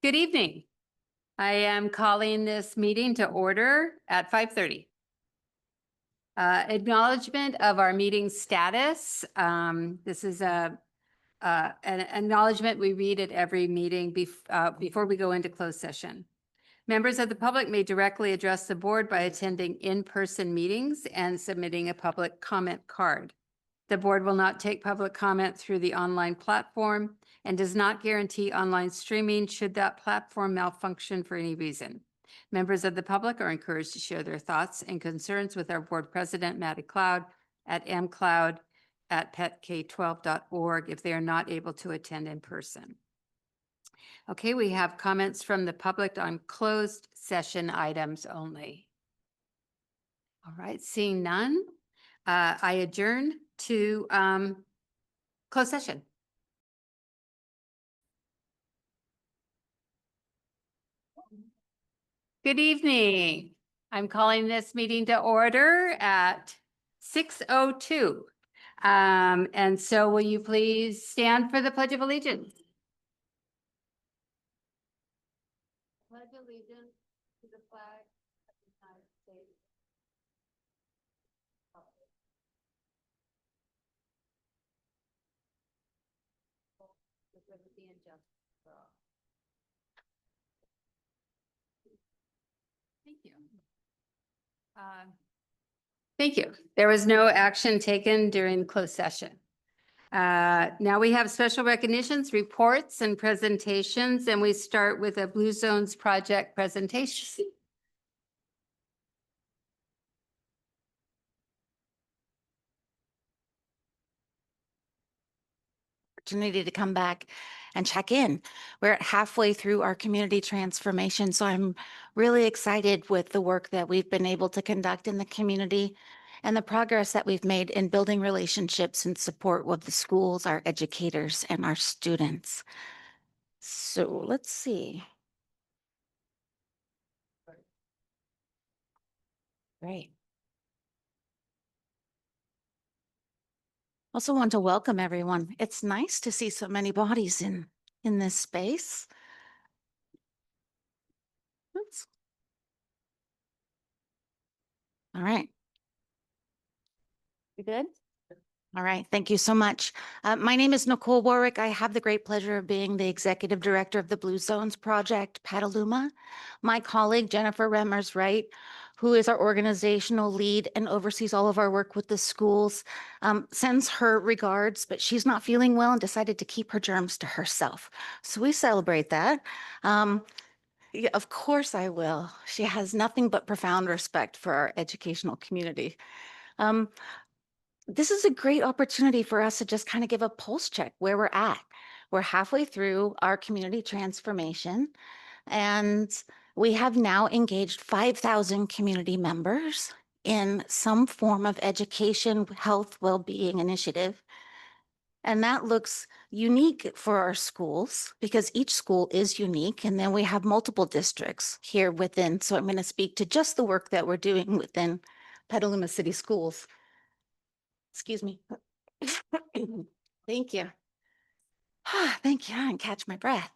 Good evening. I am calling this meeting to order at 5:30. Acknowledgement of our meeting status. This is an acknowledgement we read at every meeting before we go into closed session. Members of the public may directly address the board by attending in-person meetings and submitting a public comment card. The board will not take public comment through the online platform and does not guarantee online streaming should that platform malfunction for any reason. Members of the public are encouraged to share their thoughts and concerns with our board president, Maddie Cloud, at mcloud@petk12.org if they are not able to attend in person. Okay, we have comments from the public on closed session items only. All right, seeing none, I adjourn to closed session. Good evening. I'm calling this meeting to order at 6:02. And so will you please stand for the Pledge of Allegiance? Pledge allegiance to the flag of the United States. With liberty and justice for all. Thank you. Thank you. There was no action taken during closed session. Now we have special recognitions, reports, and presentations, and we start with a Blue Zones project presentation. Opportunity to come back and check in. We're halfway through our community transformation, so I'm really excited with the work that we've been able to conduct in the community and the progress that we've made in building relationships and support with the schools, our educators, and our students. So let's see. Great. Also want to welcome everyone. It's nice to see so many bodies in this space. Oops. All right. You good? All right, thank you so much. My name is Nicole Warwick. I have the great pleasure of being the Executive Director of the Blue Zones Project, Petaluma. My colleague, Jennifer Remmers-Wright, who is our organizational lead and oversees all of our work with the schools, sends her regards, but she's not feeling well and decided to keep her germs to herself. So we celebrate that. Yeah, of course I will. She has nothing but profound respect for our educational community. This is a great opportunity for us to just kind of give a pulse check where we're at. We're halfway through our community transformation, and we have now engaged 5,000 community members in some form of education, health, well-being initiative. And that looks unique for our schools because each school is unique. And then we have multiple districts here within. So I'm going to speak to just the work that we're doing within Petaluma City Schools. Excuse me. Thank you. Thank you. I didn't catch my breath.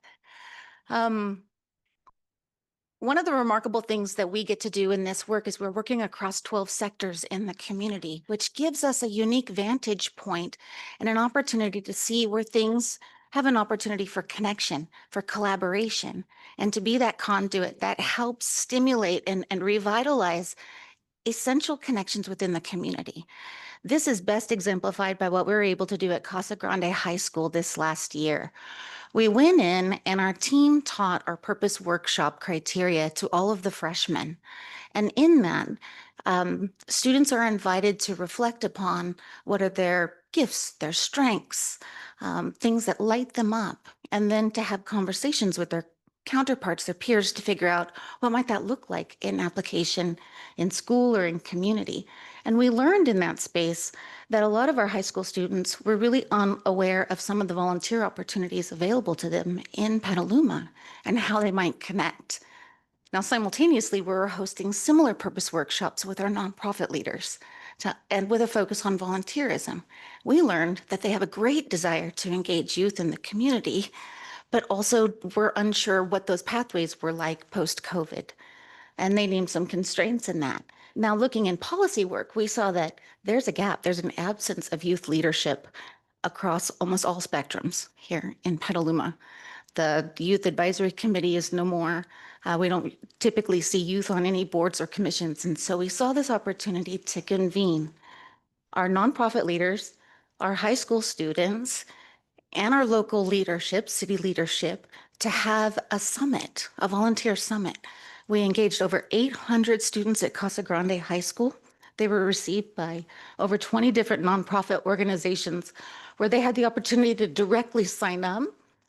One of the remarkable things that we get to do in this work is we're working across 12 sectors in the community, which gives us a unique vantage point and an opportunity to see where things have an opportunity for connection, for collaboration, and to be that conduit that helps stimulate and revitalize essential connections within the community. This is best exemplified by what we were able to do at Casa Grande High School this last year. We went in and our team taught our purpose workshop criteria to all of the freshmen. And in that, students are invited to reflect upon what are their gifts, their strengths, things that light them up, and then to have conversations with their counterparts, their peers, to figure out what might that look like in application in school or in community. And we learned in that space that a lot of our high school students were really unaware of some of the volunteer opportunities available to them in Petaluma and how they might connect. Now, simultaneously, we're hosting similar purpose workshops with our nonprofit leaders and with a focus on volunteerism. We learned that they have a great desire to engage youth in the community, but also we're unsure what those pathways were like post-COVID. And they named some constraints in that. Now, looking in policy work, we saw that there's a gap, there's an absence of youth leadership across almost all spectrums here in Petaluma. The Youth Advisory Committee is no more. We don't typically see youth on any boards or commissions. And so we saw this opportunity to convene our nonprofit leaders, our high school students, and our local leadership, city leadership, to have a summit, a volunteer summit. We engaged over 800 students at Casa Grande High School. They were received by over 20 different nonprofit organizations where they had the opportunity to directly sign up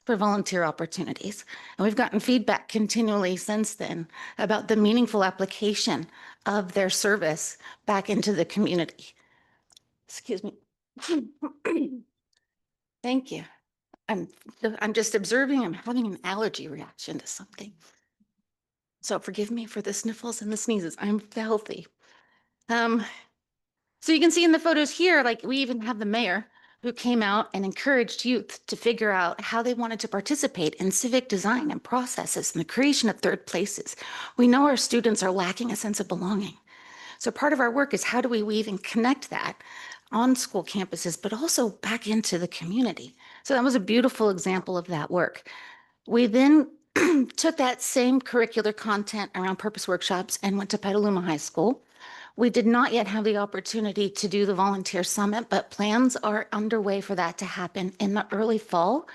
for volunteer opportunities. And we've gotten feedback continually since then about the meaningful application of their service back into the community. Excuse me. Thank you. I'm just observing, I'm having an allergy reaction to something. So forgive me for the sniffles and the sneezes. I'm healthy. So you can see in the photos here, like we even have the mayor who came out and encouraged youth to figure out how they wanted to participate in civic design and processes and the creation of third places. We know our students are lacking a sense of belonging. So part of our work is how do we weave and connect that on school campuses, but also back into the community. So that was a beautiful example of that work. We then took that same curricular content around purpose workshops and went to Petaluma High School. We did not yet have the opportunity to do the volunteer summit, but plans are underway for that to happen in the early fall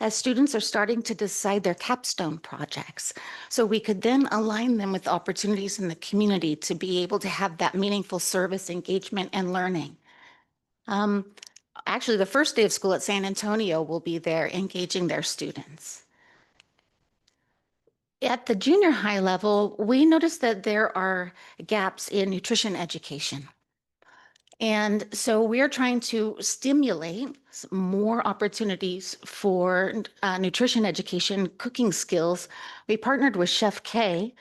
as students are starting to decide their capstone projects. So we could then align them with opportunities in the community to be able to have that meaningful service, engagement, and learning. Actually, the first day of school at San Antonio will be there engaging their students. At the junior high level, we noticed that there are gaps in nutrition education. And so we're trying to stimulate more opportunities for nutrition education, cooking skills. We partnered with Chef K,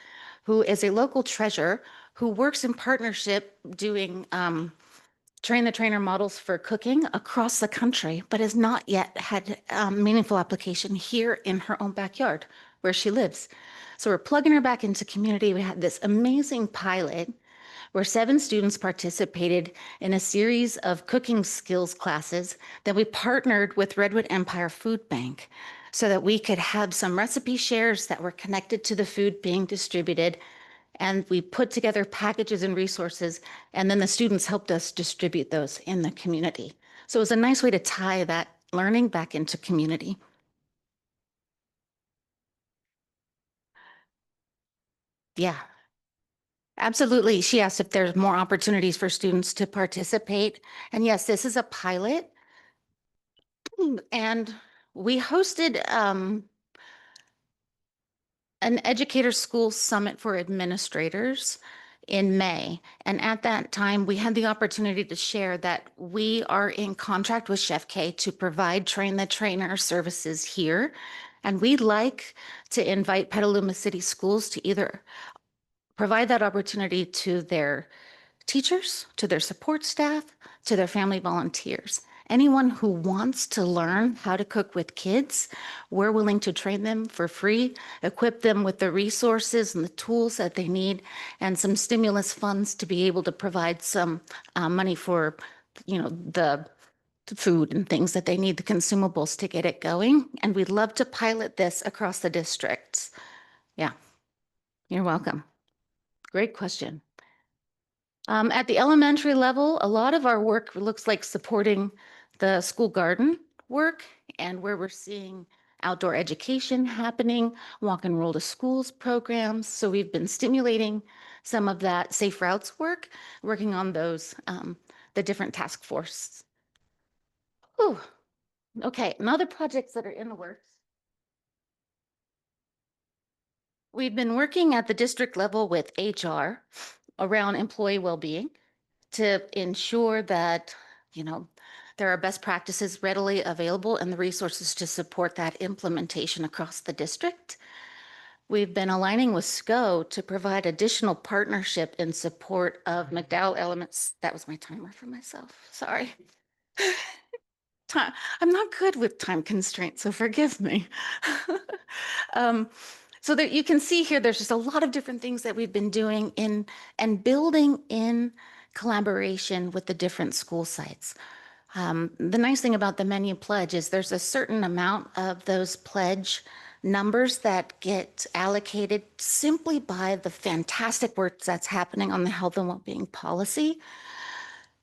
who is a local treasure who works in partnership doing train the trainer models for cooking across the country, but has not yet had meaningful application here in her own backyard where she lives. So we're plugging her back into community. We had this amazing pilot where 7 students participated in a series of cooking skills classes that we partnered with Redwood Empire Food Bank so that we could have some recipe shares that were connected to the food being distributed. And we put together packages and resources, and then the students helped us distribute those in the community. So it was a nice way to tie that learning back into community. Yeah, absolutely. She asked if there's more opportunities for students to participate. And yes, this is a pilot. And we hosted an educator school summit for administrators in May. And at that time, we had the opportunity to share that we are in contract with Chef K to provide train the trainer services here. And we'd like to invite Petaluma City Schools to either provide that opportunity to their teachers, to their support staff, to their family volunteers. Anyone who wants to learn how to cook with kids, we're willing to train them for free, equip them with the resources and the tools that they need, and some stimulus funds to be able to provide some money for, the food and things that they need, the consumables to get it going. And we'd love to pilot this across the districts. Yeah, you're welcome. Great question. At the elementary level, a lot of our work looks like supporting the school garden work and where we're seeing outdoor education happening, walk and roll to schools programs. So we've been stimulating some of that safe routes work, working on those, the different task force. Ooh, okay, and other projects that are in the works. We've been working at the district level with HR around employee well-being to ensure that, there are best practices readily available and the resources to support that implementation across the district. We've been aligning with SCO to provide additional partnership in support of McDowell Elements. That was my timer for myself. Sorry. time. I'm not good with time constraints, so forgive me. So that you can see here, there's just a lot of different things that we've been doing in and building in collaboration with the different school sites. The nice thing about the menu pledge is there's a certain amount of those pledge numbers that get allocated simply by the fantastic work that's happening on the health and well-being policy.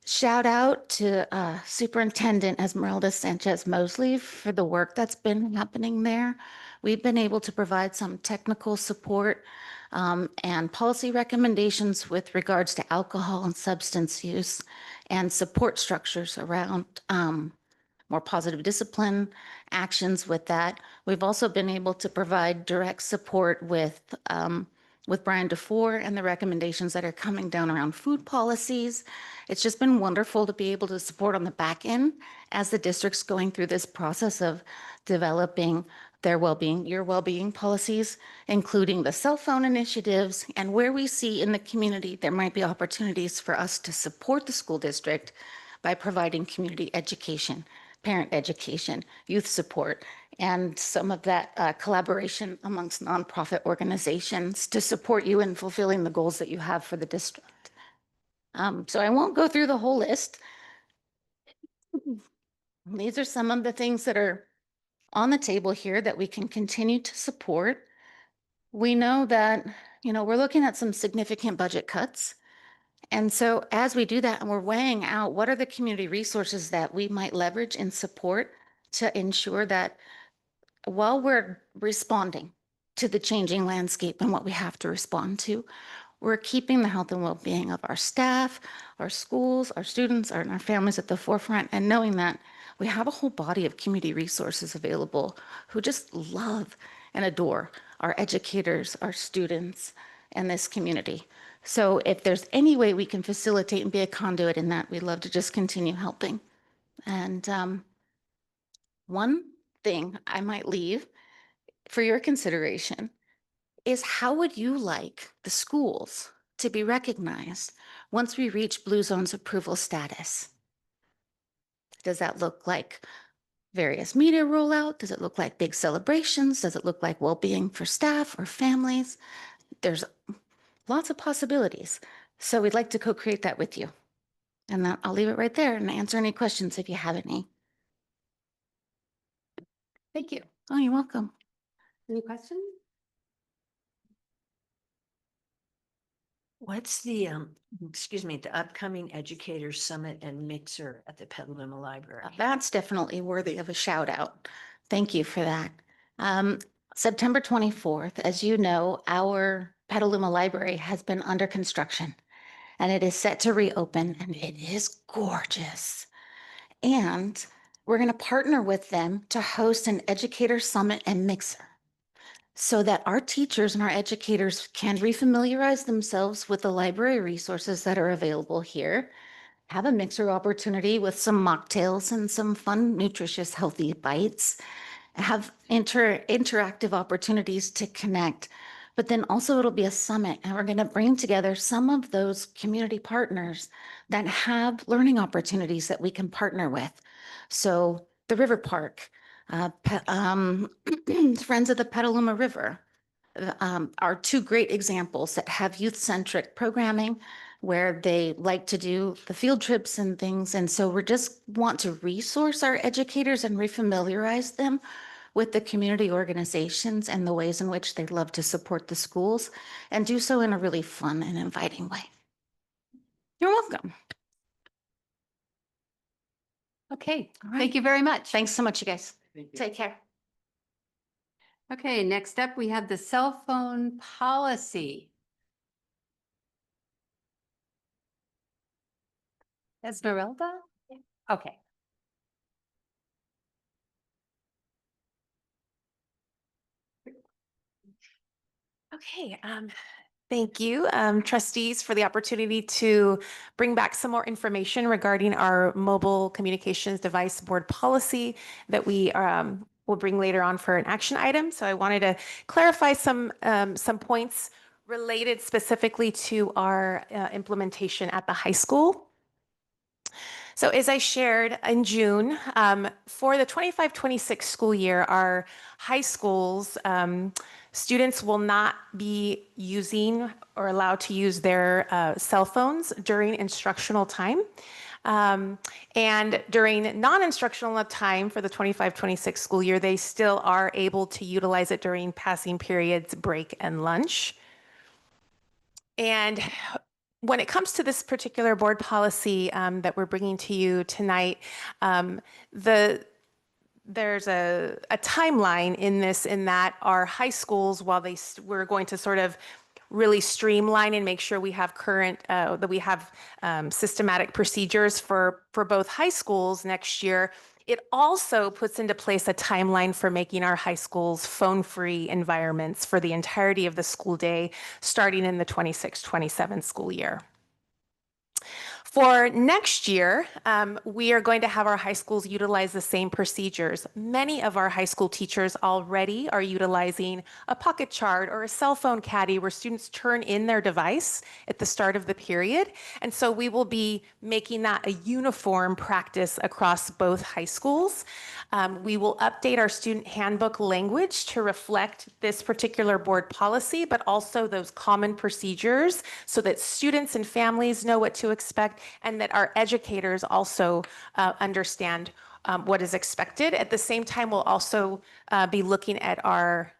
Shout out to Superintendent Esmeralda Sanchez Mosley for the work that's been happening there. We've been able to provide some technical support and policy recommendations with regards to alcohol and substance use and support structures around more positive discipline actions with that. We've also been able to provide direct support with Brian DeFore and the recommendations that are coming down around food policies. It's just been wonderful to be able to support on the back end as the district's going through this process of developing their well-being, your well-being policies, including the cell phone initiatives, and where we see in the community there might be opportunities for us to support the school district by providing community education, parent education, youth support, and some of that collaboration amongst nonprofit organizations to support you in fulfilling the goals that you have for the district. So I won't go through the whole list. These are some of the things that are on the table here that we can continue to support. We know that, we're looking at some significant budget cuts. And so as we do that and we're weighing out what are the community resources that we might leverage and support to ensure that while we're responding to the changing landscape and what we have to respond to, we're keeping the health and well-being of our staff, our schools, our students, and our families at the forefront, and knowing that we have a whole body of community resources available who just love and adore our educators, our students, and this community. So if there's any way we can facilitate and be a conduit in that, we'd love to just continue helping. And one thing I might leave for your consideration is how would you like the schools to be recognized once we reach Blue Zone's approval status? Does that look like various media rollout? Does it look like big celebrations? Does it look like well-being for staff or families? There's lots of possibilities. So we'd like to co-create that with you. And I'll leave it right there and answer any questions if you have any. Thank you. Oh, you're welcome. Any questions? What's the, the upcoming Educators Summit and Mixer at the Petaluma Library? That's definitely worthy of a shout out. Thank you for that. September 24th, as you know, our Petaluma Library has been under construction and it is set to reopen and it is gorgeous. And we're going to partner with them to host an Educator Summit and Mixer so that our teachers and our educators can refamiliarize themselves with the library resources that are available here, have a mixer opportunity with some mocktails and some fun, nutritious, healthy bites, have interactive opportunities to connect. But then also it'll be a summit and we're going to bring together some of those community partners that have learning opportunities that we can partner with. So the River Park, Friends of the Petaluma River, are two great examples that have youth-centric programming where they like to do the field trips and things. And so we just want to resource our educators and refamiliarize them with the community organizations and the ways in which they love to support the schools and do so in a really fun and inviting way. You're welcome. Okay, All right. thank you very much. Thanks so much, you guys. Take care. Okay, next up, we have the cell phone policy. Esmeralda? Okay. Okay, thank you, trustees, for the opportunity to bring back some more information regarding our mobile communications device board policy that we will bring later on for an action item. So I wanted to clarify some points related specifically to our implementation at the high school. So as I shared in June, for the 25-26 school year, our high schools, students will not be using or allowed to use their cell phones during instructional time. And during non-instructional time for the 25-26 school year, they still are able to utilize it during passing periods, break, and lunch. And when it comes to this particular board policy that we're bringing to you tonight, there's a timeline in this, in that our high schools, while we're going to sort of really streamline and make sure we have current, that we have systematic procedures for both high schools next year. It also puts into place a timeline for making our high schools phone-free environments for the entirety of the school day, starting in the 26-27 school year. For next year, we are going to have our high schools utilize the same procedures. Many of our high school teachers already are utilizing a pocket chart or a cell phone caddy where students turn in their device at the start of the period. And so we will be making that a uniform practice across both high schools. We will update our student handbook language to reflect this particular board policy, but also those common procedures so that students and families know what to expect, and that our educators also understand what is expected. At the same time, we'll also be looking at our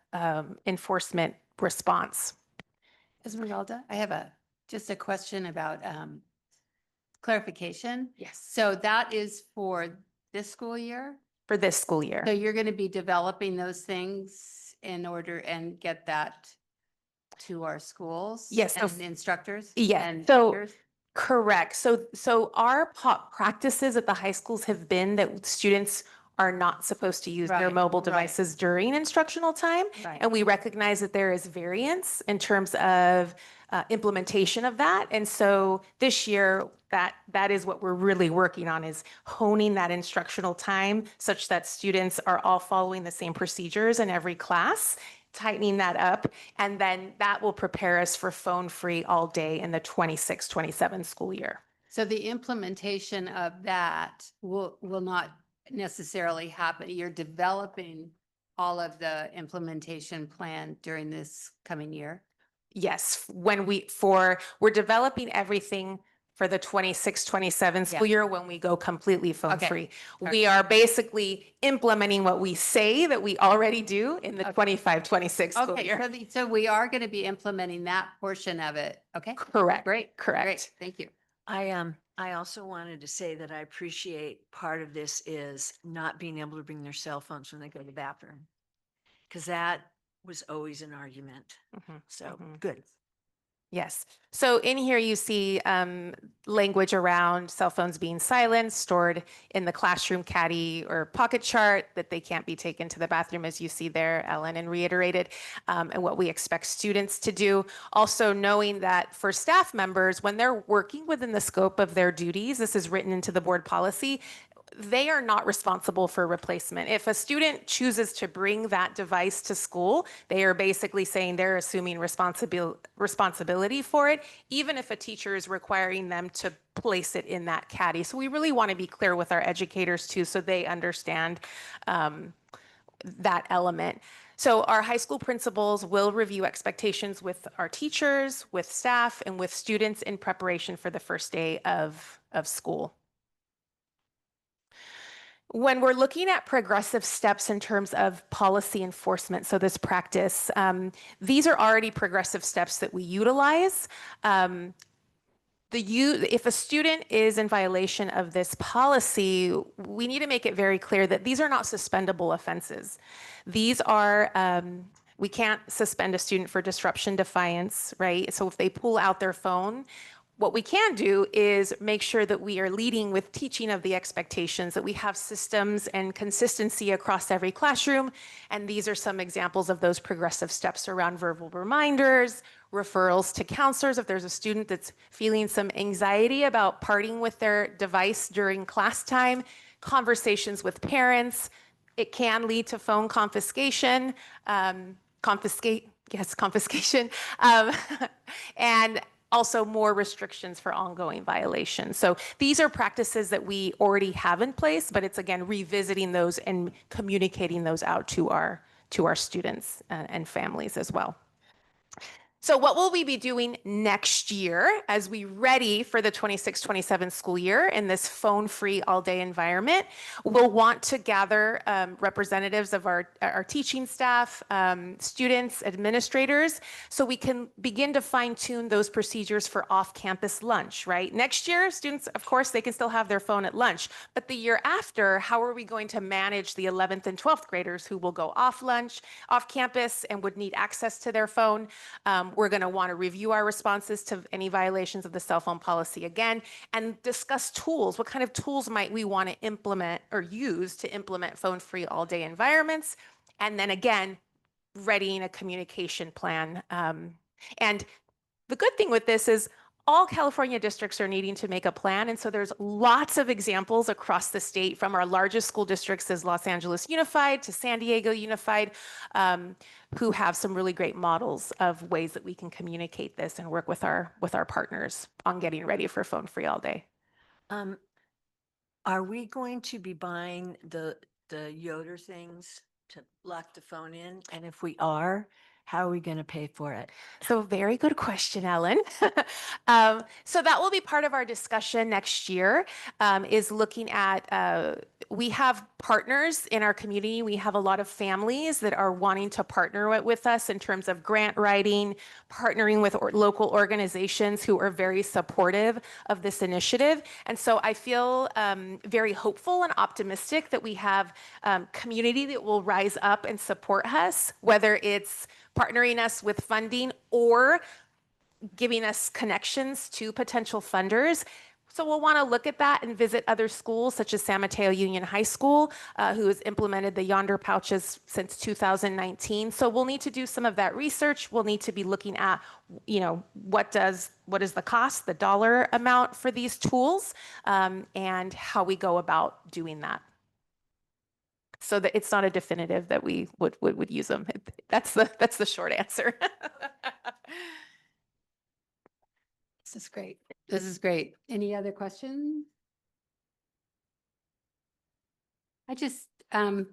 enforcement response. Esmeralda, I have just a question about clarification. Yes. So that is for this school year? For this school year. So you're going to be developing those things in order and get that to our schools? Yes, so And instructors? yeah, And so- teachers? Correct. So our practices at the high schools have been that students are not supposed to use their Right, mobile right. devices during instructional time. Right. And we recognize that there is variance in terms of implementation of that. And so this year, that is what we're really working on, is honing that instructional time such that students are all following the same procedures in every class, tightening that up, and then that will prepare us for phone-free all day in the 26-27 school year. So the implementation of that will not necessarily happen. You're developing all of the implementation plan during this coming year? Yes, we're developing everything for the 26-27 school year when we go completely phone-free. We are basically implementing what we say that we already do in the 25-26 school Okay, year. so we are going to be implementing that portion of it. Okay, Correct. great. Correct. Thank you. I also wanted to say that I appreciate part of this is not being able to bring their cell phones when they go to the bathroom. Because that was always an argument. Mhm, So mhm. good. Yes. So in here you see language around cell phones being silenced, stored in the classroom caddy or pocket chart, that they can't be taken to the bathroom, as you see there, Ellen, and reiterated, and what we expect students to do. Also knowing that for staff members, when they're working within the scope of their duties, this is written into the board policy, they are not responsible for replacement. If a student chooses to bring that device to school, they are basically saying they're assuming responsibility for it, even if a teacher is requiring them to place it in that caddy. So we really want to be clear with our educators too, so they understand that element. So our high school principals will review expectations with our teachers, with staff, and with students in preparation for the first day of school. When we're looking at progressive steps in terms of policy enforcement, so this practice, these are already progressive steps that we utilize. If a student is in violation of this policy, we need to make it very clear that these are not suspendable offenses. These are, we can't suspend a student for disruption defiance, right? So if they pull out their phone, what we can do is make sure that we are leading with teaching of the expectations, that we have systems and consistency across every classroom. And these are some examples of those progressive steps around verbal reminders, referrals to counselors. If there's a student that's feeling some anxiety about parting with their device during class time, conversations with parents. It can lead to phone confiscation, confiscation. And also more restrictions for ongoing violations. So these are practices that we already have in place, but it's again revisiting those and communicating those out to our students and families as well. So what will we be doing next year as we ready for the 26-27 school year in this phone-free all-day environment? We'll want to gather representatives of our teaching staff, students, administrators, so we can begin to fine-tune those procedures for off-campus lunch, right? Next year, students, of course, they can still have their phone at lunch, but the year after, how are we going to manage the 11th and 12th graders who will go off lunch, off campus, and would need access to their phone? We're going to want to review our responses to any violations of the cell phone policy again and discuss tools. What kind of tools might we want to implement or use to implement phone-free all-day environments? And then again, readying a communication plan. And the good thing with this is all California districts are needing to make a plan. And so there's lots of examples across the state, from our largest school districts as Los Angeles Unified to San Diego Unified, who have some really great models of ways that we can communicate this and work with our partners on getting ready for phone free all day. Are we going to be buying the Yoder things to lock the phone in? And if we are, how are we going to pay for it? So very good question, Ellen. So that will be part of our discussion next year, is looking at, we have partners in our community. We have a lot of families that are wanting to partner with us in terms of grant writing, partnering with local organizations who are very supportive of this initiative. And so I feel very hopeful and optimistic that we have community that will rise up and support us, whether it's partnering us with funding or giving us connections to potential funders. So we'll want to look at that and visit other schools such as San Mateo Union High School, who has implemented the Yonder pouches since 2019. So we'll need to do some of that research. We'll need to be looking at, what is the cost, the dollar amount for these tools, and how we go about doing that. So that it's not a definitive that we would use them. That's the short answer. This is great. This is great. Any other questions? I just, in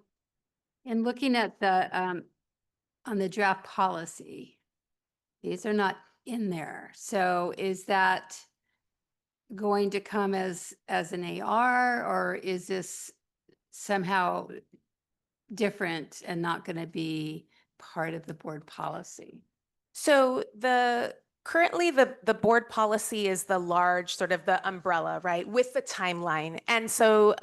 looking at the, on the draft policy, these are not in there. So is that going to come as an AR, or is this somehow different and not going to be part of the board policy? So currently the board policy is the large sort of the umbrella, right, with the timeline. And so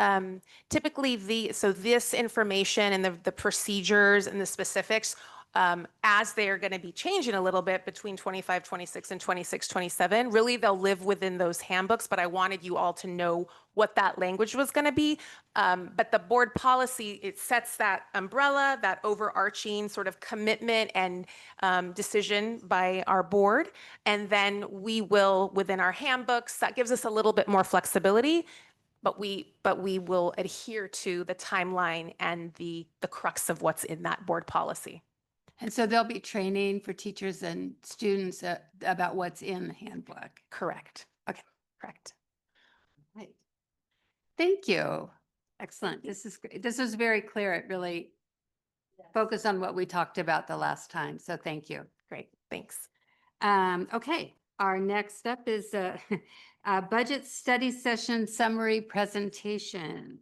typically this information and the procedures and the specifics, as they are going to be changing a little bit between 25, 26 and 26, 27, really they'll live within those handbooks, but I wanted you all to know what that language was going to be. But the board policy, it sets that umbrella, that overarching sort of commitment and decision by our board. And then we will, within our handbooks, that gives us a little bit more flexibility, but we will adhere to the timeline and the crux of what's in that board policy. And so there'll be training for teachers and students about what's in the handbook. Correct. Okay. Correct. Right. Thank you. Excellent. This is great. This was very clear. It really focused on what we talked about the last time. So thank you. Great. Thanks. Okay. Our next up is a budget study session summary presentation.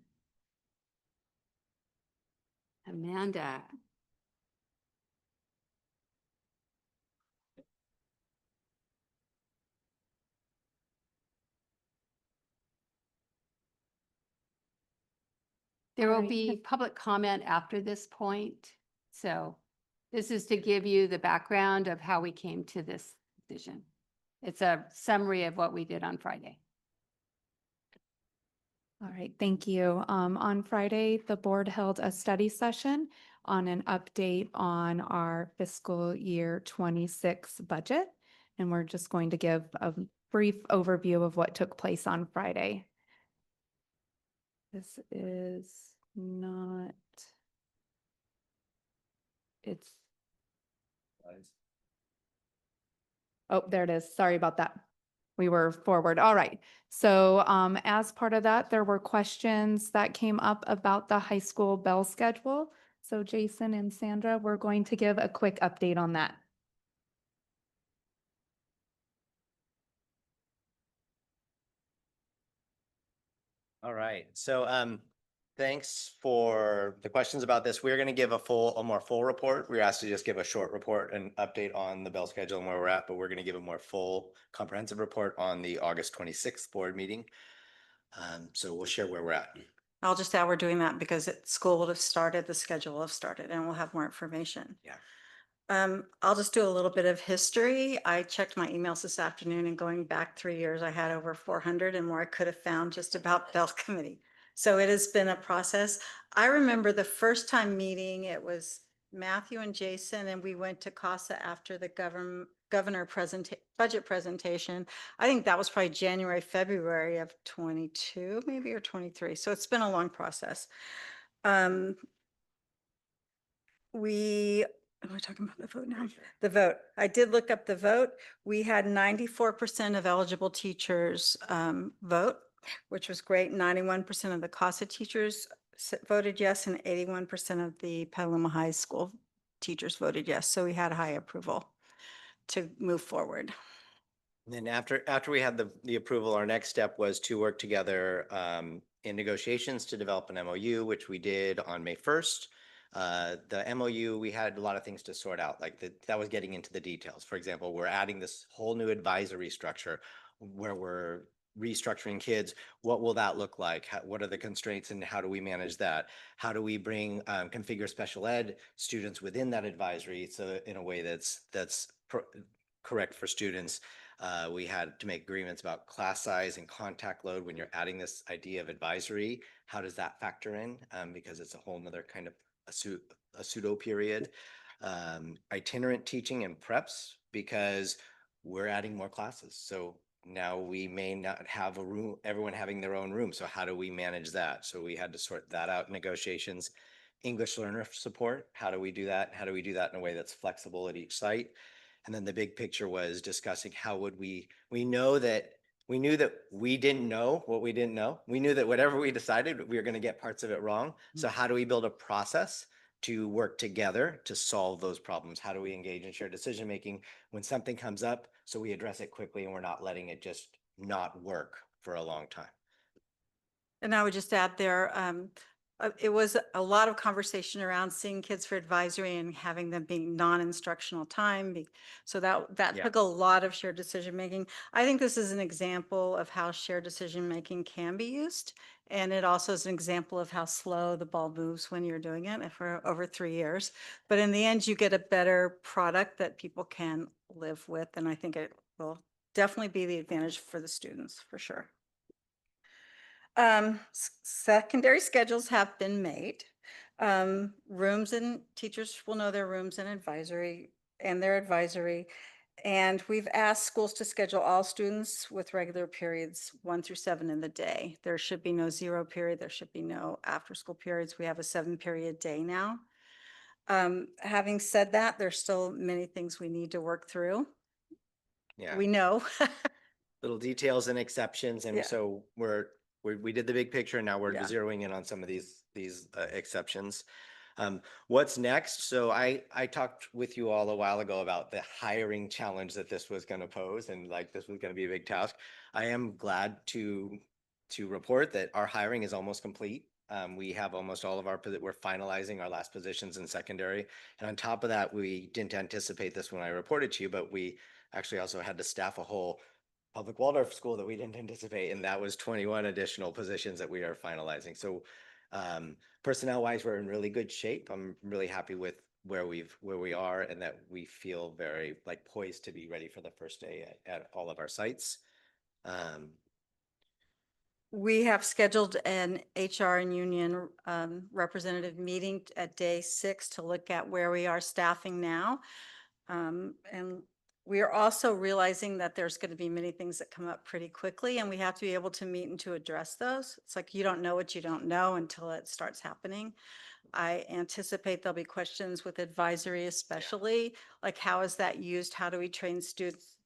Amanda. There will Alright. be public comment after this point. So this is to give you the background of how we came to this decision. It's a summary of what we did on Friday. All right, thank you. On Friday, the board held a study session on an update on our fiscal year 26 budget. And we're just going to give a brief overview of what took place on Friday. This is not, it's Oh, there it is. Sorry about that. We were forward. All right. So as part of that, there were questions that came up about the high school bell schedule. So Jason and Sandra, we're going to give a quick update on that. All right, so thanks for the questions about this. We're going to give a more full report. We were asked to just give a short report and update on the bell schedule and where we're at, but we're going to give a more full comprehensive report on the August 26th board meeting. So we'll share where we're at. I'll just add we're doing that because school will have started, the schedule will have started, and we'll have more information. Yeah. I'll just do a little bit of history. I checked my emails this afternoon, and going back 3 years, I had over 400 and more I could have found just about Bell Committee. So it has been a process. I remember the first time meeting, it was Matthew and Jason, and we went to CASA after the governor budget presentation. I think that was probably January, February of 22, maybe, or 23. So it's been a long process. Am I talking about the vote now? The vote. I did look up the vote. We had 94% of eligible teachers vote, which was great. 91% of the CASA teachers voted yes, and 81% of the Petaluma High School teachers voted yes. So we had high approval to move forward. And then after we had the approval, our next step was to work together in negotiations to develop an MOU, which we did on May 1st. The MOU, we had a lot of things to sort out, like that was getting into the details. For example, we're adding this whole new advisory structure where we're restructuring kids. What will that look like? What are the constraints and how do we manage that? How do we bring configure special ed students within that advisory so in a way that's correct for students? We had to make agreements about class size and contact load when you're adding this idea of advisory. How does that factor in? Because it's a whole nother kind of a pseudo period. Itinerant teaching and preps, because we're adding more classes. So now we may not have a room, everyone having their own room. So how do we manage that? So we had to sort that out in negotiations. English learner support, how do we do that? How do we do that in a way that's flexible at each site? And then the big picture was discussing how would we knew that we didn't know what we didn't know. We knew that whatever we decided, we were going to get parts of it wrong. So how do we build a process to work together to solve those problems? How do we engage in shared decision-making when something comes up so we address it quickly and we're not letting it just not work for a long time? And I would just add there, it was a lot of conversation around seeing kids for advisory and having them being non-instructional time. So that Yeah. took a lot of shared decision-making. I think this is an example of how shared decision-making can be used. And it also is an example of how slow the ball moves when you're doing it for over 3 years. But in the end, you get a better product that people can live with. And I think it will definitely be the advantage for the students, for sure. Secondary schedules have been made. Rooms and teachers will know their rooms and advisory and their advisory. And we've asked schools to schedule all students with regular periods 1 through 7 in the day. There should be no 0 period. There should be no after school periods. We have a 7-period day now. Having said that, there's still many things we need to work through. Yeah. We know. Little details and exceptions. And Yeah. so we did the big picture and now we're Yeah. zeroing in on some of these exceptions. What's next? So I talked with you all a while ago about the hiring challenge that this was going to pose, and like this was going to be a big task. I am glad to report that our hiring is almost complete. We have almost all of we're finalizing our last positions in secondary. And on top of that, we didn't anticipate this when I reported to you, but we actually also had to staff a whole public Waldorf school that we didn't anticipate, and that was 21 additional positions that we are finalizing. So personnel wise, we're in really good shape. I'm really happy with where we are, and that we feel very like poised to be ready for the first day at all of our sites. We have scheduled an HR and union representative meeting at day 6 to look at where we are staffing now. And we are also realizing that there's going to be many things that come up pretty quickly, and we have to be able to meet and to address those. It's like you don't know what you don't know until it starts happening. I anticipate there'll be questions with advisory, especially like how is that used? How do we train students?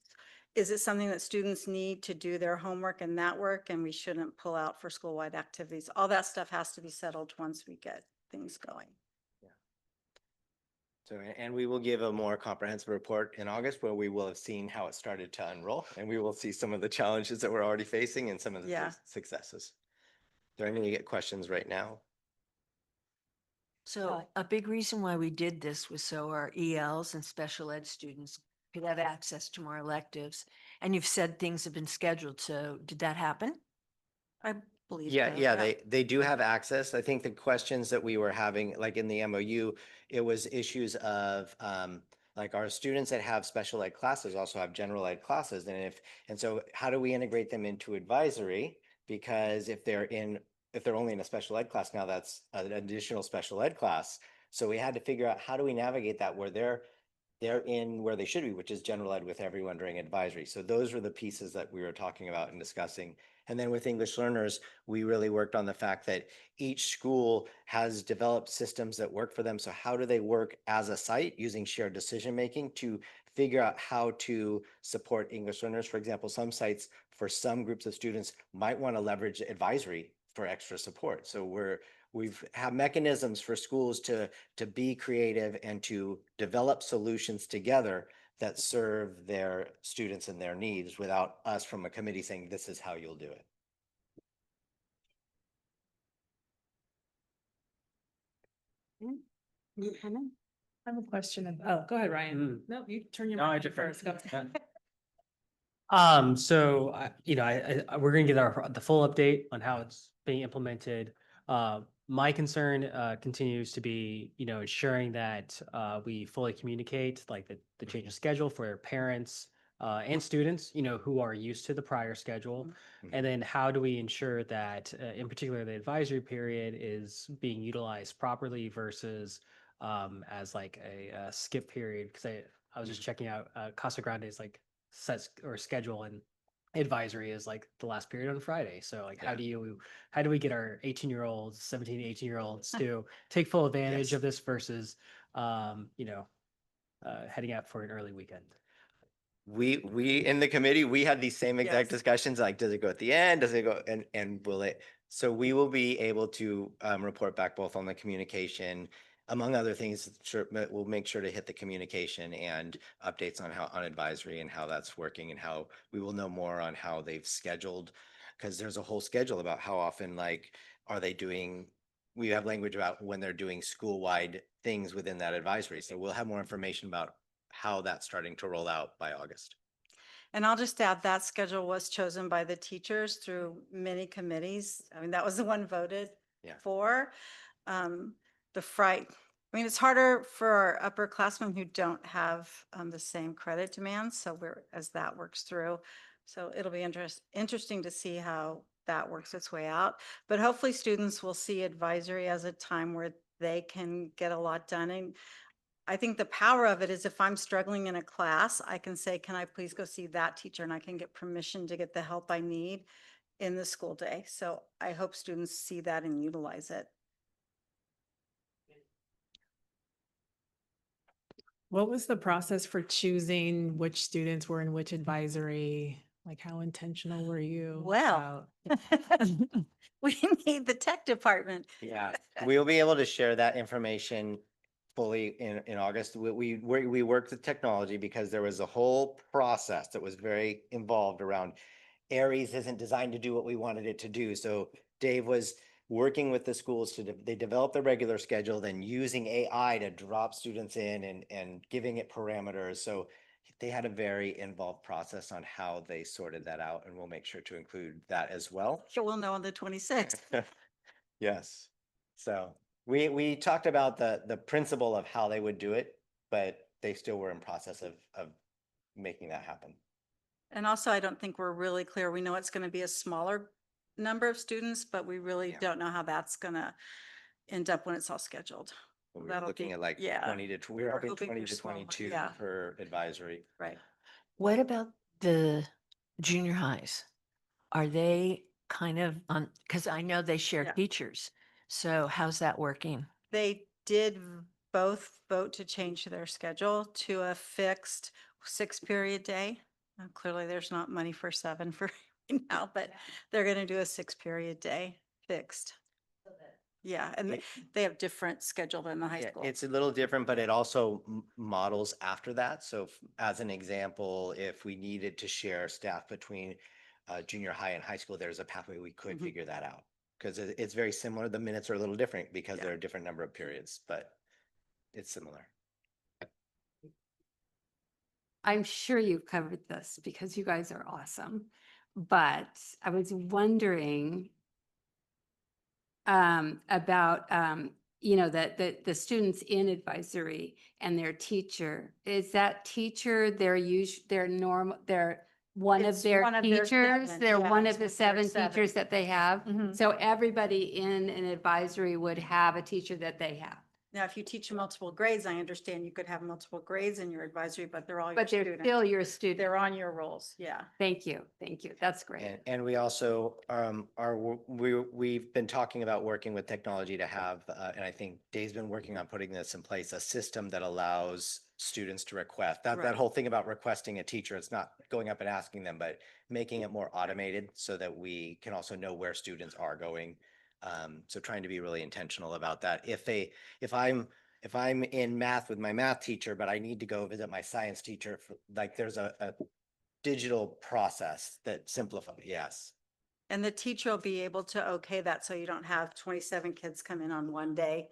is it something that students need to do their homework and that work, and we shouldn't pull out for school-wide activities? All that stuff has to be settled once we get things going. So, and we will give a more comprehensive report in August where we will have seen how it started to unroll, and we will see some of the challenges that we're already facing and some of the Yeah. successes. Do I need to get questions right now? So a big reason why we did this was so our ELs and special ed students could have access to more electives. And you've said things have been scheduled, so did that happen? I believe Yeah, so, yeah, they do have access. I think the questions that we were having, like in the MOU, it was issues of like our students that have special ed classes also have general ed classes. And so how do we integrate them into advisory? Because if they're only in a special ed class now, that's an additional special ed class. So we had to figure out how do we navigate that where they're in where they should be, which is general ed with everyone during advisory. So those were the pieces that we were talking about and discussing. And then with English learners, we really worked on the fact that each school has developed systems that work for them. So how do they work as a site using shared decision making to figure out how to support English learners? For example, some sites for some groups of students might want to leverage advisory for extra support. So we've have mechanisms for schools to be creative and to develop solutions together that serve their students and their needs without us from a committee saying, this is how you'll do it. I have a question. Go ahead, Ryan. No, you turn your No, I mic on defer. first. Go. So we're gonna get the full update on how it's being implemented. My concern continues to be, ensuring that we fully communicate like the change of schedule for parents and students, who are used to the prior schedule. And then how do we ensure that, in particular, the advisory period is being utilized properly versus as like a skip period? Because I was just checking out Casa Grande is like set or schedule, and advisory is like the last period on Friday. So like how do we get our 18-year-olds, 17, 18-year-olds to take full advantage Yes. of this versus heading out for an early weekend? We in the committee, we had these same exact Yes. discussions, like, does it go at the end? Does it go and will it? So we will be able to report back both on the communication, among other things. Sure, but we'll make sure to hit the communication and updates on on advisory and how that's working, and how we will know more on how they've scheduled, because there's a whole schedule about how often, like, are they doing. We have language about when they're doing school-wide things within that advisory. So we'll have more information about how that's starting to roll out by August. And I'll just add that schedule was chosen by the teachers through many committees. I mean, that was the one voted Yeah. for. It's harder for our upperclassmen who don't have the same credit demands. So as that works through. So it'll be interesting to see how that works its way out. But hopefully students will see advisory as a time where they can get a lot done. And I think the power of it is if I'm struggling in a class, I can say, can I please go see that teacher? And I can get permission to get the help I need in the school day. So I hope students see that and utilize it. What was the process for choosing which students were in which advisory? Like, how intentional were you? Well, we need the tech department. Yeah, we'll be able to share that information fully in August. We worked with technology because there was a whole process that was very involved around Aries isn't designed to do what we wanted it to do. So Dave was working with the schools they developed the regular schedule, then using AI to drop students in and giving it parameters. So they had a very involved process on how they sorted that out, and we'll make sure to include that as well. Sure, we'll know on the 26th. Yes. So we talked about the principle of how they would do it, but they still were in process of making that happen. And also, I don't think we're really clear. We know it's going to be a smaller number of students, but we really Yeah. don't know how that's going to end up when it's all scheduled. We were That'll looking be- at like yeah. 20 to, we were We're hoping hoping 20 for to smaller, 22 yeah. for advisory. Right. What about the junior highs? Are they kind of on, because I know they share Yeah. teachers. So how's that working? They did both vote to change their schedule to a fixed 6-period day. Clearly, there's not money for 7 for right now, but they're going to do a 6-period day fixed. Yeah, and they have different schedule than the high Yeah, school. it's a little different, but it also models after that. So as an example, if we needed to share staff between junior high and high school, there's a pathway we could Mhm. figure that out. Because it's very similar. The minutes are a little different because Yeah. there are a different number of periods, but it's similar. I'm sure you've covered this because you guys are awesome. But I was wondering about, the students in advisory and their teacher. Is that teacher their normal, they're one of It's their one of their teachers? 7, They're yeah, one it's of the one of their 7 teachers 7. that they have? Mhm. So everybody in an advisory would have a teacher that they have? Now, if you teach multiple grades, I understand you could have multiple grades in your advisory, but they're all your But they're students. still your student. They're on your rolls, yeah. Thank you. Thank you. That's great. And we also we've been talking about working with technology to have, and I think Dave's been working on putting this in place, a system that allows students to request. That Right. whole thing about requesting a teacher, it's not going up and asking them, but making it more automated so that we can also know where students are going. So trying to be really intentional about that. If I'm in math with my math teacher, but I need to go visit my science teacher, like there's a digital process that simplify, yes. And the teacher will be able to okay that so you don't have 27 kids come in on one day.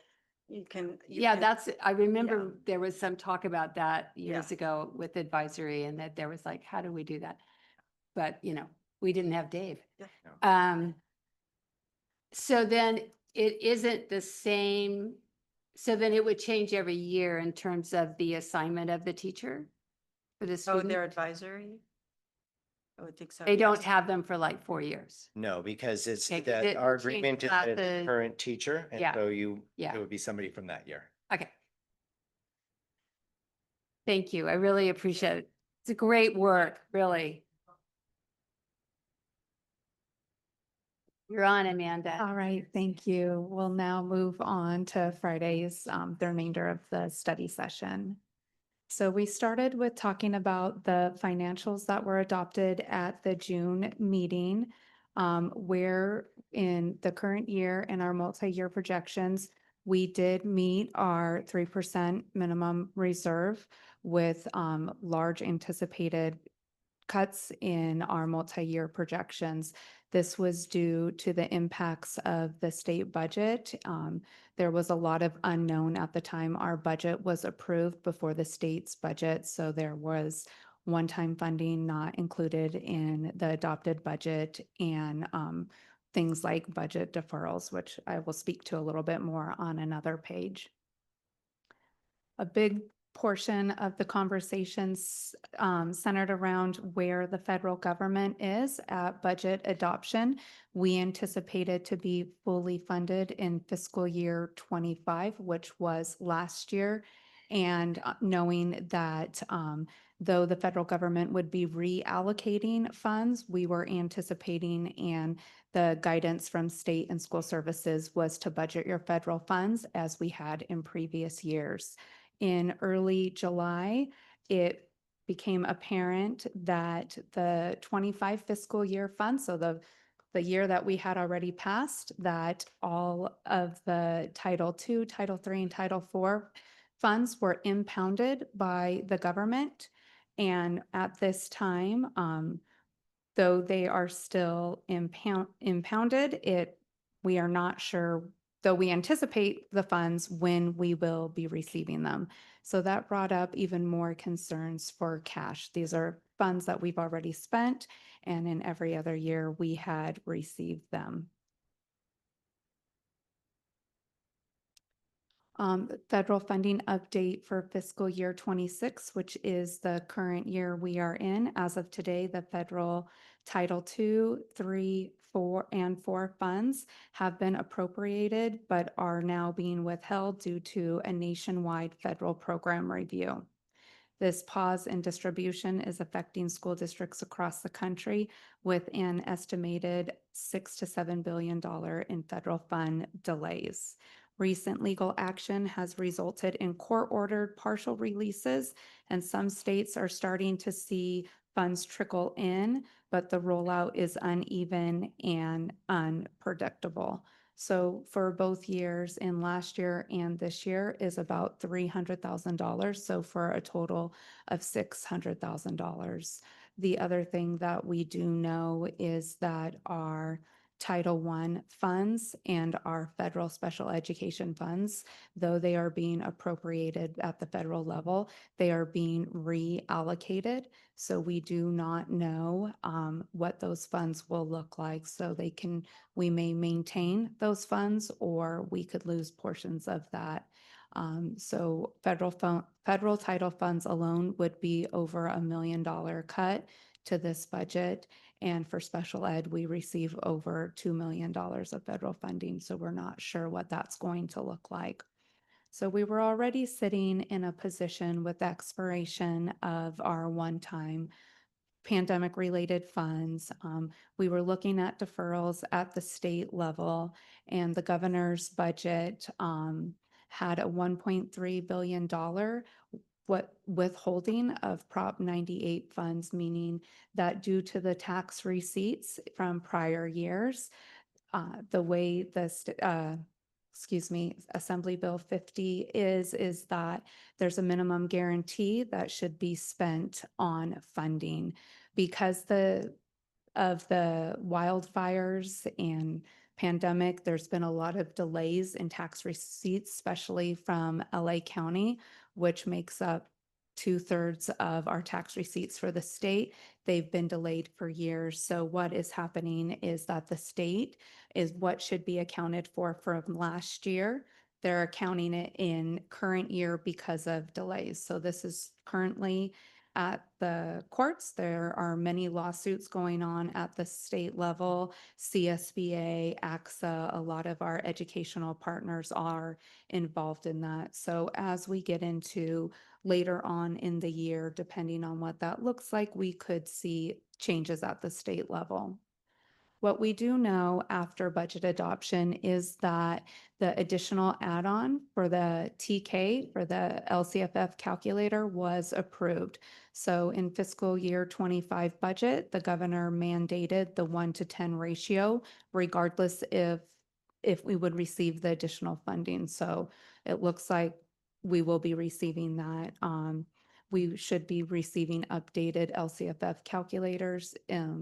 You can. Yeah, I remember Yeah. there was some talk about that years Yeah. ago with advisory and that there was like, how do we do that? But, we didn't have Dave. Yeah. So then it isn't the same, so then it would change every year in terms of the assignment of the teacher for the Oh, student? their advisory? I would think so. They don't yes. have them for like 4 years. No, because it's Okay, 'cause that it our changed agreement is that it's a classes. current teacher, and Yeah. so Yeah. it would be somebody from that year. Okay. Thank you. I really appreciate it. It's a great work, really. You're on, Amanda. All right, thank you. We'll now move on to Friday's, the remainder of the study session. So we started with talking about the financials that were adopted at the June meeting, where in the current year and our multi-year projections, we did meet our 3% minimum reserve with large anticipated cuts in our multi-year projections. This was due to the impacts of the state budget. There was a lot of unknown at the time our budget was approved before the state's budget, so there was one-time funding not included in the adopted budget and things like budget deferrals, which I will speak to a little bit more on another page. A big portion of the conversations centered around where the federal government is at budget adoption. We anticipated to be fully funded in fiscal year 25, which was last year. And knowing that though the federal government would be reallocating funds, we were anticipating and the guidance from state and school services was to budget your federal funds as we had in previous years. In early July, it became apparent that the 25 fiscal year fund, so the year that we had already passed, that all of the Title II, Title III, and Title IV funds were impounded by the government. And at this time, though they are still impounded, we are not sure, though we anticipate the funds when we will be receiving them. So that brought up even more concerns for cash. These are funds that we've already spent, and in every other year we had received them. Federal funding update for fiscal year 26, which is the current year we are in. As of today, the federal Title II, III, IV, and IV funds have been appropriated, but are now being withheld due to a nationwide federal program review. This pause in distribution is affecting school districts across the country with an estimated $6 to $7 billion in federal fund delays. Recent legal action has resulted in court-ordered partial releases, and some states are starting to see funds trickle in, but the rollout is uneven and unpredictable. So for both years, in last year and this year, is about $300,000. So for a total of $600,000. The other thing that we do know is that our Title I funds and our federal special education funds, though they are being appropriated at the federal level, they are being reallocated. So we do not know what those funds will look like. So we may maintain those funds or we could lose portions of that. So federal title funds alone would be over $1 million cut to this budget. And for special ed, we receive over $2 million of federal funding. So we're not sure what that's going to look like. So we were already sitting in a position with expiration of our one-time pandemic-related funds. We were looking at deferrals at the state level, and the governor's budget had a $1.3 billion withholding of Prop 98 funds, meaning that due to the tax receipts from prior years, the way Assembly Bill 50 is that there's a minimum guarantee that should be spent on funding because of the wildfires and pandemic, there's been a lot of delays in tax receipts, especially from LA County, which makes up 2/3 of our tax receipts for the state. They've been delayed for years. So what is happening is that the state is what should be accounted for from last year. They're accounting it in current year because of delays. So this is currently at the courts. There are many lawsuits going on at the state level, CSBA, AXA, a lot of our educational partners are involved in that. So as we get into later on in the year, depending on what that looks like, we could see changes at the state level. What we do know after budget adoption is that the additional add-on for the TK, for the LCFF calculator, was approved. So in fiscal year 25 budget, the governor mandated the 1-to-10 ratio, regardless if we would receive the additional funding. So it looks like we will be receiving that. We should be receiving updated LCFF calculators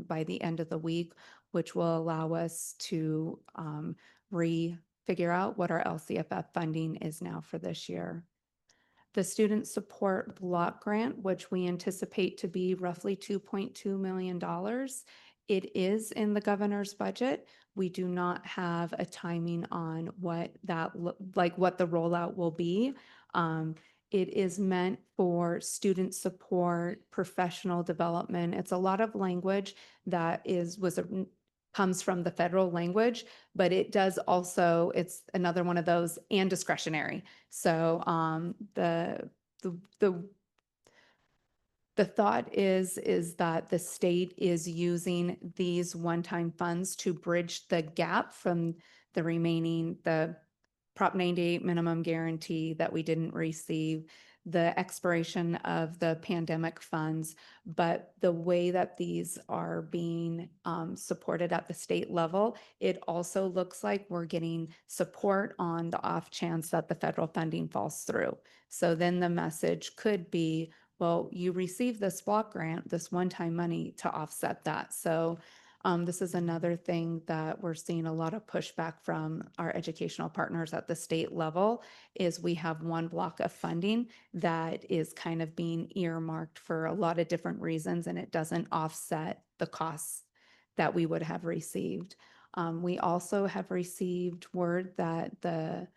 by the end of the week, which will allow us to figure out what our LCFF funding is now for this year. The Student Support Block Grant, which we anticipate to be roughly $2.2 million, it is in the governor's budget. We do not have a timing on what what the rollout will be. It is meant for student support, professional development. It's a lot of language that comes from the federal language, but it does also, it's another one of those and discretionary. So the thought is that the state is using these one-time funds to bridge the gap from the Prop 98 minimum guarantee that we didn't receive, the expiration of the pandemic funds, but the way that these are being supported at the state level, it also looks like we're getting support on the off chance that the federal funding falls through. So then the message could be, well, you received this block grant, this one-time money to offset that. So this is another thing that we're seeing a lot of pushback from our educational partners at the state level is we have one block of funding that is kind of being earmarked for a lot of different reasons, and it doesn't offset the costs that we would have received. We also have received word that the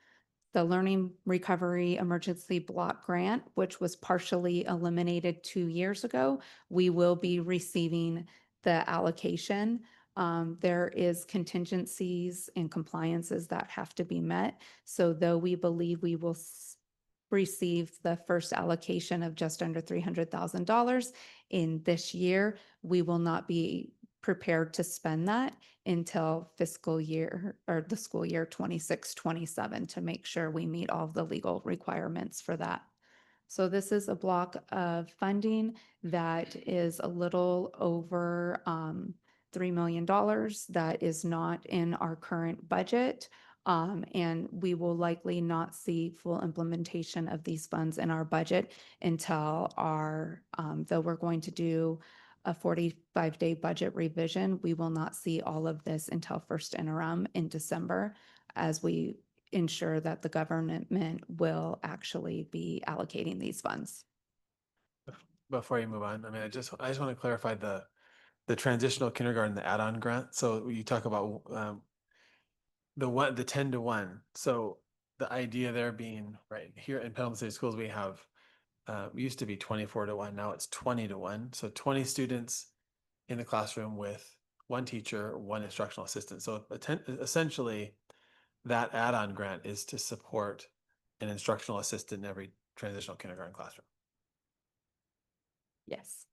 Learning Recovery Emergency Block Grant, which was partially eliminated 2 years ago, we will be receiving the allocation. There is contingencies and compliances that have to be met. So though we believe we will receive the first allocation of just under $300,000 in this year, we will not be prepared to spend that until fiscal year or the school year 26-27 to make sure we meet all of the legal requirements for that. So this is a block of funding that is a little over $3 million that is not in our current budget. And we will likely not see full implementation of these funds in our budget until our, though we're going to do a 45-day budget revision, we will not see all of this until first interim in December as we ensure that the government will actually be allocating these funds. Before you move on, I mean, I just want to clarify the transitional kindergarten, the add-on grant. So you talk about the 10 to 1. So the idea there being right here in Pendleton City Schools, we have used to be 24 to 1. Now it's 20 to 1. So 20 students in the classroom with one teacher, one instructional assistant. So essentially, that add-on grant is to support an instructional assistant in every transitional kindergarten classroom. Yes.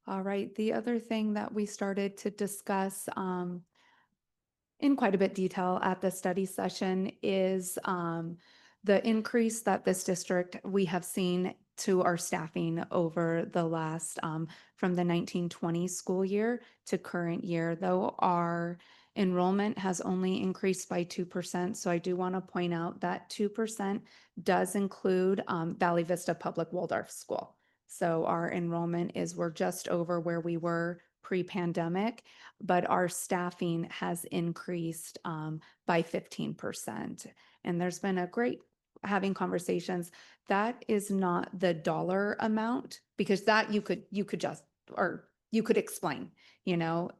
All right. The other thing that we started to discuss in quite a bit detail at the study session is the increase that this district we have seen to our staffing over the last from the 1920 school year to current year, though our enrollment has only increased by 2%. So I do want to point out that 2% does include Valley Vista Public Waldorf School. So our enrollment we're just over where we were pre-pandemic, but our staffing has increased by 15%. And there's been a great having conversations. That is not the dollar amount, because that you could just, or you could explain,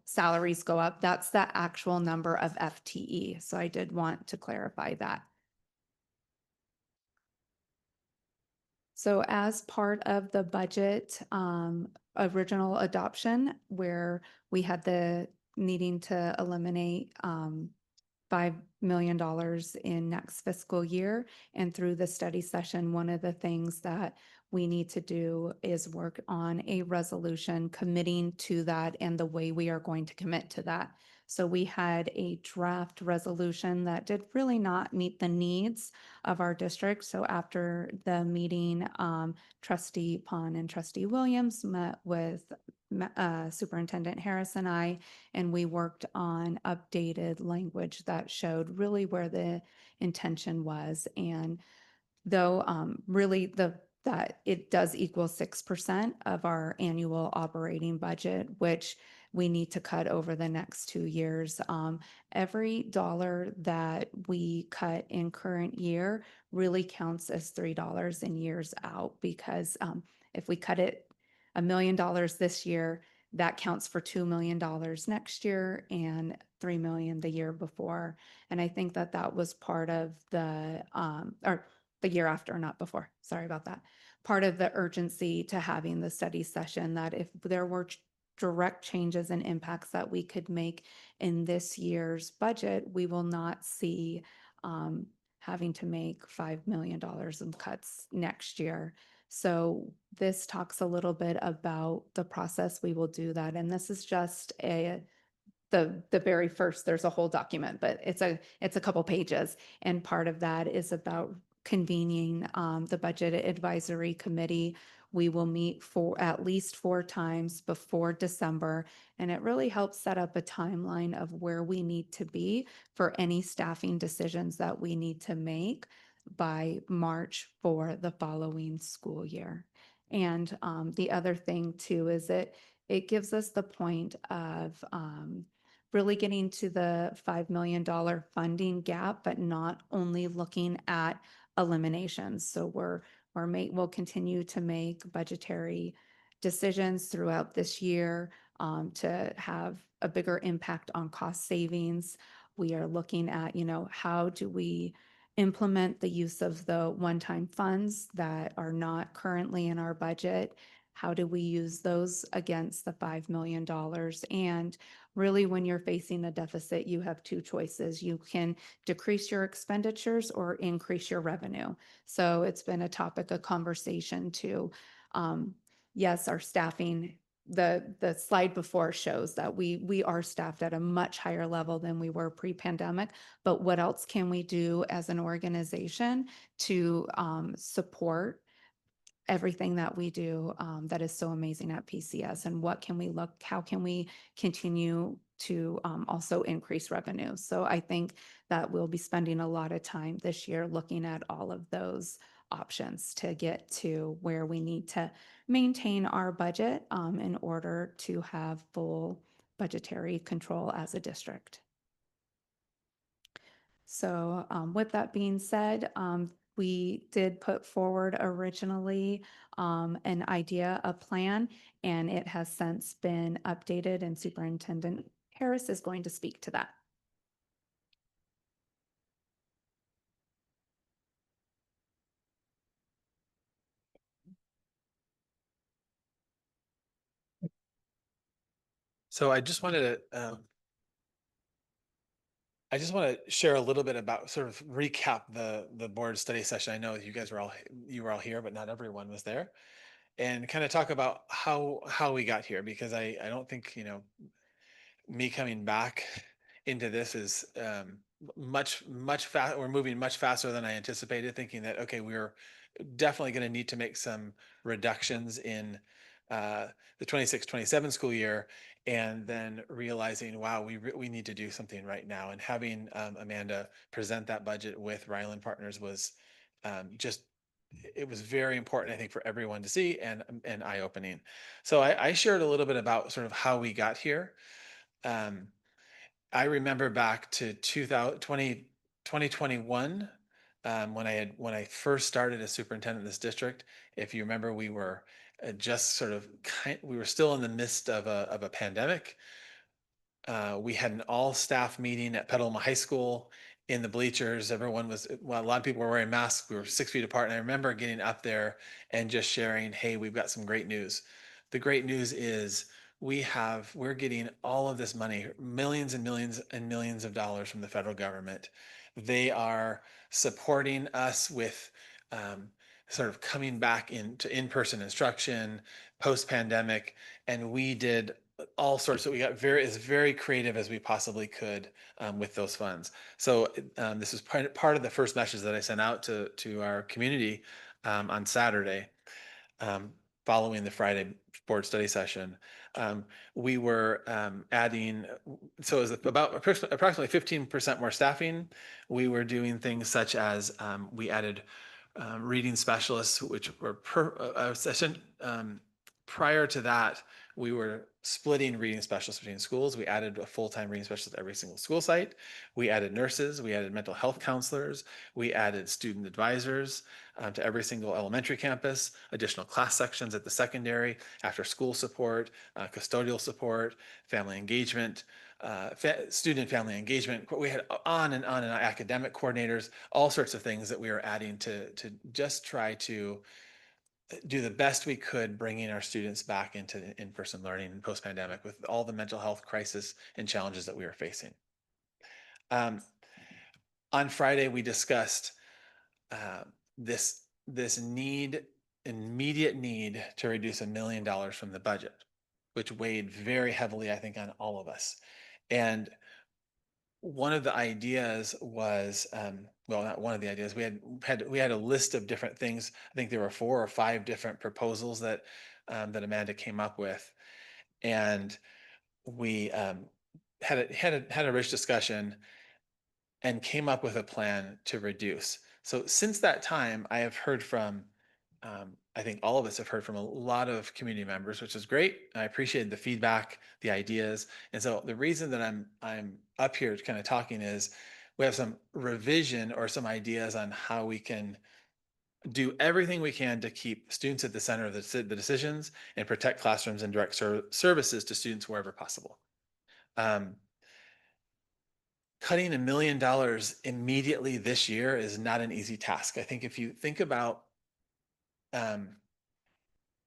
salaries go up. That's the actual number of FTE. So I did want to clarify that. So as part of the budget original adoption, where we had the needing to eliminate $5 million in next fiscal year, and through the study session, one of the things that we need to do is work on a resolution committing to that and the way we are going to commit to that. So we had a draft resolution that did really not meet the needs of our district. So after the meeting, Trustee Pond and Trustee Williams met with Superintendent Harris and I, and we worked on updated language that showed really where the intention was. And though really that it does equal 6% of our annual operating budget, which we need to cut over the next 2 years. Every dollar that we cut in current year really counts as $3 in years out, because if we cut it $1 million this year, that counts for $2 million next year and $3 million the year before. And I think that was part of or the year after, not before. Sorry about that. Part of the urgency to having the study session, that if there were direct changes and impacts that we could make in this year's budget, we will not see having to make $5 million in cuts next year. So this talks a little bit about the process we will do that. And this is just the very first, there's a whole document, but it's a couple pages. And part of that is about convening the Budget Advisory Committee. We will meet for at least 4 times before December, and it really helps set up a timeline of where we need to be for any staffing decisions that we need to make by March for the following school year. And the other thing too is it gives us the point of really getting to the $5 million funding gap, but not only looking at eliminations. So we'll continue to make budgetary decisions throughout this year to have a bigger impact on cost savings. We are looking at, how do we implement the use of the one-time funds that are not currently in our budget? How do we use those against the $5 million? And really, when you're facing a deficit, you have 2 choices. You can decrease your expenditures or increase your revenue. So it's been a topic of conversation too. Yes, our staffing the slide before shows that we are staffed at a much higher level than we were pre-pandemic. But what else can we do as an organization to support everything that we do that is so amazing at PCS, and how can we continue to also increase revenue? So I think that we'll be spending a lot of time this year looking at all of those options to get to where we need to maintain our budget in order to have full budgetary control as a district. So with that being said, we did put forward originally an idea, a plan, and it has since been updated, and Superintendent Harris is going to speak to that. So I just wanted to share a little bit about, sort of recap the board study session. I know you guys were all here, but not everyone was there, and kind of talk about how we got here, because I don't think, me coming back into this is much fast. We're moving much faster than I anticipated, thinking that, okay, we're definitely going to need to make some reductions in the 26-27 school year, and then realizing, wow, we need to do something right now. And having Amanda present that budget with Ryland Partners was just, it was very important, I think, for everyone to see, and eye-opening. So I shared a little bit about sort of how we got here. I remember back to 2021, when I first started as superintendent in this district. If you remember, we were just sort of we were still in the midst of a pandemic. We had an all-staff meeting at Petaluma High School in the bleachers. Everyone was, well, a lot of people were wearing masks. We were 6 feet apart. And I remember getting up there and just sharing, hey, we've got some great news. The great news is we're getting all of this money, millions and millions and millions of dollars from the federal government. They are supporting us with sort of coming back into in-person instruction post-pandemic. And we did all sorts. So we got as very creative as we possibly could with those funds. So this is part of the first message that I sent out to our community on Saturday, following the Friday board study session. We were adding, so it was about approximately 15% more staffing. We were doing things such as we added reading specialists, which were prior to that, we were splitting reading specialists between schools. We added a full-time reading specialist at every single school site. We added nurses, we added mental health counselors, we added student advisors to every single elementary campus, additional class sections at the secondary, after school support, custodial support, family engagement, student family engagement. We had on and academic coordinators, all sorts of things that we were adding to just try to do the best we could, bringing our students back into in-person learning post-pandemic with all the mental health crisis and challenges that we were facing. On Friday, we discussed this immediate need to reduce $1 million from the budget, which weighed very heavily, I think, on all of us. And one of the ideas was, well, not one of the ideas, we had a list of different things. I think there were 4 or 5 different proposals that Amanda came up with, and we had a rich discussion and came up with a plan to reduce. So since that time, I have heard from, I think all of us have heard from a lot of community members, which is great. I appreciated the feedback, the ideas. And so the reason that I'm up here kind of talking is we have some revision or some ideas on how we can do everything we can to keep students at the center of the decisions and protect classrooms and direct services to students wherever possible. Cutting $1 million immediately this year is not an easy task. I think if you think about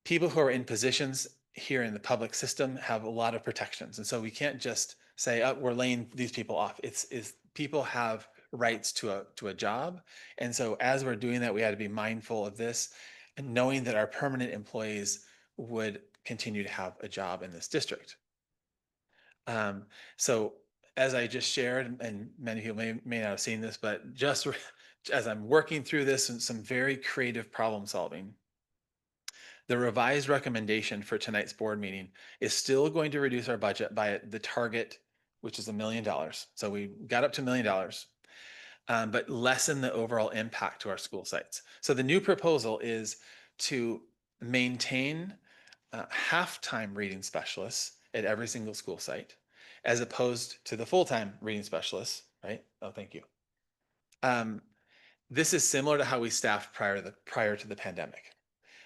people who are in positions here in the public system have a lot of protections. And so we can't just say, oh, we're laying these people off. It's people have rights to a job. And so as we're doing that, we had to be mindful of this, and knowing that our permanent employees would continue to have a job in this district. So as I just shared, and many people may not have seen this, but just as I'm working through this and some very creative problem solving, the revised recommendation for tonight's board meeting is still going to reduce our budget by the target, which is $1 million. So we got up to $1 million, but lessen the overall impact to our school sites. So the new proposal is to maintain half-time reading specialists at every single school site, as opposed to the full-time reading specialists, right? Oh, thank you. This is similar to how we staffed prior to the pandemic.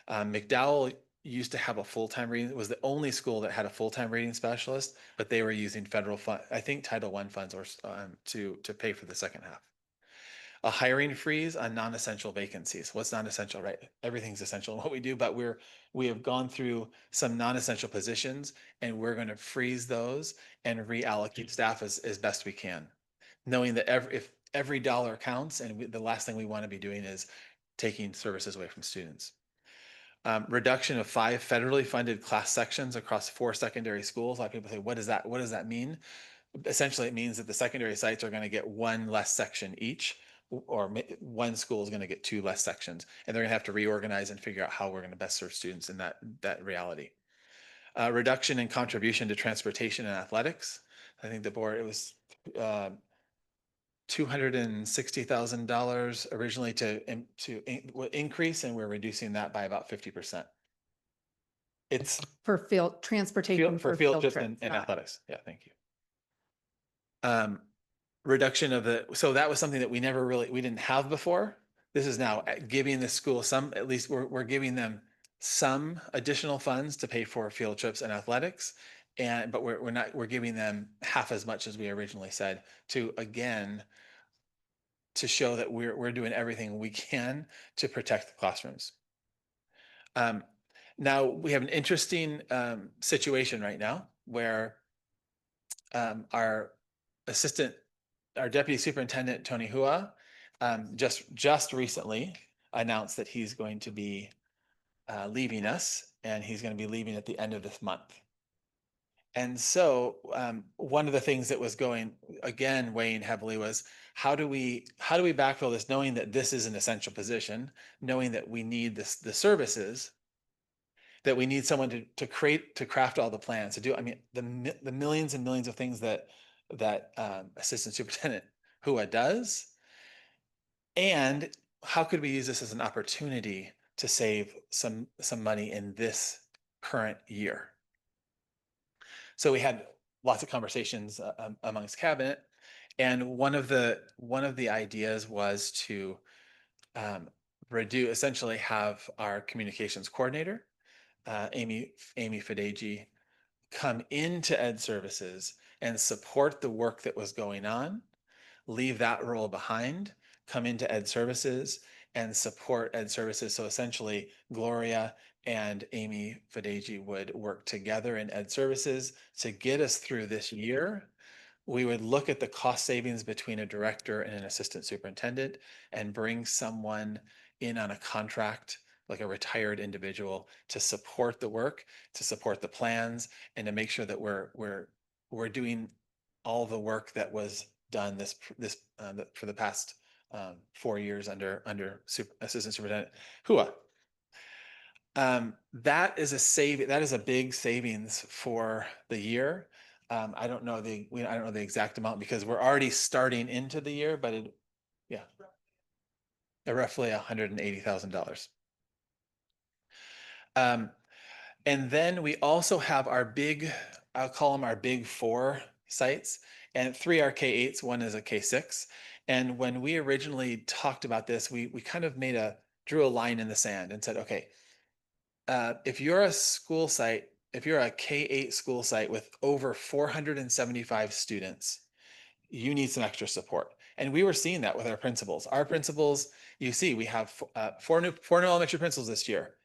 McDowell used to have a full-time reading, it was the only school that had a full-time reading specialist, but they were using federal fund, I think Title I funds or to pay for the second half. A hiring freeze on non-essential vacancies. What's non-essential, right? Everything's essential in what we do, but we have gone through some non-essential positions, and we're going to freeze those and reallocate staff as best we can, knowing that if every dollar counts, and the last thing we want to be doing is taking services away from students. Reduction of 5 federally funded class sections across 4 secondary schools. A lot of people say, what does that mean? Essentially, it means that the secondary sites are going to get 1 less section each, or one school is going to get 2 less sections, and they're going to have to reorganize and figure out how we're going to best serve students in that reality. Reduction in contribution to transportation and athletics. I think the board, it was $260,000 originally to increase, and we're reducing that by about 50%. It's For field transportation for field trips and athletics. Yeah, thank you. Reduction of so that was something that we didn't have before. This is now giving the school at least we're giving them some additional funds to pay for field trips and athletics. But we're giving them half as much as we originally said, to show that we're doing everything we can to protect the classrooms. Now we have an interesting situation right now where our deputy superintendent, Tony Hua, just recently announced that he's going to be leaving us, and he's going to be leaving at the end of this month. And so one of the things that was weighing heavily was, how do we backfill this, knowing that this is an essential position, knowing that we need the services, that we need someone to craft all the plans to do. I mean, the millions and millions of things that Assistant Superintendent Hua does, and how could we use this as an opportunity to save some money in this current year? So we had lots of conversations amongst cabinet, and one of the ideas was to essentially have our communications coordinator, Amy Fadeji, come into Ed Services and support the work that was going on, leave that role behind, come into Ed Services and support Ed Services. So essentially, Gloria and Amy Fadeji would work together in Ed Services to get us through this year. We would look at the cost savings between a director and an assistant superintendent and bring someone in on a contract, like a retired individual, to support the work, to support the plans, and to make sure that we're doing all the work that was done for the past 4 years under Assistant Superintendent Hua. That is a big savings for the year. I don't know the exact amount because we're already starting into the year, but roughly $180,000. And then we also have I'll call them our big 4 sites, and 3 are K8s, 1 is a K6. And when we originally talked about this, we kind of drew a line in the sand and said, okay, if you're a school site, if you're a K8 school site with over 475 students, you need some extra support. And we were seeing that with our principals. Our principals, you see, we have 4 new elementary principals this year.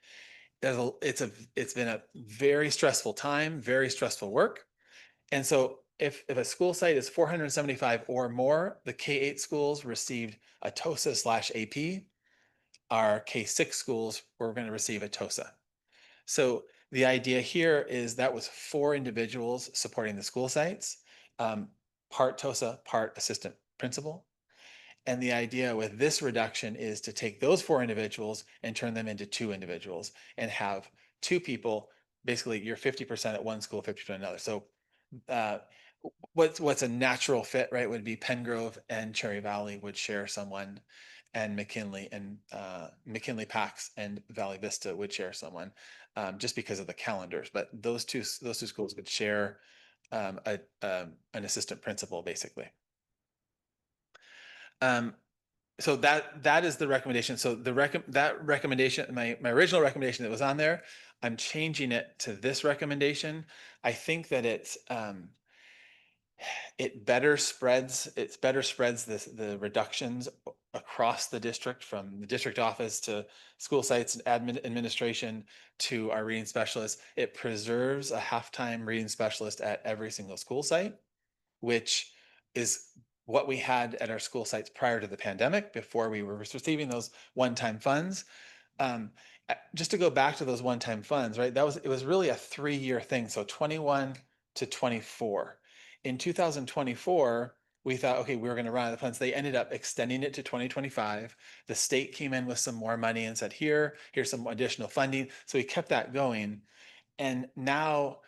It's been a very stressful time, very stressful work. And so if a school site is 475 or more, the K8 schools received a TOSA/AP. Our K6 schools were going to receive a TOSA. So The idea here is that was 4 individuals supporting the school sites, part TOSA, part assistant principal. And the idea with this reduction is to take those 4 individuals and turn them into 2 individuals and have 2 people, basically you're 50% at one school, 50% at another. So uh, what's a natural fit, right, would be Pengrove and Cherry Valley would share someone, and McKinley Pax and Valley Vista would share someone, just because of the calendars. But those two schools would share an assistant principal, basically. So that is the recommendation. So that recommendation, my original recommendation that was on there, I'm changing it to this recommendation. I think that it better spreads the reductions across the district, from the district office to school sites and administration to our reading specialists. It preserves a half-time reading specialist at every single school site, which is what we had at our school sites prior to the pandemic, before we were receiving those one-time funds. Just to go back to those one-time funds, right? It was really a 3-year thing. So 21 to 24. In 2024, we thought, okay, we were going to run out of the funds. They ended up extending it to 2025. The state came in with some more money and said, here's some additional funding. So we kept that going. And now,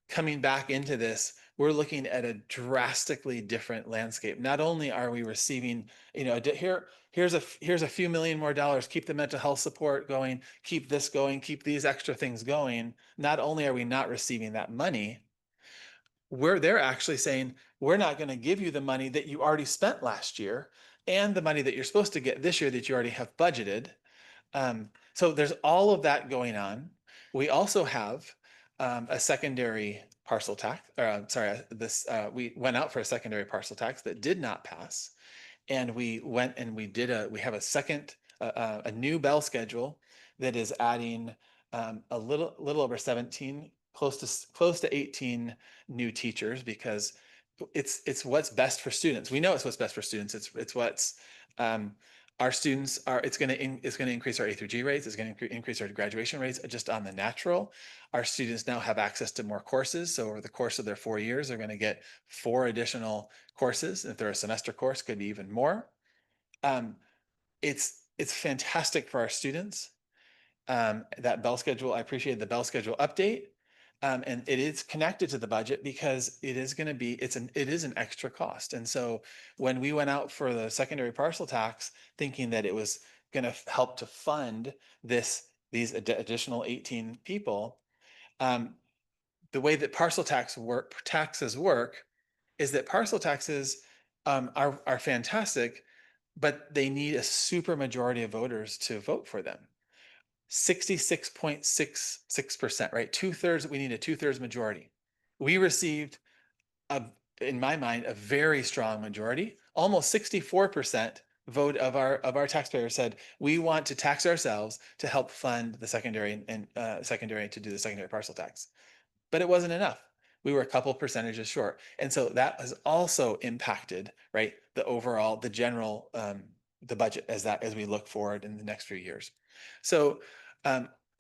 coming back into this, we're looking at a drastically different landscape. Not only are we receiving, here's a few million more dollars, keep the mental health support going, keep this going, keep these extra things going. Not only are we not receiving that money, they're actually saying, we're not going to give you the money that you already spent last year and the money that you're supposed to get this year that you already have budgeted. So there's all of that going on. We also have a secondary parcel tax, we went out for a secondary parcel tax that did not pass. And we went and we have a new bell schedule that is adding a little over 17, close to 18 new teachers, because it's what's best for students. We know it's what's best for students. It's what's our students are. It's going to increase our A through G rates. It's going to increase our graduation rates just on the natural. Our students now have access to more courses. So over the course of their 4 years, they're going to get 4 additional courses. If they're a semester course, could be even more. It's fantastic for our students. That bell schedule, I appreciate the bell schedule update. And it is connected to the budget because it is going to be, it is an extra cost. And so when we went out for the secondary parcel tax, thinking that it was going to help to fund these additional 18 people, the way that taxes work is that parcel taxes are fantastic, but they need a super majority of voters to vote for them. 66.66%, right? 2/3, we need a 2/3 majority. We received, in my mind, a very strong majority. Almost 64% vote of our taxpayers said, we want to tax ourselves to help fund the secondary to do the secondary parcel tax. But it wasn't enough. We were a couple percentages short. And so that has also impacted, right, the general, the budget as we look forward in the next few years. So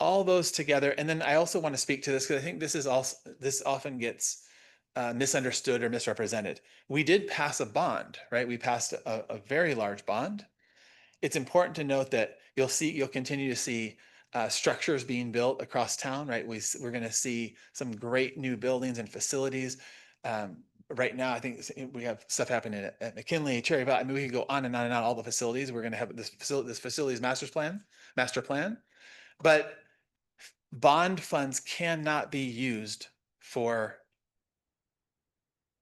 all those together. And then I also want to speak to this because I think this often gets misunderstood or misrepresented. We did pass a bond, right? We passed a very large bond. It's important to note that you'll continue to see structures being built across town, right? We're going to see some great new buildings and facilities. Right now, I think we have stuff happening at McKinley, Cherry Valley. I mean, we could go on and on and on, all the facilities. We're going to have this facilities master plan, but bond funds cannot be used for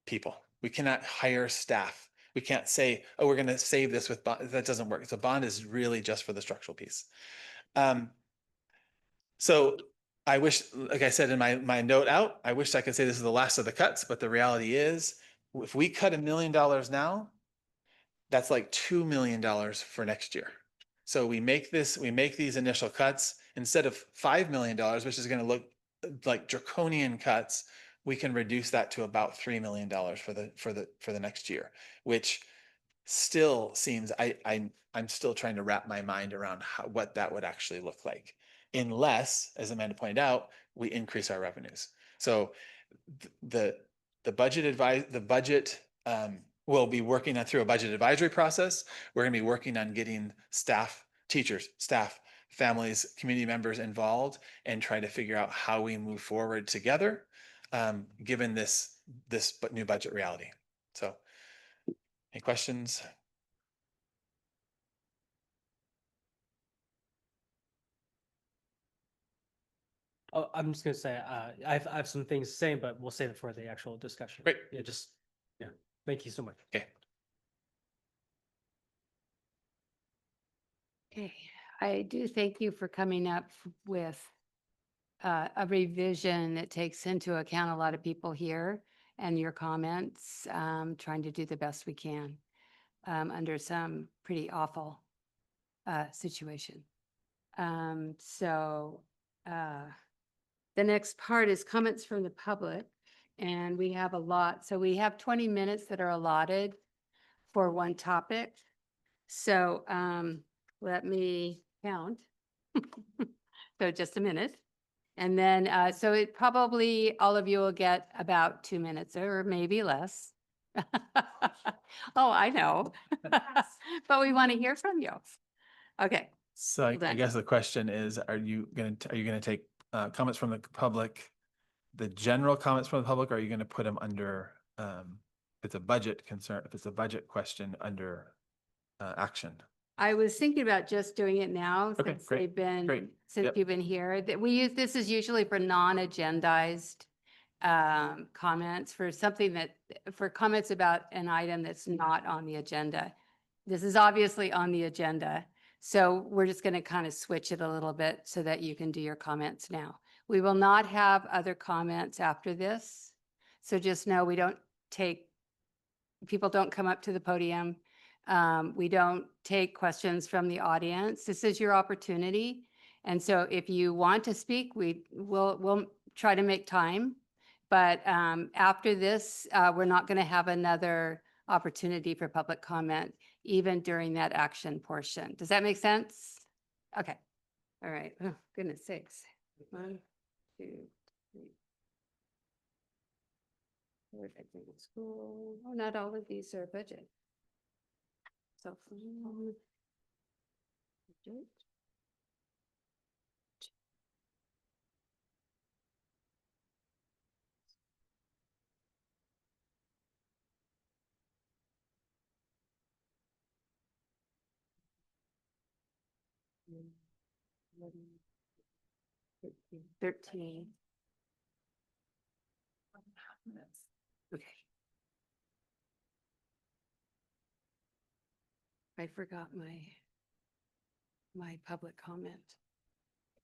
people. We cannot hire staff. We can't say, oh, we're going to save this with bond. That doesn't work. So bond is really just for the structural piece. So I wish, like I said in my note out, I wish I could say this is the last of the cuts, but the reality is, if we cut $1 million now, that's like $2 million for next year. So we make these initial cuts instead of $5 million, which is going to look like draconian cuts. We can reduce that to about $3 million for the next year, which still seems, I'm still trying to wrap my mind around what that would actually look like. unless, as Amanda pointed out, we increase our revenues. So the budget will be working on through a budget advisory process. We're going to be working on getting staff, teachers, staff, families, community members involved and trying to figure out how we move forward together, given this new budget reality. So, any questions? Oh, I'm just gonna say, I have some things to say, but we'll save it for the actual discussion. Great. Yeah, thank you so much. Okay. Okay, I do thank you for coming up with a revision that takes into account a lot of people here and your comments, trying to do the best we can under some pretty awful situation. The next part is comments from the public, and we have a lot. So we have 20 minutes that are allotted for one topic. So let me count. So just a minute. And then, so it probably, all of you will get about 2 minutes or maybe less. Oh, I know. But we want to hear from you. Okay. So I Then- guess the question is, are you gonna take comments from the public, the general comments from the public, or are you gonna put them under, if it's a budget concern, if it's a budget question under action? I was thinking about just doing it now Okay, since great, they've been, great. since Yep. you've been here. That we use, this is usually for non-agendized comments for something that, for comments about an item that's not on the agenda. This is obviously on the agenda. So we're just going to kind of switch it a little bit so that you can do your comments now. We will not have other comments after this. So just know we don't take, people don't come up to the podium. We don't take questions from the audience. This is your opportunity. And so if you want to speak, we'll try to make time. But after this, we're not going to have another opportunity for public comment, even during that action portion. Does that make sense? Okay. All right. Oh, goodness sakes. 1, 2, 3. Where did I think it's school? Oh, not all of these are budget. So. Budget. Mm, 11, 13. Okay. I forgot my public comment.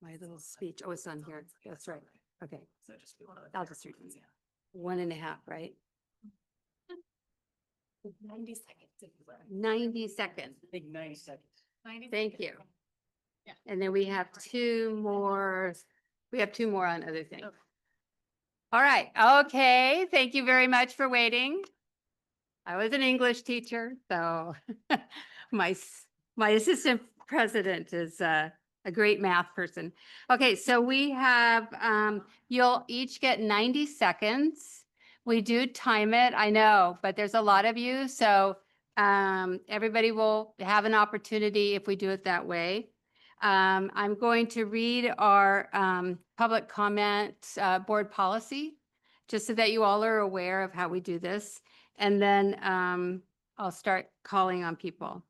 My little speech. Oh, it's on here. That's right. Okay. I'll just read it. 1.5, right? 90 seconds. 90 seconds. I think 90 seconds. Thank you. Yeah. And then we have 2 more. We have 2 more on other things. All right. Okay. Thank you very much for waiting. I was an English teacher, so my assistant president is a great math person. Okay, so we have, you'll each get 90 seconds. We do time it, I know, but there's a lot of you, so everybody will have an opportunity if we do it that way. I'm going to read our public comment board policy, just so that you all are aware of how we do this. And then I'll start calling on people.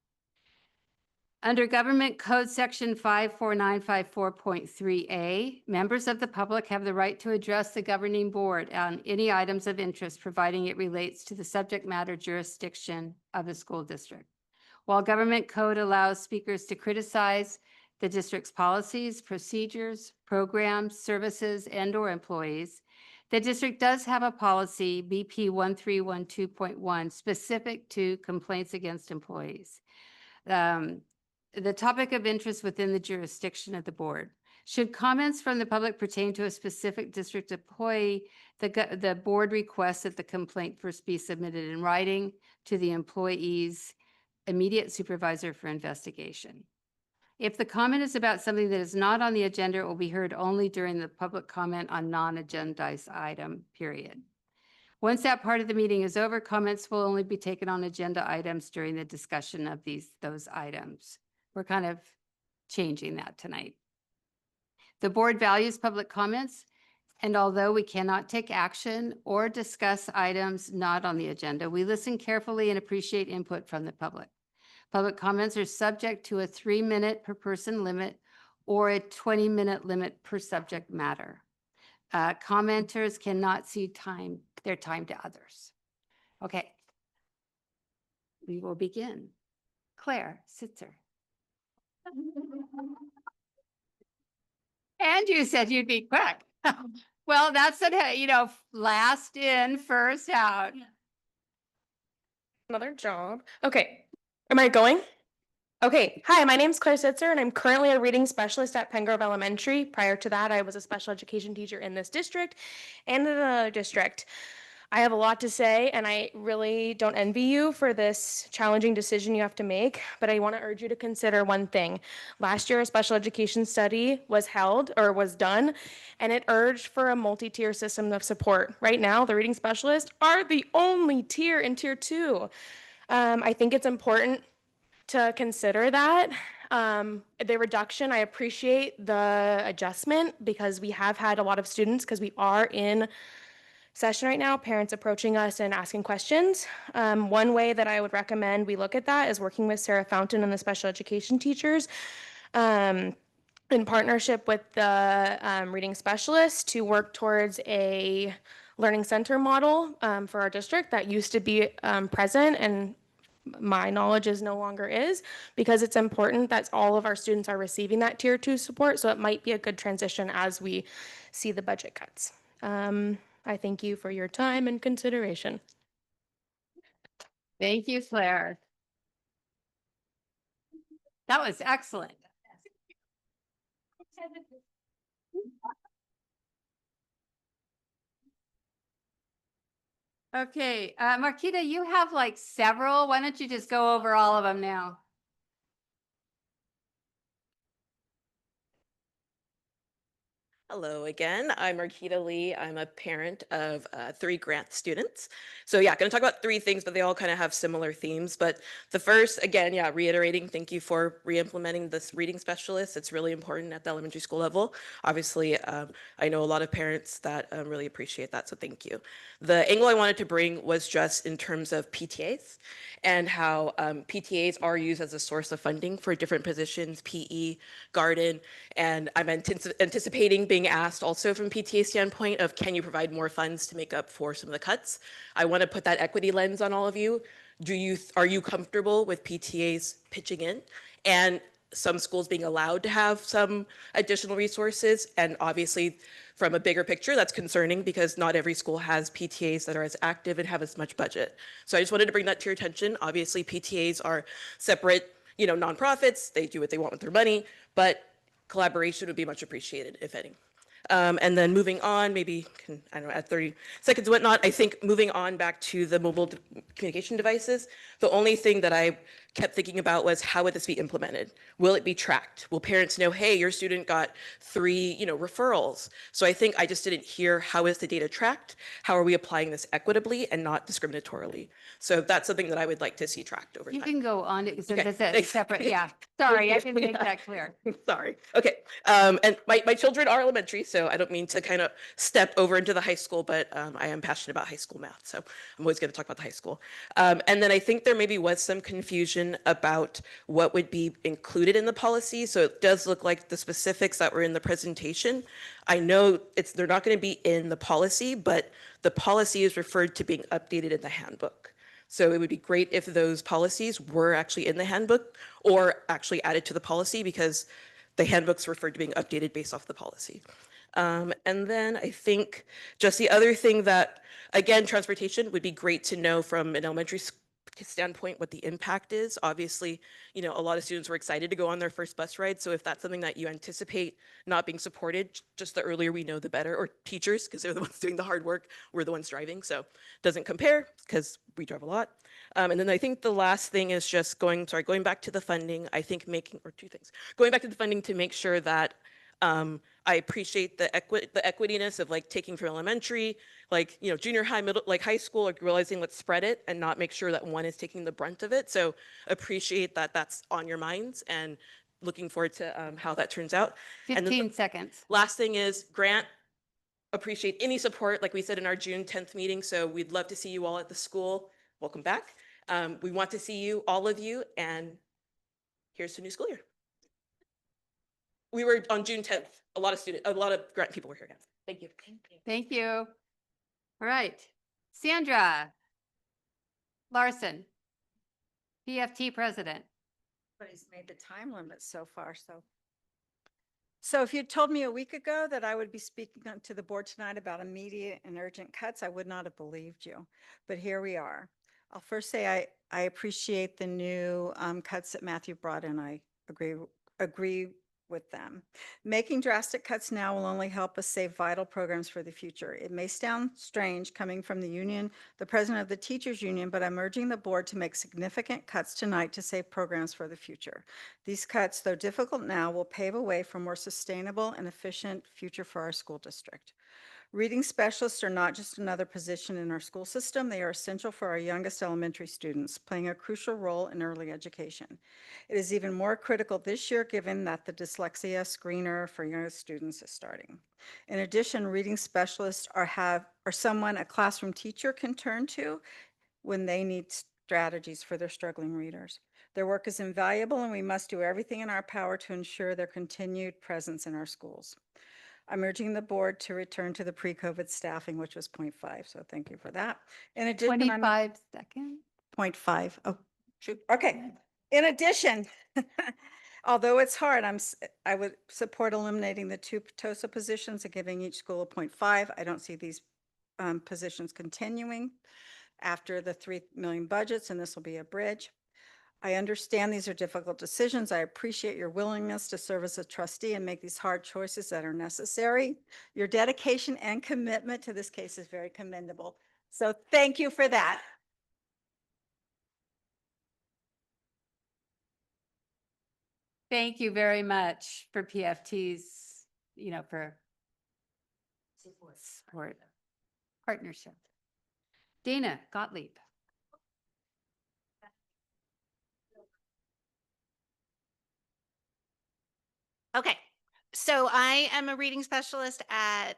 Under Government Code Section 54954.3A, members of the public have the right to address the governing board on any items of interest, providing it relates to the subject matter jurisdiction of the school district. While Government Code allows speakers to criticize the district's policies, procedures, programs, services, and/or employees, the district does have a policy, BP 1312.1, specific to complaints against employees. The topic of interest within the jurisdiction of the board. Should comments from the public pertain to a specific district employee, the board requests that the complaint first be submitted in writing to the employee's immediate supervisor for investigation. If the comment is about something that is not on the agenda, it will be heard only during the public comment on non-agendized item, period. Once that part of the meeting is over, comments will only be taken on agenda items during the discussion of those items. We're kind of changing that tonight. The board values public comments, and although we cannot take action or discuss items not on the agenda, we listen carefully and appreciate input from the public. Public comments are subject to a 3-minute per person limit or a 20-minute limit per subject matter. Commenters cannot cede their time to others. Okay. We will begin. Claire Sitzer. And you said you'd be quick. Well, that's it, last in, first out. Another job. Okay. Am I going? Okay. Hi, my name's Claire Sitzer, and I'm currently a reading specialist at Pengrove Elementary. Prior to that, I was a special education teacher in this district and in another district. I have a lot to say, and I really don't envy you for this challenging decision you have to make, but I want to urge you to consider one thing. Last year, a special education study was held or was done, and it urged for a multi-tier system of support. Right now, the reading specialists are the only tier in tier 2. I think it's important to consider that. The reduction, I appreciate the adjustment because we have had a lot of students because we are in session right now, parents approaching us and asking questions. One way that I would recommend we look at that is working with Sarah Fountain and the special education teachers in partnership with the reading specialists to work towards a learning center model for our district that used to be present, and my knowledge is no longer is, because it's important that all of our students are receiving that tier 2 support. So it might be a good transition as we see the budget cuts. I thank you for your time and consideration. Thank you, Claire. That was excellent. Okay, Marquita, you have like several. Why don't you just go over all of them now? Hello again. I'm Marquita Lee. I'm a parent of 3 grant students. So yeah, going to talk about 3 things, but they all kind of have similar themes. But the first, again, yeah, reiterating, thank you for re-implementing this reading specialist. It's really important at the elementary school level. Obviously, I know a lot of parents that really appreciate that, so thank you. The angle I wanted to bring was just in terms of PTAs and how PTAs are used as a source of funding for different positions, PE, garden, and I'm anticipating being asked also from PTA standpoint of can you provide more funds to make up for some of the cuts? I want to put that equity lens on all of you. Are you comfortable with PTAs pitching in and some schools being allowed to have some additional resources? And obviously from a bigger picture, that's concerning because not every school has PTAs that are as active and have as much budget. So I just wanted to bring that to your attention. Obviously PTAs are separate, nonprofits. They do what they want with their money, but collaboration would be much appreciated, if any. And then moving on, maybe, I don't know, at 30 seconds and whatnot, I think moving on back to the mobile communication devices, the only thing that I kept thinking about was how would this be implemented? Will it be tracked? Will parents know, hey, your student got 3, referrals? So I think I just didn't hear how is the data tracked? How are we applying this equitably and not discriminatorily? So that's something that I would like to see tracked over You time. can go on to, so Okay, that's a thanks. separate, yeah. Sorry, I you. didn't make Yeah. that clear. Sorry. Okay. And my children are elementary, so I don't mean to kind of step over into the high school, but I am passionate about high school math. So I'm always going to talk about the high school. And then I think there maybe was some confusion about what would be included in the policy. So it does look like the specifics that were in the presentation. I know they're not going to be in the policy, but the policy is referred to being updated in the handbook. So it would be great if those policies were actually in the handbook or actually added to the policy because the handbook's referred to being updated based off the policy. And then I think just the other thing that, again, transportation would be great to know from an elementary standpoint what the impact is. Obviously, you know, a lot of students were excited to go on their first bus ride. So if that's something that you anticipate not being supported, just the earlier we know, the better. Or teachers, because they're the ones doing the hard work, we're the ones driving. So doesn't compare because we drive a lot. And then I think the last thing is just going back to the funding. I think or two things, going back to the funding to make sure that I appreciate the equityness of like taking from elementary, like, you know, junior high, middle, like high school, like realizing let's spread it and not make sure that one is taking the brunt of it. So appreciate that that's on your minds and looking forward to how that turns out. And then 15 seconds. last thing is Grant, appreciate any support, like we said in our June 10th meeting. So we'd love to see you all at the school. Welcome back. We want to see you, all of you, and here's to new school year. We were on June 10th. A lot of Grant people were here. Thank you. Thank you. All right. Sandra Larson, PFT president. But he's made the time limit so far, so. So if you'd told me a week ago that I would be speaking to the board tonight about immediate and urgent cuts, I would not have believed you. But here we are. I'll first say I appreciate the new cuts that Matthew brought in. I agree with them. Making drastic cuts now will only help us save vital programs for the future. It may sound strange coming from the union, the president of the teachers union, but I'm urging the board to make significant cuts tonight to save programs for the future. These cuts, though difficult now, will pave a way for more sustainable and efficient future for our school district. Reading specialists are not just another position in our school system. They are essential for our youngest elementary students, playing a crucial role in early education. It is even more critical this year given that the dyslexia screener for youngest students is starting. In addition, reading specialists are someone a classroom teacher can turn to when they need strategies for their struggling readers. Their work is invaluable and we must do everything in our power to ensure their continued presence in our schools. I'm urging the board to return to the pre-COVID staffing, which was 0.5. So thank you for that. In addition, 25 seconds. 0.5. Oh, shoot. Okay. In addition, although it's hard, I would support eliminating the 2 TOSA positions and giving each school a 0.5. I don't see these positions continuing after the 3 million budgets, and this will be a bridge. I understand these are difficult decisions. I appreciate your willingness to serve as a trustee and make these hard choices that are necessary. Your dedication and commitment to this case is very commendable. So thank you for that. Thank you very much for PFT's, for support, partnership. Dana Gottlieb. Okay, so I am a reading specialist at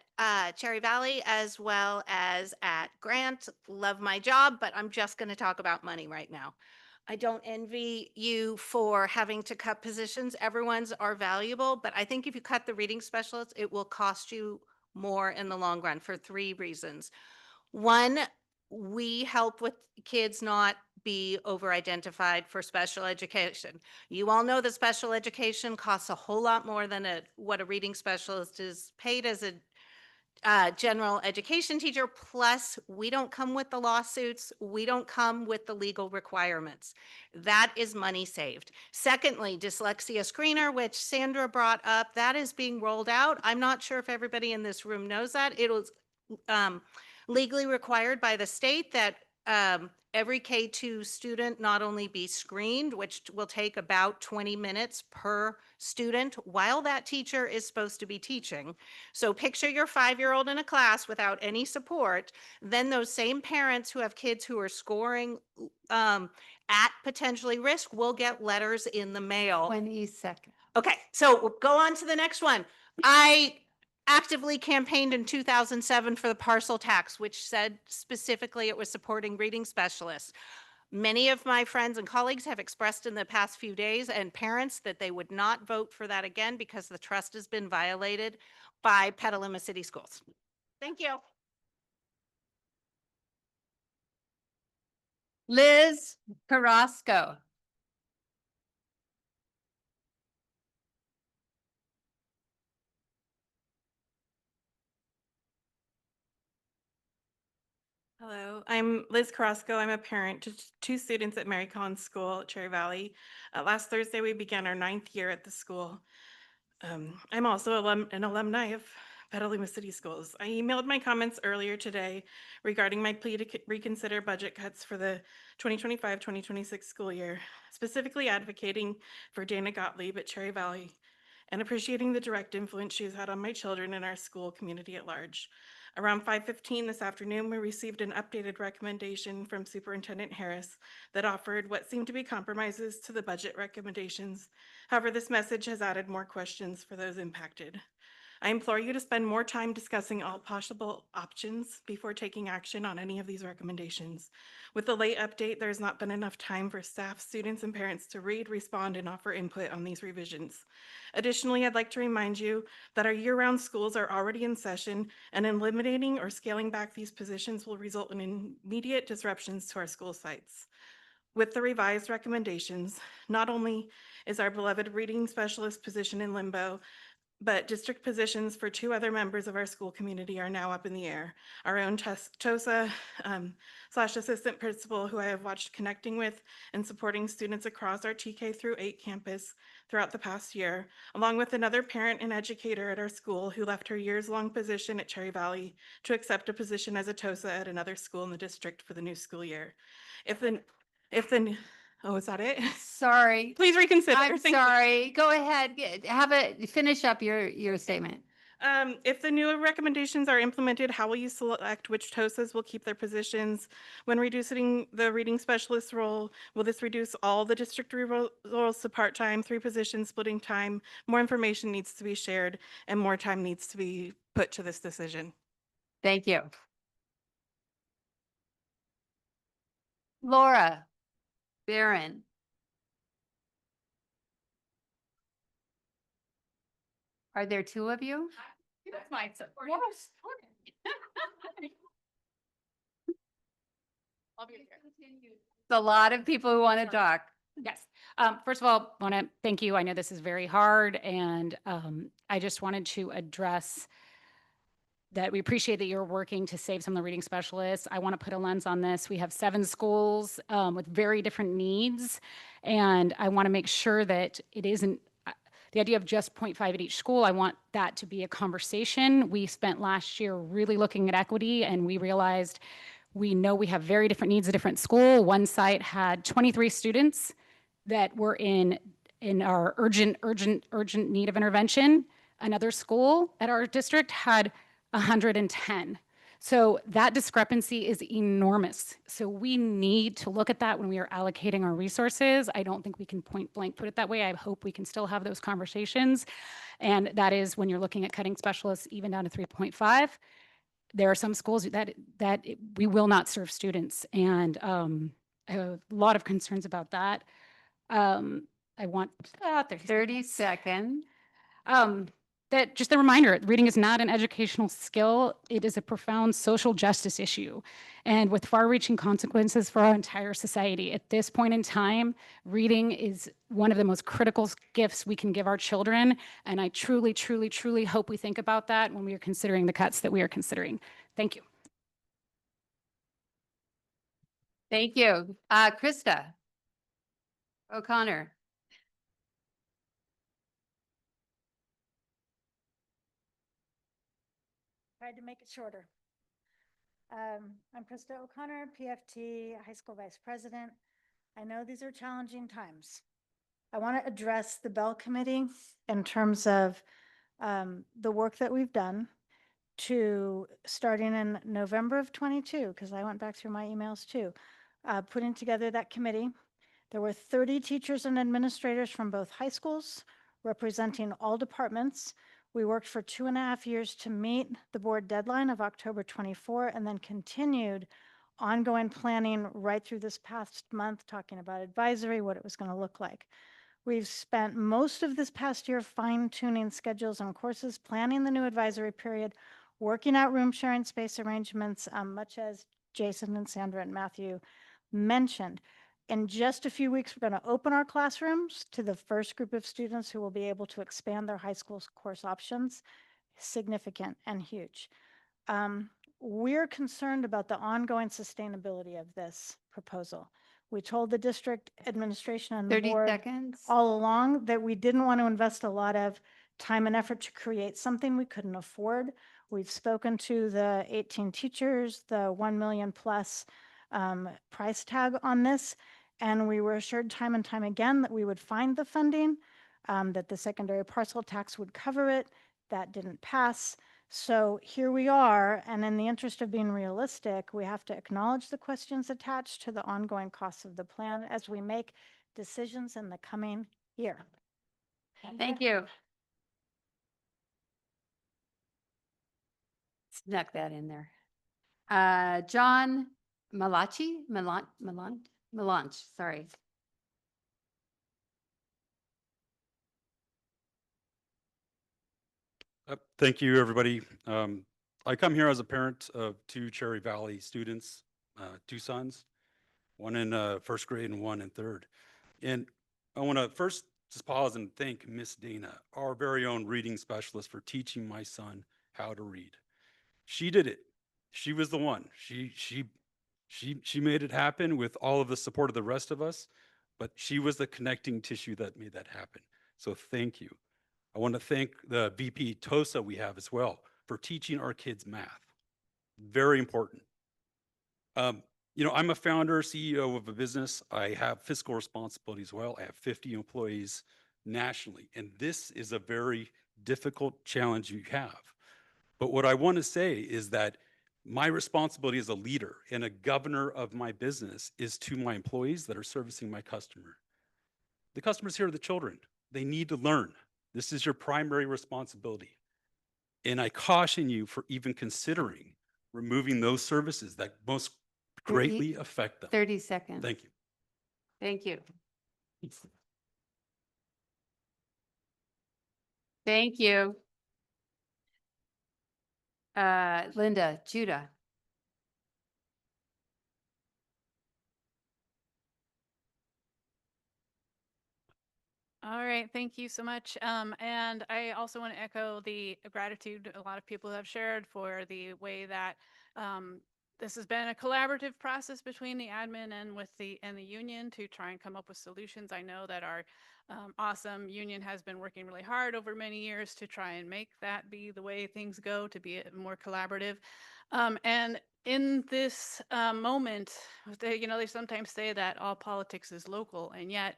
Cherry Valley as well as at Grant. Love my job, but I'm just going to talk about money right now. I don't envy you for having to cut positions. Everyone's are valuable, but I think if you cut the reading specialists, it will cost you more in the long run for 3 reasons. One, we help with kids not be over-identified for special education. You all know that special education costs a whole lot more than what a reading specialist is paid as a general education teacher. Plus, we don't come with the lawsuits. We don't come with the legal requirements. That is money saved. Secondly, dyslexia screener, which Sandra brought up, that is being rolled out. I'm not sure if everybody in this room knows that. It was legally required by the state that every K-2 student not only be screened, which will take about 20 minutes per student while that teacher is supposed to be teaching. So picture your 5-year-old in a class without any support, then those same parents who have kids who are scoring at potentially risk will get letters in the mail. 20 seconds. Okay, so we'll go on to the next one. I actively campaigned in 2007 for the parcel tax, which said specifically it was supporting reading specialists. Many of my friends and colleagues have expressed in the past few days and parents that they would not vote for that again because the trust has been violated by Petaluma City Schools. Thank you. Liz Carrasco. Hello, I'm Liz Carrasco. I'm a parent to two students at Mary Collins School at Cherry Valley. Last Thursday, we began our 9th year at the school. I'm also an alumni of Petaluma City Schools. I emailed my comments earlier today regarding my plea to reconsider budget cuts for the 2025-2026 school year, specifically advocating for Dana Gottlieb at Cherry Valley and appreciating the direct influence she has had on my children and our school community at large. Around 5:15 this afternoon, we received an updated recommendation from Superintendent Harris that offered what seemed to be compromises to the budget recommendations. However, this message has added more questions for those impacted. I implore you to spend more time discussing all possible options before taking action on any of these recommendations. With the late update, there has not been enough time for staff, students, and parents to read, respond, and offer input on these revisions. Additionally, I'd like to remind you that our year-round schools are already in session, and eliminating or scaling back these positions will result in immediate disruptions to our school sites. With the revised recommendations, not only is our beloved reading specialist position in limbo, but district positions for two other members of our school community are now up in the air. Our own TOSA / assistant principal, who I have watched connecting with and supporting students across our TK through 8 campus throughout the past year, along with another parent and educator at our school who left her years-long position at Cherry Valley to accept a position as a TOSA at another school in the district for the new school year. Oh, is that it? Sorry. Please reconsider. I'm Thank you. sorry. Go ahead. Finish up your statement. If the new recommendations are implemented, how will you select which TOSAs will keep their positions? When reducing the reading specialist role, will this reduce all the district roles to part-time, 3 positions, splitting time? More information needs to be shared and more time needs to be put to this decision. Thank you. Laura Barron. Are there 2 of you? That's my support. I'll be here. It's a lot of people who want to talk. Yes. First of all, want to thank you. I know this is very hard, and I just wanted to address that we appreciate that you're working to save some of the reading specialists. I want to put a lens on this. We have 7 schools with very different needs, and I want to make sure that it isn't the idea of just 0.5 at each school. I want that to be a conversation. We spent last year really looking at equity, and we realized we know we have very different needs at different school. One site had 23 students that were in our urgent need of intervention. Another school at our district had 110. So that discrepancy is enormous. So we need to look at that when we are allocating our resources. I don't think we can point blank put it that way. I hope we can still have those conversations. And that is when you're looking at cutting specialists even down to 3.5. There are some schools that we will not serve students, and I have a lot of concerns about that. I want 30 seconds. that just a reminder, reading is not an educational skill. It is a profound social justice issue, and with far-reaching consequences for our entire society. At this point in time, reading is one of the most critical gifts we can give our children, and I truly, truly, truly hope we think about that when we are considering the cuts that we are considering. Thank you. Thank you. Krista O'Connor. Tried to make it shorter. I'm Krista O'Connor, PFT High School Vice President. I know these are challenging times. I want to address the Bell Committee in terms of the work that we've done to starting in November of 22, because I went back through my emails too, putting together that committee. There were 30 teachers and administrators from both high schools representing all departments. We worked for 2.5 years to meet the board deadline of October 24 and then continued ongoing planning right through this past month, talking about advisory, what it was going to look like. We've spent most of this past year fine-tuning schedules and courses, planning the new advisory period, working out room sharing space arrangements, much as Jason and Sandra and Matthew mentioned. In just a few weeks, we're going to open our classrooms to the first group of students who will be able to expand their high school course options. Significant and huge. we're concerned about the ongoing sustainability of this proposal. We told the district administration and the 30 board seconds. all along that we didn't want to invest a lot of time and effort to create something we couldn't afford. We've spoken to the 18 teachers, the 1 million plus price tag on this, and we were assured time and time again that we would find the funding, that the secondary parcel tax would cover it. That didn't pass. So here we are, and in the interest of being realistic, we have to acknowledge the questions attached to the ongoing costs of the plan as we make decisions in the coming year. Thank you. Snuck that in there. John Malanch, sorry. Thank you, everybody. I come here as a parent of two Cherry Valley students, two sons, one in first grade and one in third. And I want to first just pause and thank Miss Dana, our very own reading specialist, for teaching my son how to read. She did it. She was the one. She made it happen with all of the support of the rest of us, but she was the connecting tissue that made that happen. So thank you. I want to thank the VP TOSA we have as well for teaching our kids math. Very important. You know, I'm a founder, CEO of a business. I have fiscal responsibility as well. I have 50 employees nationally, and this is a very difficult challenge you have. But what I want to say is that my responsibility as a leader and a governor of my business is to my employees that are servicing my customer. The customers here are the children. They need to learn. This is your primary responsibility. And I caution you for even considering removing those services that most greatly affect them. 30 seconds. Thank you. Thank you. Thank you. Judah. All right, thank you so much. And I also want to echo the gratitude a lot of people have shared for the way that this has been a collaborative process between the admin and with the union to try and come up with solutions. I know that our awesome union has been working really hard over many years to try and make that be the way things go, to be more collaborative. And in this moment, they sometimes say that all politics is local, and yet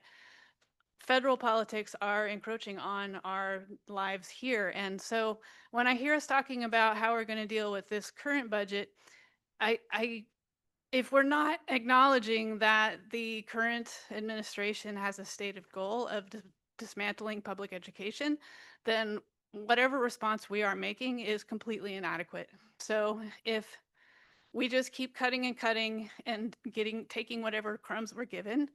federal politics are encroaching on our lives here. And so when I hear us talking about how we're going to deal with this current budget, if we're not acknowledging that the current administration has a stated goal of dismantling public education, then whatever response we are making is completely inadequate. So if we just keep cutting and cutting and taking whatever crumbs we're given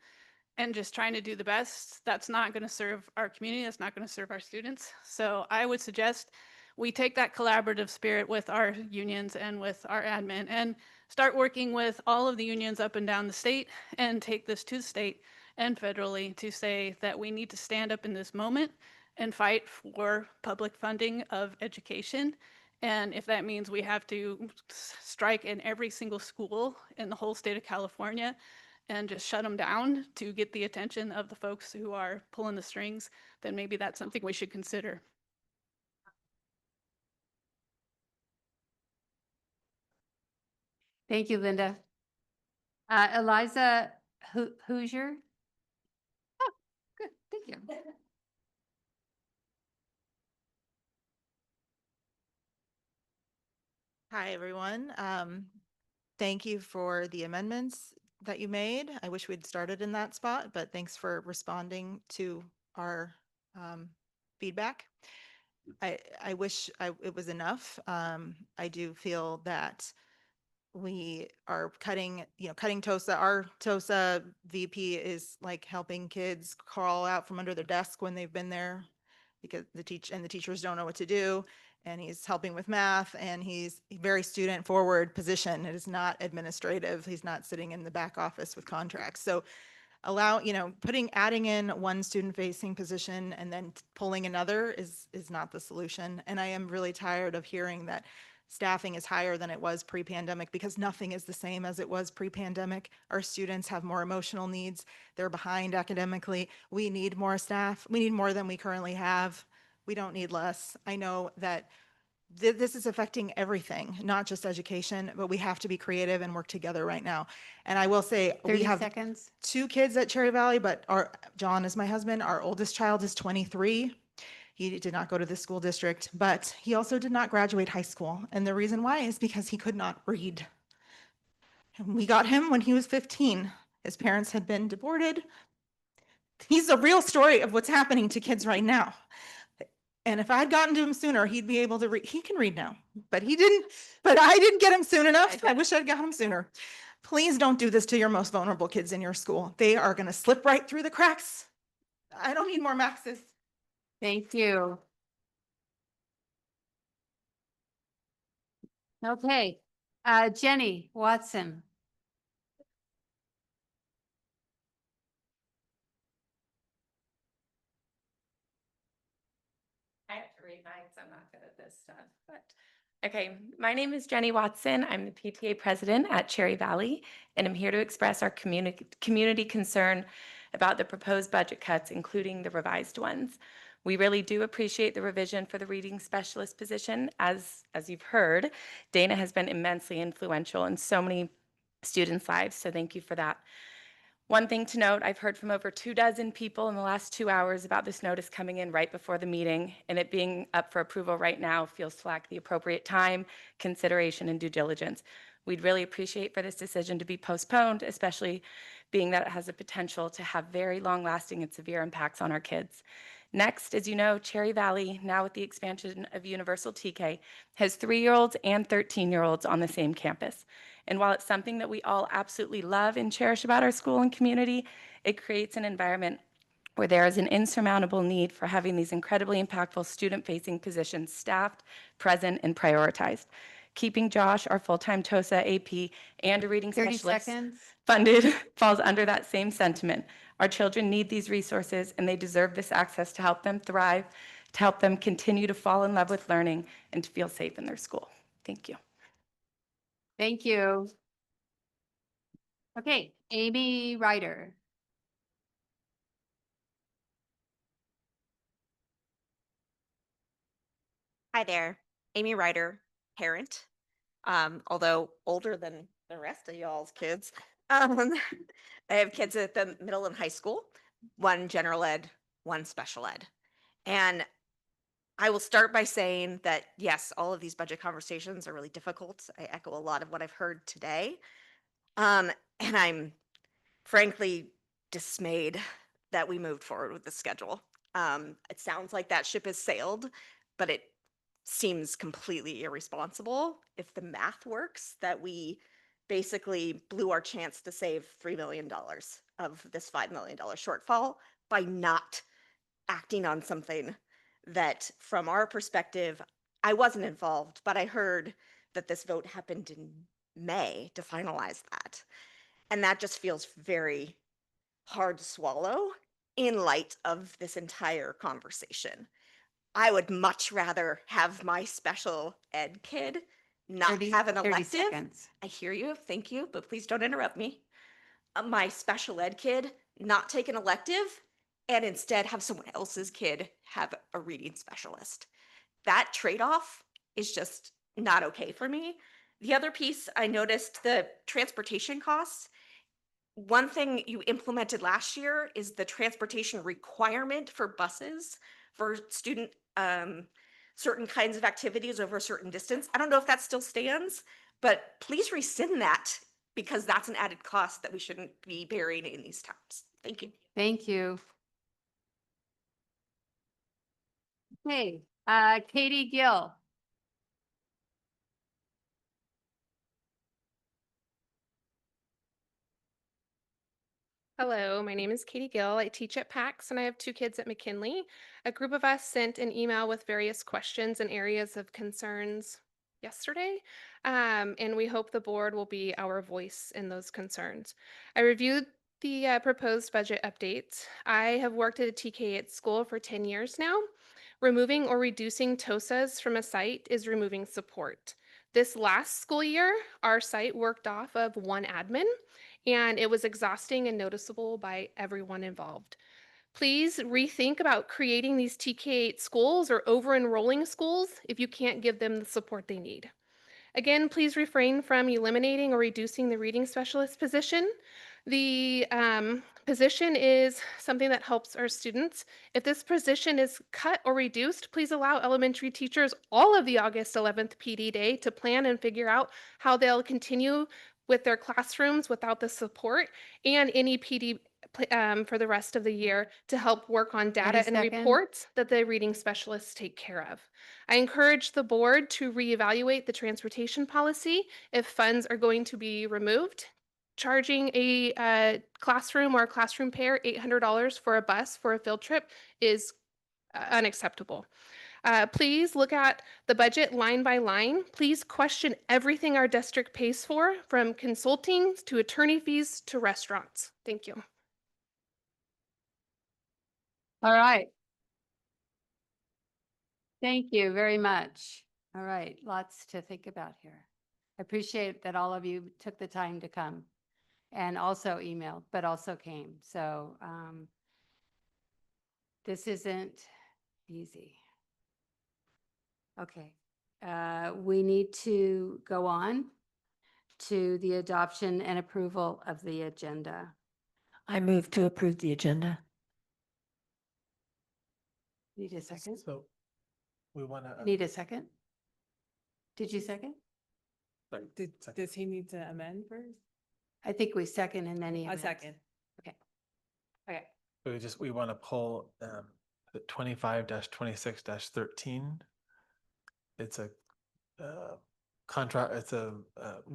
and just trying to do the best, that's not going to serve our community. That's not going to serve our students. So I would suggest we take that collaborative spirit with our unions and with our admin and start working with all of the unions up and down the state and take this to the state and federally to say that we need to stand up in this moment and fight for public funding of education. And if that means we have to strike in every single school in the whole state of California and just shut them down to get the attention of the folks who are pulling the strings, then maybe that's something we should consider. Thank you, Linda. Eliza Hoosier. Oh, good. Thank you. Hi, everyone. Thank you for the amendments that you made. I wish we'd started in that spot, but thanks for responding to our feedback. I wish it was enough. I do feel that we are cutting TOSA. Our TOSA VP is like helping kids crawl out from under their desk when they've been there because the teachers don't know what to do. And he's helping with math, and he's a very student forward position. It is not administrative. He's not sitting in the back office with contracts. So adding in one student facing position and then pulling another is not the solution. And I am really tired of hearing that Staffing is higher than it was pre-pandemic because nothing is the same as it was pre-pandemic. Our students have more emotional needs. They're behind academically. We need more staff. We need more than we currently have. We don't need less. I know that this is affecting everything, not just education, but we have to be creative and work together right now. And I will say, we 30 have seconds. 2 kids at Cherry Valley, but John is my husband. Our oldest child is 23. He did not go to this school district, but he also did not graduate high school. And the reason why is because he could not read. And we got him when he was 15. His parents had been deported. He's a real story of what's happening to kids right now. And if I had gotten to him sooner, he'd be able to read. He can read now, but he didn't. But I didn't get him soon enough. I wish I'd gotten him sooner. Please don't do this to your most vulnerable kids in your school. They are going to slip right through the cracks. I don't need more Maxes. Thank you. Okay, Jenny Watson. I have to read mine, so I'm not good at this stuff, but. Okay, my name is Jenny Watson. I'm the PTA president at Cherry Valley, and I'm here to express our community concern about the proposed budget cuts, including the revised ones. We really do appreciate the revision for the reading specialist position. As you've heard, Dana has been immensely influential in so many students' lives, so thank you for that. One thing to note, I've heard from over 24 people in the last 2 hours about this notice coming in right before the meeting, and it being up for approval right now feels to lack the appropriate time, consideration, and due diligence. We'd really appreciate for this decision to be postponed, especially being that it has the potential to have very long-lasting and severe impacts on our kids. Next, as you know, Cherry Valley, now with the expansion of Universal TK, has 3-year-olds and 13-year-olds on the same campus. And while it's something that we all absolutely love and cherish about our school and community, it creates an environment where there is an insurmountable need for having these incredibly impactful student-facing positions staffed, present, and prioritized. Keeping Josh, our full-time TOSA AP, and a reading 30 specialist seconds. funded falls under that same sentiment. Our children need these resources, and they deserve this access to help them thrive, to help them continue to fall in love with learning, and to feel safe in their school. Thank you. Thank you. Okay, Amy Ryder. Hi there, Amy Ryder, parent, although older than the rest of y'all's kids. Um, I have kids at the middle and high school, one general ed, one special ed. And I will start by saying that, yes, all of these budget conversations are really difficult. I echo a lot of what I've heard today. And I'm frankly dismayed that we moved forward with the schedule. It sounds like that ship has sailed, but it seems completely irresponsible if the math works that we basically blew our chance to save $3 million of this $5 million shortfall by not acting on something that, from our perspective, I wasn't involved, but I heard that this vote happened in May to finalize that. And that just feels very hard to swallow in light of this entire conversation. I would much rather have my special ed kid not 30 have an 30 elective. seconds. I hear you, thank you, but please don't interrupt me. My special ed kid not take an elective and instead have someone else's kid have a reading specialist. That trade-off is just not okay for me. The other piece, I noticed the transportation costs. One thing you implemented last year is the transportation requirement for buses for student certain kinds of activities over a certain distance. I don't know if that still stands, but please rescind that because that's an added cost that we shouldn't be bearing in these times. Thank you. Thank you. Okay, Katie Gill. Hello, my name is Katie Gill. I teach at PAX and I have 2 kids at McKinley. A group of us sent an email with various questions and areas of concerns yesterday, and we hope the board will be our voice in those concerns. I reviewed the proposed budget updates. I have worked at a TK at school for 10 years now. Removing or reducing TOSAs from a site is removing support. This last school year, our site worked off of one admin, and it was exhausting and noticeable by everyone involved. Please rethink about creating these TK8 schools or over-enrolling schools if you can't give them the support they need. Again, please refrain from eliminating or reducing the reading specialist position. The position is something that helps our students. If this position is cut or reduced, please allow elementary teachers all of the August 11th PD day to plan and figure out how they'll continue with their classrooms without the support and any PD for the rest of the year to help work on data and second. reports that the reading specialists take care of. I encourage the board to reevaluate the transportation policy if funds are going to be removed. Charging a classroom or a classroom pair $800 for a bus for a field trip is unacceptable. Please look at the budget line by line. Please question everything our district pays for, from consulting to attorney fees to restaurants. Thank you. All right. Thank you very much. All right, lots to think about here. I appreciate that all of you took the time to come and also emailed, but also came. So this isn't easy. Okay, we need to go on to the adoption and approval of the agenda. I move to approve the agenda. Need a second? So we want to. Need a second? Did you second? Does he need to amend first? I think we second and then he A amends. second. Okay. Okay. We want to pull the 25-26-13. It's a contract. It's a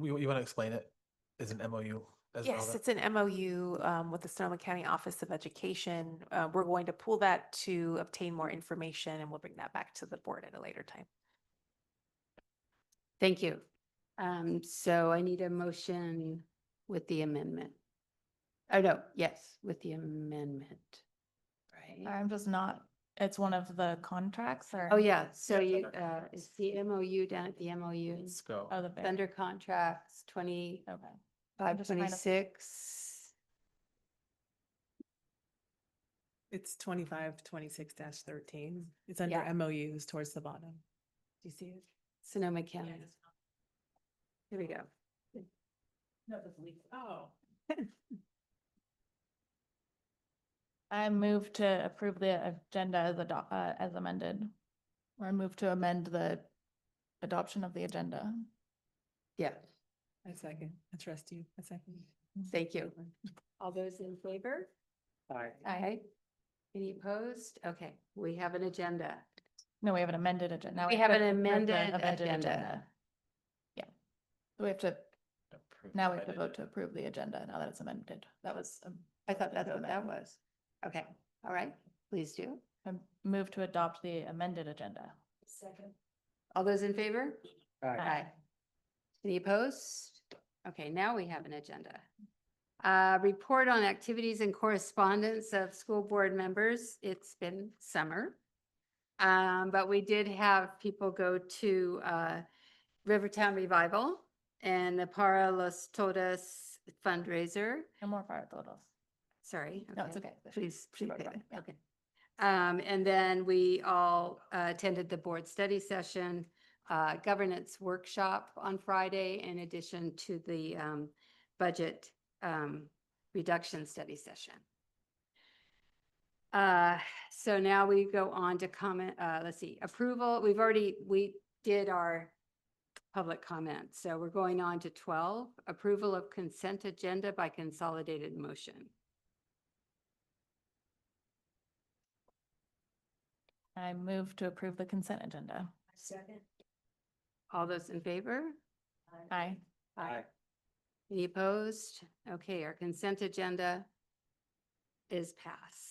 you want to explain it? Is an MOU as well? Yes, it's an MOU with the Sonoma County Office of Education. We're going to pull that to obtain more information, and we'll bring that back to the board at a later time. Thank you. So I need a motion with the amendment. Oh, no, yes, with the amendment. Right? I'm just not, it's one of the contracts or? Oh, yeah, so you, is the MOU down at the MOU? Let's go. Oh, the bid. Under contracts, 25, Okay. I'm just trying to- 26. It's 25-26-13. It's under Yeah. MOUs towards the bottom. Do you see it? Sonoma County. Here we go. No, it doesn't leak. Oh. I move to approve the agenda as amended. Or I move to amend the adoption of the agenda. Yeah, I second. I trust you. I second. thank you. All those in favor? Aye. Aye. Any opposed? Okay, we have an agenda. No, we have an amended agenda. Now We have to an approve the amended amended agenda. Yeah. So we have to, now we have to vote to approve the agenda now that it's amended. That was. I thought that's what that was. Okay, all right, please do. I move to adopt the amended agenda. Second. All those in favor? Aye. Any opposed? Okay, now we have an agenda. Report on activities and correspondence of school board members. It's been summer. But we did have people go to Rivertown Revival and the Para Los Todos fundraiser. No more fire totals. Sorry. No, it's okay. Please, She please wrote say it down, that. yeah. Okay. And then we all attended the board study session, governance workshop on Friday, in addition to the budget reduction study session. So now we go on to comment, let's see, approval. We did our public comment. So we're going on to 12, approval of consent agenda by consolidated motion. I move to approve the consent agenda. Second. All those in favor? Aye. Aye. Any opposed? Okay, our consent agenda is passed.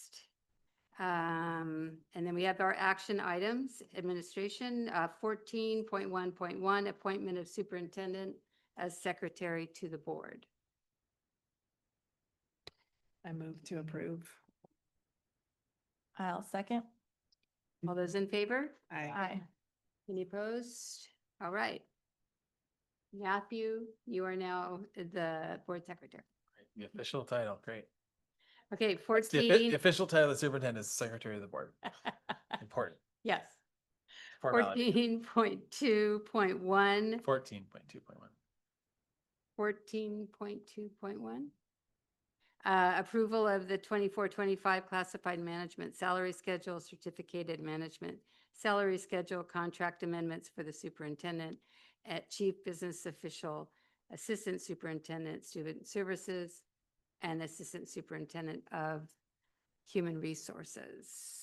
And then we have our action items, administration, 14.1.1, appointment of superintendent as secretary to the board. I move to approve. I'll second. All those in favor? Aye. Aye. Any opposed? All right. Matthew, you are now the board secretary. The official title, great. Okay, It's the 14. official title of the superintendent is secretary of the board. Important. Yes. Formality. 14.2.1. 14.2.1. 14.2.1. Approval of the 24-25 classified management salary schedule, certificated management salary schedule, contract amendments for the superintendent, at chief business official, assistant superintendent, student services, and assistant superintendent of human resources.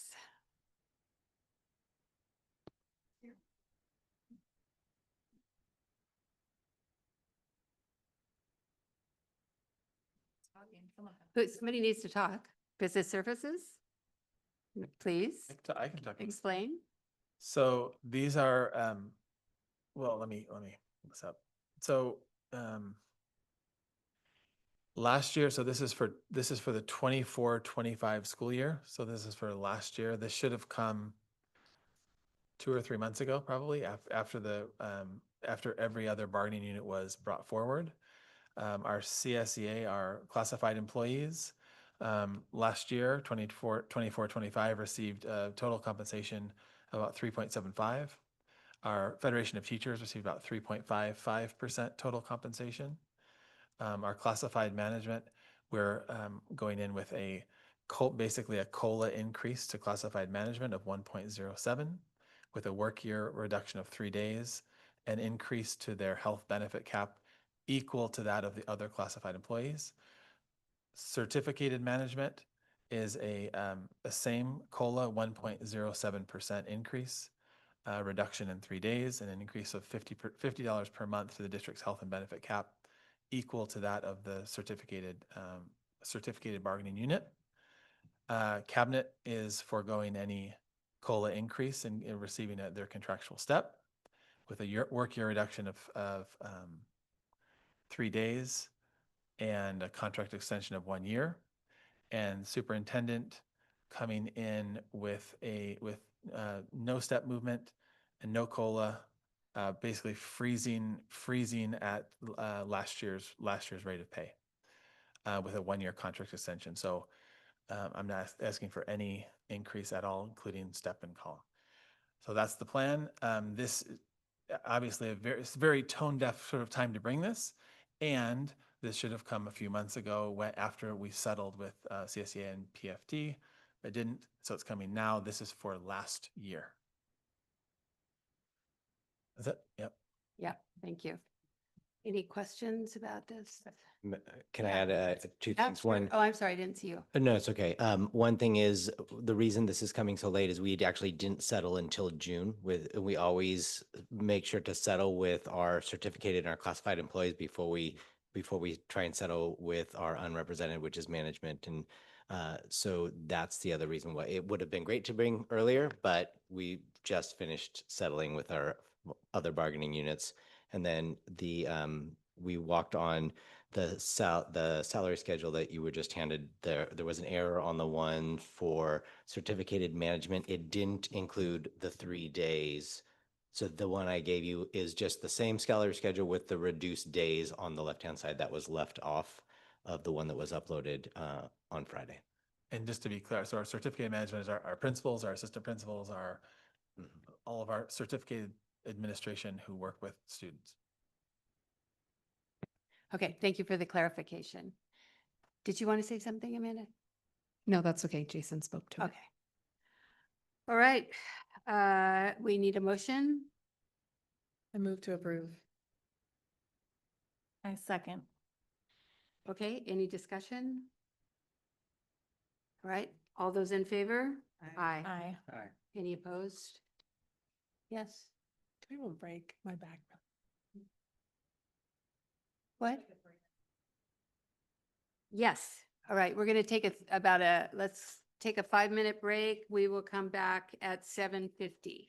Somebody needs to talk. Business services? Please I can talk. explain. So these are, well, let me look this up. So, last year, so this is for the 24-25 school year. So this is for last year. This should have come 2 or 3 months ago, probably after every other bargaining unit was brought forward. Our CSEA, our classified employees, last year, 24-25 received total compensation of about 3.75. Our Federation of Teachers received about 3.55% total compensation. Our classified management, we're going in with basically a COLA increase to classified management of 1.07, with a work year reduction of 3 days, an increase to their health benefit cap equal to that of the other classified employees. Certificated management is a same COLA 1.07% increase, reduction in 3 days, and an increase of $50 per month to the district's health and benefit cap, equal to that of the certificated bargaining unit. Cabinet is foregoing any COLA increase in receiving their contractual step, with a work year reduction of 3 days and a contract extension of 1 year. And superintendent coming in with no step movement and no COLA, basically freezing at last year's rate of pay, with a 1 year contract extension. So I'm not asking for any increase at all, including step and COLA. So that's the plan. This obviously it's very tone deaf sort of time to bring this, and this should have come a few months ago after we settled with CSEA and PFT. It didn't, so it's coming now. This is for last year. Is it? Yep. Yeah, thank you. Any questions about this? Can I add two Yeah, things? sure. One, Oh, I'm sorry, I didn't see you. no, it's okay. One thing is, the reason this is coming so late is we actually didn't settle until June. We always make sure to settle with our certificated and our classified employees before we try and settle with our unrepresented, which is management. And so that's the other reason why it would have been great to bring earlier, but we just finished settling with our other bargaining units. And then we walked on the salary schedule that you were just handed. There was an error on the one for certificated management. It didn't include the 3 days. So the one I gave you is just the same salary schedule with the reduced days on the left-hand side that was left off of the one that was uploaded on Friday. And just to be clear, so our certificated management is our principals, our assistant principals, all of our certificated administration who work with students. Okay, thank you for the clarification. Did you want to say something, Amanda? No, that's okay. Jason spoke to it. Okay. All right, we need a motion. I move to approve. I second. Okay, any discussion? All right, all those in favor? Aye. Aye. Any opposed? Yes. Do we have a break? My back. What? Yes. All right, we're going to take let's take a 5-minute break. We will come back at 7:50.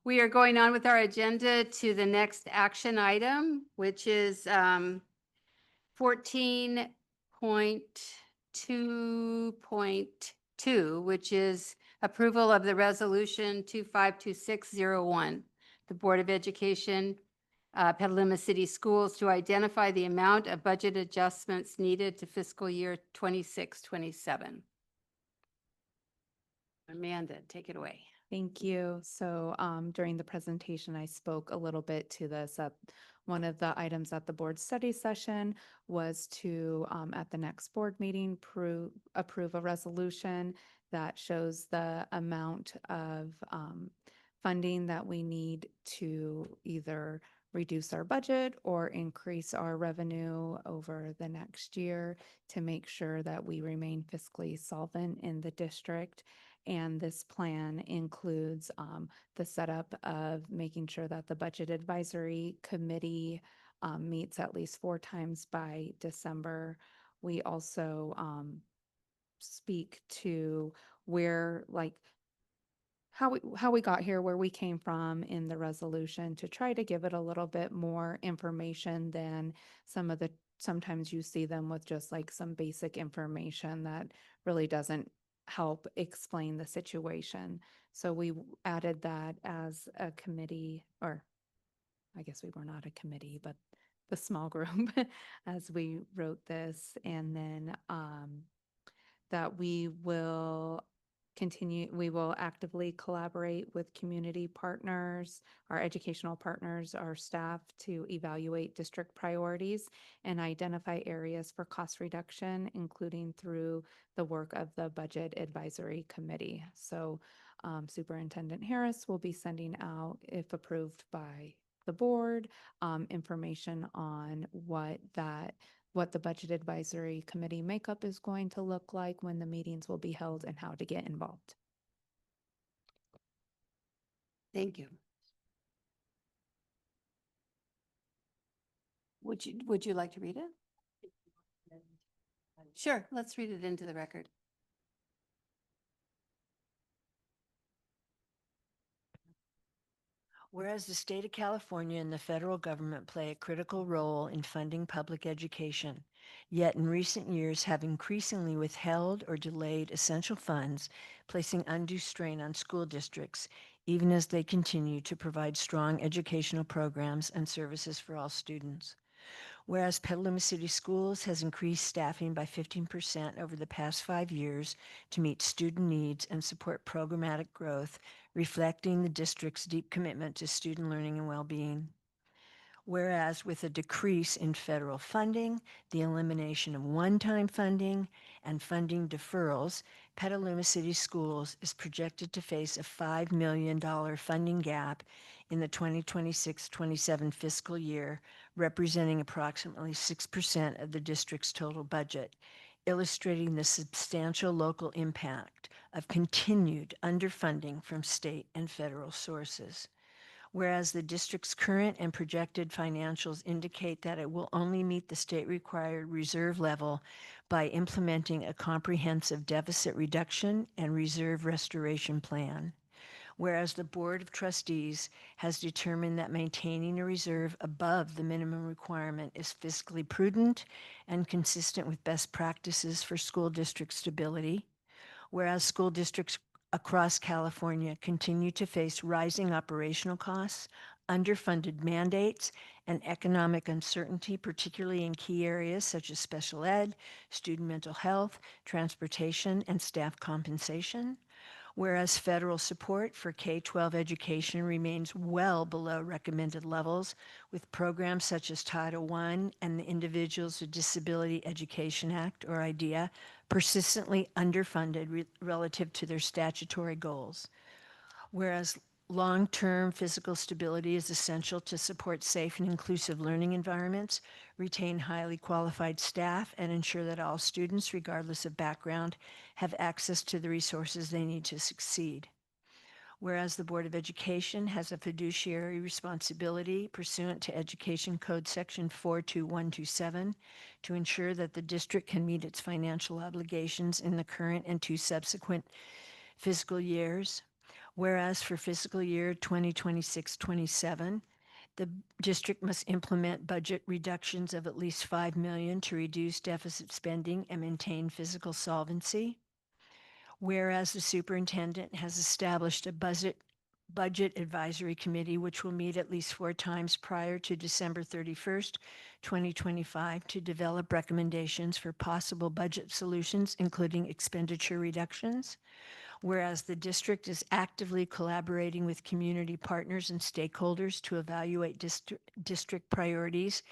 We are going on with our agenda to the next action item, which is 14.2.2. 2, which is approval of the resolution 252601. The Board of Education, Petaluma City Schools to identify the amount of budget adjustments needed to fiscal year 26-27. Amanda, take it away. Thank you. So during the presentation, I spoke a little bit to this. One of the items at the board study session was to, at the next board meeting, approve a resolution that shows the amount of funding that we need to either reduce our budget or increase our revenue over the next year to make sure that we remain fiscally solvent in the district. And this plan includes the setup of making sure that the Budget Advisory Committee meets at least 4 times by December. We also speak to where, like, how we got here, where we came from in the resolution to try to give it a little bit more information than sometimes you see them with just like some basic information that really doesn't help explain the situation. So we added that as a committee, or I guess we were not a committee, but the small group as we wrote this. And then that we will actively collaborate with community partners, our educational partners, our staff to evaluate district priorities and identify areas for cost reduction, including through the work of the Budget Advisory Committee. So Superintendent Harris will be sending out, if approved by the board, information on what the Budget Advisory Committee makeup is going to look like, when the meetings will be held, and how to get involved. Thank you. Would you like to read it? Sure, let's read it into the record. Whereas the state of California and the federal government play a critical role in funding public education, yet in recent years have increasingly withheld or delayed essential funds, placing undue strain on school districts, even as they continue to provide strong educational programs and services for all students. Whereas Petaluma City Schools has increased staffing by 15% over the past 5 years to meet student needs and support programmatic growth, reflecting the district's deep commitment to student learning and well-being. Whereas with a decrease in federal funding, the elimination of one-time funding, and funding deferrals, Petaluma City Schools is projected to face a $5 million funding gap in the 2026-27 fiscal year, representing approximately 6% of the district's total budget, illustrating the substantial local impact of continued underfunding from state and federal sources. Whereas the district's current and projected financials indicate that it will only meet the state-required reserve level by implementing a comprehensive deficit reduction and reserve restoration plan. Whereas the Board of Trustees has determined that maintaining a reserve above the minimum requirement is fiscally prudent and consistent with best practices for school district stability. Whereas school districts across California continue to face rising operational costs, underfunded mandates, and economic uncertainty, particularly in key areas such as special ed, student mental health, transportation, and staff compensation. Whereas federal support for K-12 education remains well below recommended levels, with programs such as Title I and the Individuals with Disability Education Act, or IDEA, persistently underfunded relative to their statutory goals. Whereas long-term physical stability is essential to support safe and inclusive learning environments, retain highly qualified staff, and ensure that all students, regardless of background, have access to the resources they need to succeed. Whereas the Board of Education has a fiduciary responsibility pursuant to Education Code Section 42127 to ensure that the district can meet its financial obligations in the current and 2 subsequent fiscal years. Whereas for fiscal year 2026-27, the district must implement budget reductions of at least $5 million to reduce deficit spending and maintain fiscal solvency. Whereas the superintendent has established a budget advisory committee, which will meet at least 4 times prior to December 31st, 2025, to develop recommendations for possible budget solutions, including expenditure reductions. Whereas the district is actively collaborating with community partners and stakeholders to evaluate district priorities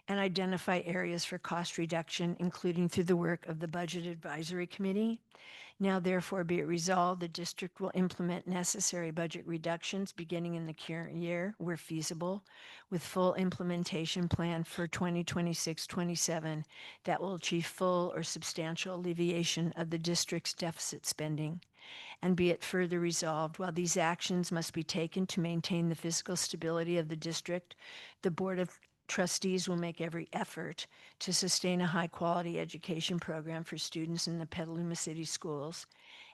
and identify areas for cost reduction, including through the work of the Budget Advisory Committee. Now therefore be it resolved, the district will implement necessary budget reductions beginning in the current year where feasible, with full implementation plan for 2026-27 that will achieve full or substantial alleviation of the district's deficit spending. And be it further resolved, while these actions must be taken to maintain the fiscal stability of the district, the Board of Trustees will make every effort to sustain a high-quality education program for students in the Petaluma City Schools.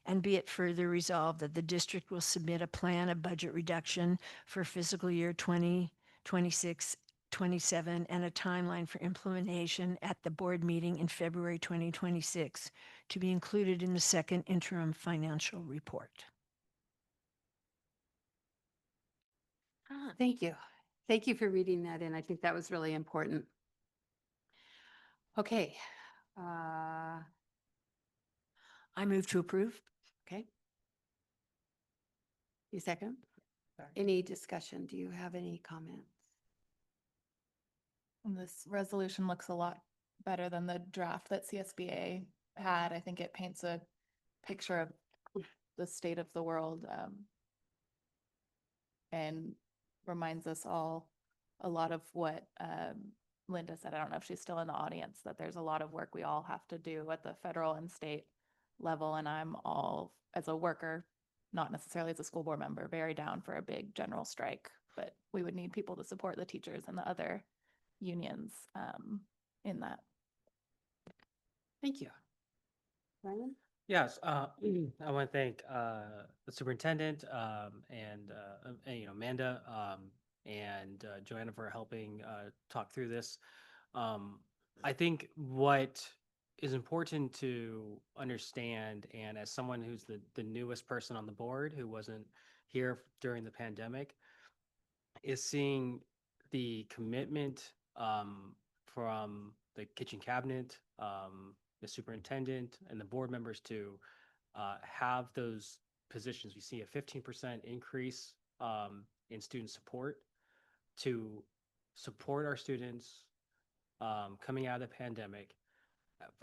And be it further resolved that the district will submit a plan of budget reduction for fiscal year 2026 27 and a timeline for implementation at the board meeting in February 2026 to be included in the second interim financial report. Thank you. Thank you for reading that in. I think that was really important. Okay. I move to approve. Okay. You second? Any discussion? Do you have any comments? This resolution looks a lot better than the draft that CSBA had. I think it paints a picture of the state of the world, and reminds us all a lot of what Linda said. I don't know if she's still in the audience, that there's a lot of work we all have to do at the federal and state level. And I'm all, as a worker, not necessarily as a school board member, very down for a big general strike, but we would need people to support the teachers and the other unions in that. Thank you. Ryan? Yes, I want to thank the superintendent and Amanda and Joanna for helping talk through this. I think what is important to understand, and as someone who's the newest person on the board who wasn't here during the pandemic, is seeing the commitment from the kitchen cabinet, the superintendent, and the board members to have those positions. We see a 15% increase in student support to support our students coming out of the pandemic,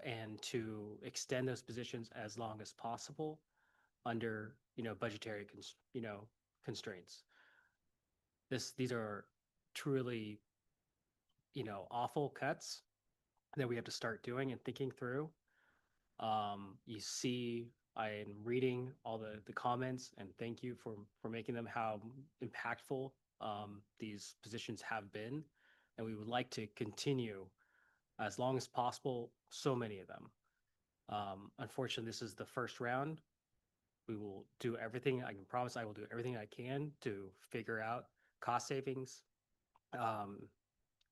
and to extend those positions as long as possible under budgetary constraints. These are truly awful cuts that we have to start doing and thinking through. You see, I am reading all the comments, and thank you for making them, how impactful these positions have been. And we would like to continue as long as possible, so many of them. Unfortunately, this is the first round. We will do everything. I can promise I will do everything I can to figure out cost savings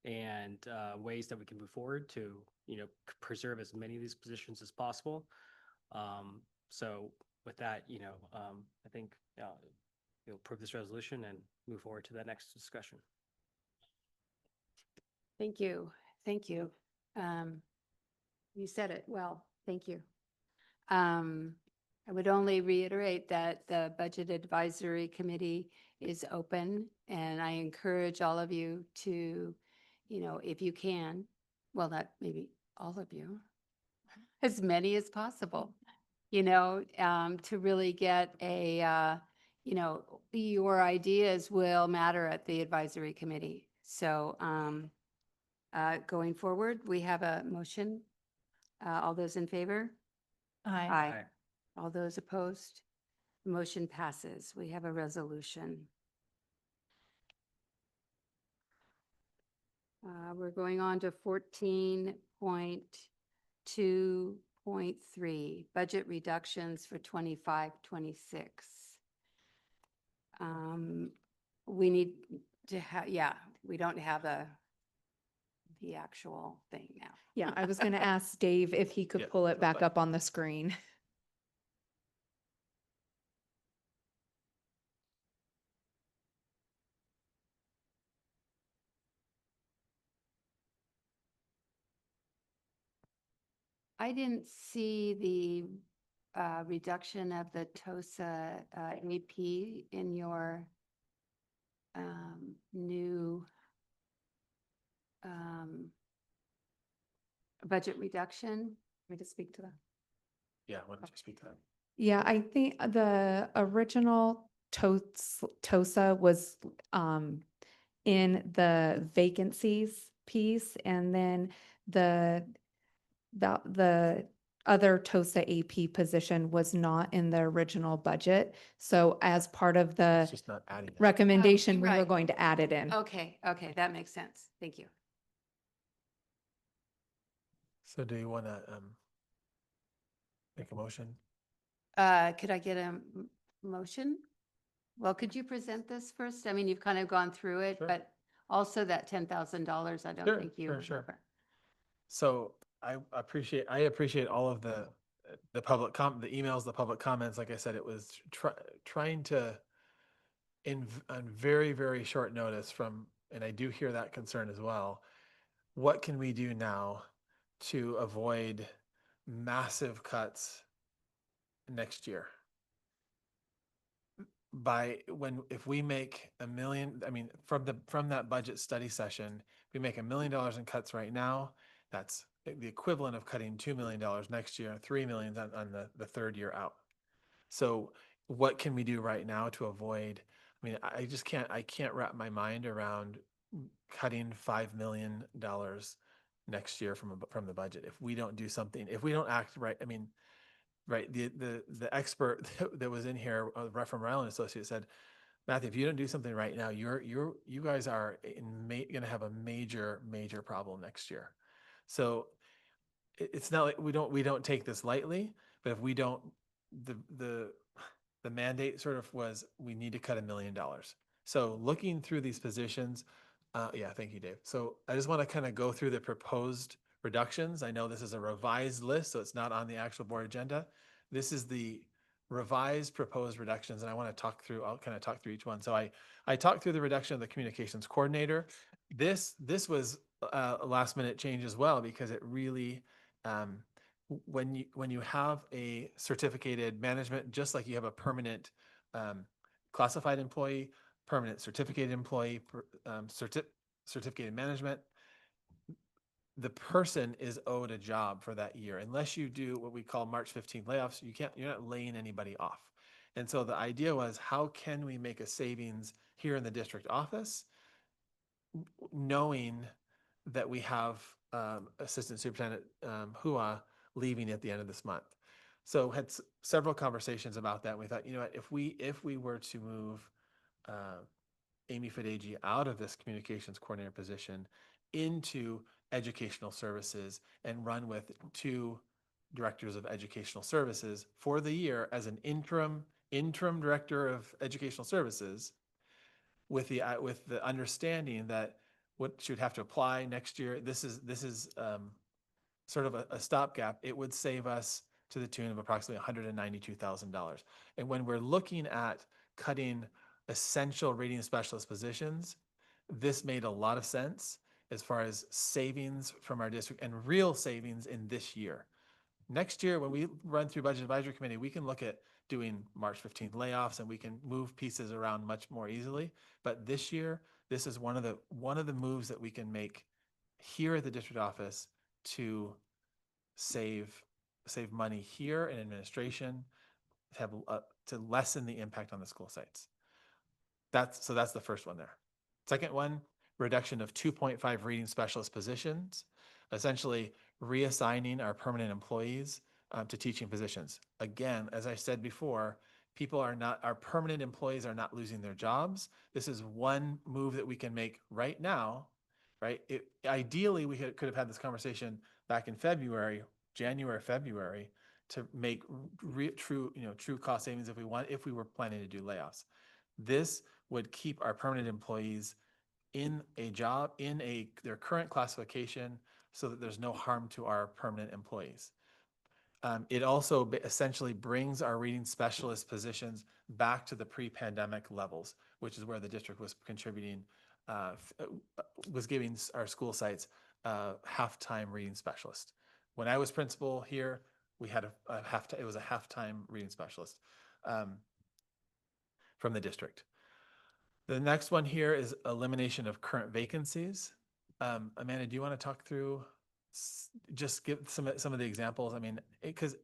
and ways that we can move forward to preserve as many of these positions as possible. So with that, I think you'll approve this resolution and move forward to the next discussion. Thank you. Thank you. You said it well. Thank you. I would only reiterate that the Budget Advisory Committee is open, and I encourage all of you to, if you can, well, not maybe all of you, as many as possible, to really get a, your ideas will matter at the advisory committee. So going forward, we have a motion. All those in favor? Aye. Aye. All those opposed? The motion passes. We have a resolution. We're going on to 14.2.3, budget reductions for 25-26. We need to have, we don't have the actual thing now. Yeah, I was going to ask Dave if he could Yeah, pull it back but- up on the screen. I didn't see the reduction of the TOSA AP in your new budget reduction. Let me just speak to that. Yeah, why don't you speak to that? Yeah, I think the original TOSA was in the vacancies piece, and then the other TOSA AP position was not in the original budget. So as part of It's the just not adding it. recommendation, we were right. going to add it in. Okay, okay, that makes sense. Thank you. So do you want to make a motion? Could I get a motion? Well, could you present this first? I mean, you've kind of gone through it, Sure. but also that $10,000, I don't Sure, think you. sure, sure. So I appreciate all of the the emails, the public comments. Like I said, it was trying to on very, very short notice and I do hear that concern as well. What can we do now to avoid massive cuts next year? If we make $1 million, I mean, from that budget study session, we make $1 million in cuts right now, that's the equivalent of cutting $2 million next year, 3 million on the third year out. So what can we do right now to avoid? I mean, I can't wrap my mind around cutting $5 million next year from the budget. If we don't do something, if we don't act right, I mean, right, the expert that was in here from Ryland Associates said, Matthew, if you don't do something right now, you guys are going to have a major problem next year. So it's not like we don't take this lightly, but if we don't, the mandate sort of was we need to cut $1 million. So looking through these positions, yeah, thank you, Dave. So I just want to kind of go through the proposed reductions. I know this is a revised list, so it's not on the actual board agenda. This is the revised proposed reductions, and I'll kind of talk through each one. So I talked through the reduction of the communications coordinator. This was a last minute change as well, because it really, when you have a certificated management, just like you have a permanent classified employee, permanent certificated employee, certificated management, the person is owed a job for that year. Unless you do what we call March 15th layoffs, you're not laying anybody off. And so the idea was, how can we make a savings here in the district office, knowing that we have Assistant Superintendent Hua leaving at the end of this month. So had several conversations about that. And we thought, you know what, if we were to move Amy Fadegi out of this communications coordinator position into educational services and run with 2 directors of educational services for the year as an interim director of educational services, with the understanding that what she would have to apply next year, this is sort of a stopgap. It would save us to the tune of approximately $192,000. And when we're looking at cutting essential reading specialist positions, this made a lot of sense as far as savings from our district and real savings in this year. Next year, when we run through Budget Advisory Committee, we can look at doing March 15th layoffs, and we can move pieces around much more easily. But this year, this is one of the moves that we can make here at the district office to save money here in administration, to lessen the impact on the school sites. That's the first one there. Second one, reduction of 2.5 reading specialist positions, essentially reassigning our permanent employees to teaching positions. Again, as I said before, our permanent employees are not losing their jobs. This is one move that we can make right now, right? Ideally, we could have had this conversation back in January, February, to make true cost savings if we were planning to do layoffs. This would keep our permanent employees in a job, their current classification, so that there's no harm to our permanent employees. It also essentially brings our reading specialist positions back to the pre-pandemic levels, which is where the district was contributing, was giving our school sites half-time reading specialist. When I was principal here, we had it was a half-time reading specialist from the district. The next one here is elimination of current vacancies. Amanda, do you want to talk through, just give some of the examples? I mean, because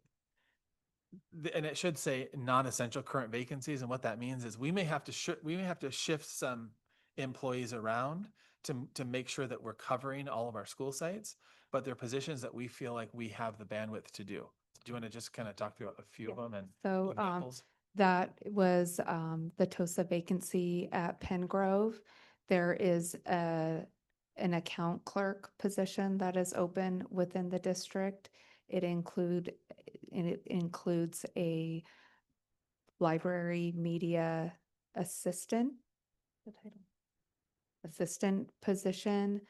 and it should say non-essential current vacancies, and what that means is we may have to shift some employees around to make sure that we're covering all of our school sites, but they're positions that we feel like we have the bandwidth to do. Do you want to just kind of talk through a few of them and So examples? that was the TOSA vacancy at Pengrove. There is an account clerk position that is open within the district. It includes a library media assistant, the title, assistant position.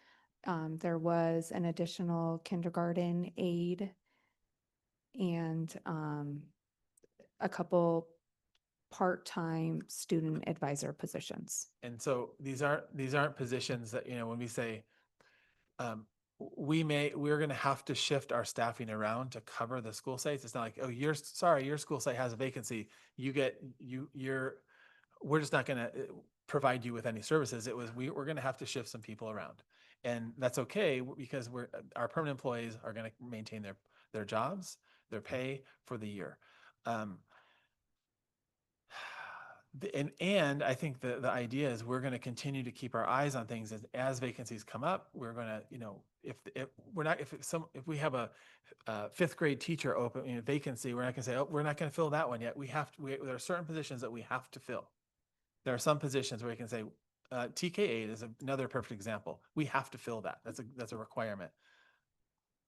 There was an additional kindergarten aide and a couple part-time student advisor positions. And so these aren't positions that, when we say, we're going to have to shift our staffing around to cover the school sites. It's not like, oh, your school site has a vacancy. We're just not going to provide you with any services. We're going to have to shift some people around, and that's okay because our permanent employees are going to maintain their jobs, their pay for the year. And I think the idea is we're going to continue to keep our eyes on things as vacancies come up. We're going to, if we have a fifth grade teacher open vacancy, we're not going to say, oh, we're not going to fill that one yet. There are certain positions that we have to fill. There are some positions where you can say, TK8 is another perfect example. We have to fill that. That's a requirement.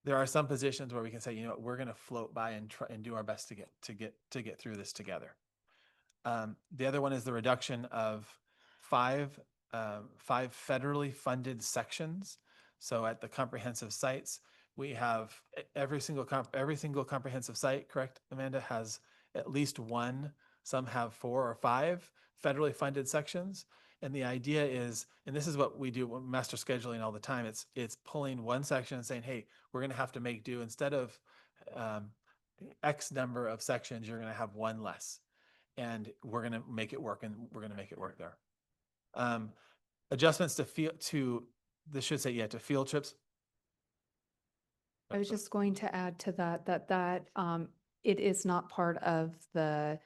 There are some positions where we can say, we're going to float by and try and do our best to get through this together. The other one is the reduction of five federally funded sections. So at the comprehensive sites, we have every single comprehensive site, correct, Amanda, has at least one. Some have 4 or 5 federally funded sections. And the idea is, and this is what we do with master scheduling all the time, it's pulling one section and saying, hey, we're going to have to make do. Instead of X number of sections, you're going to have one less. And we're going to make it work, and we're going to make it work there. Adjustments to field trips. I was just going to add to that it is not part of the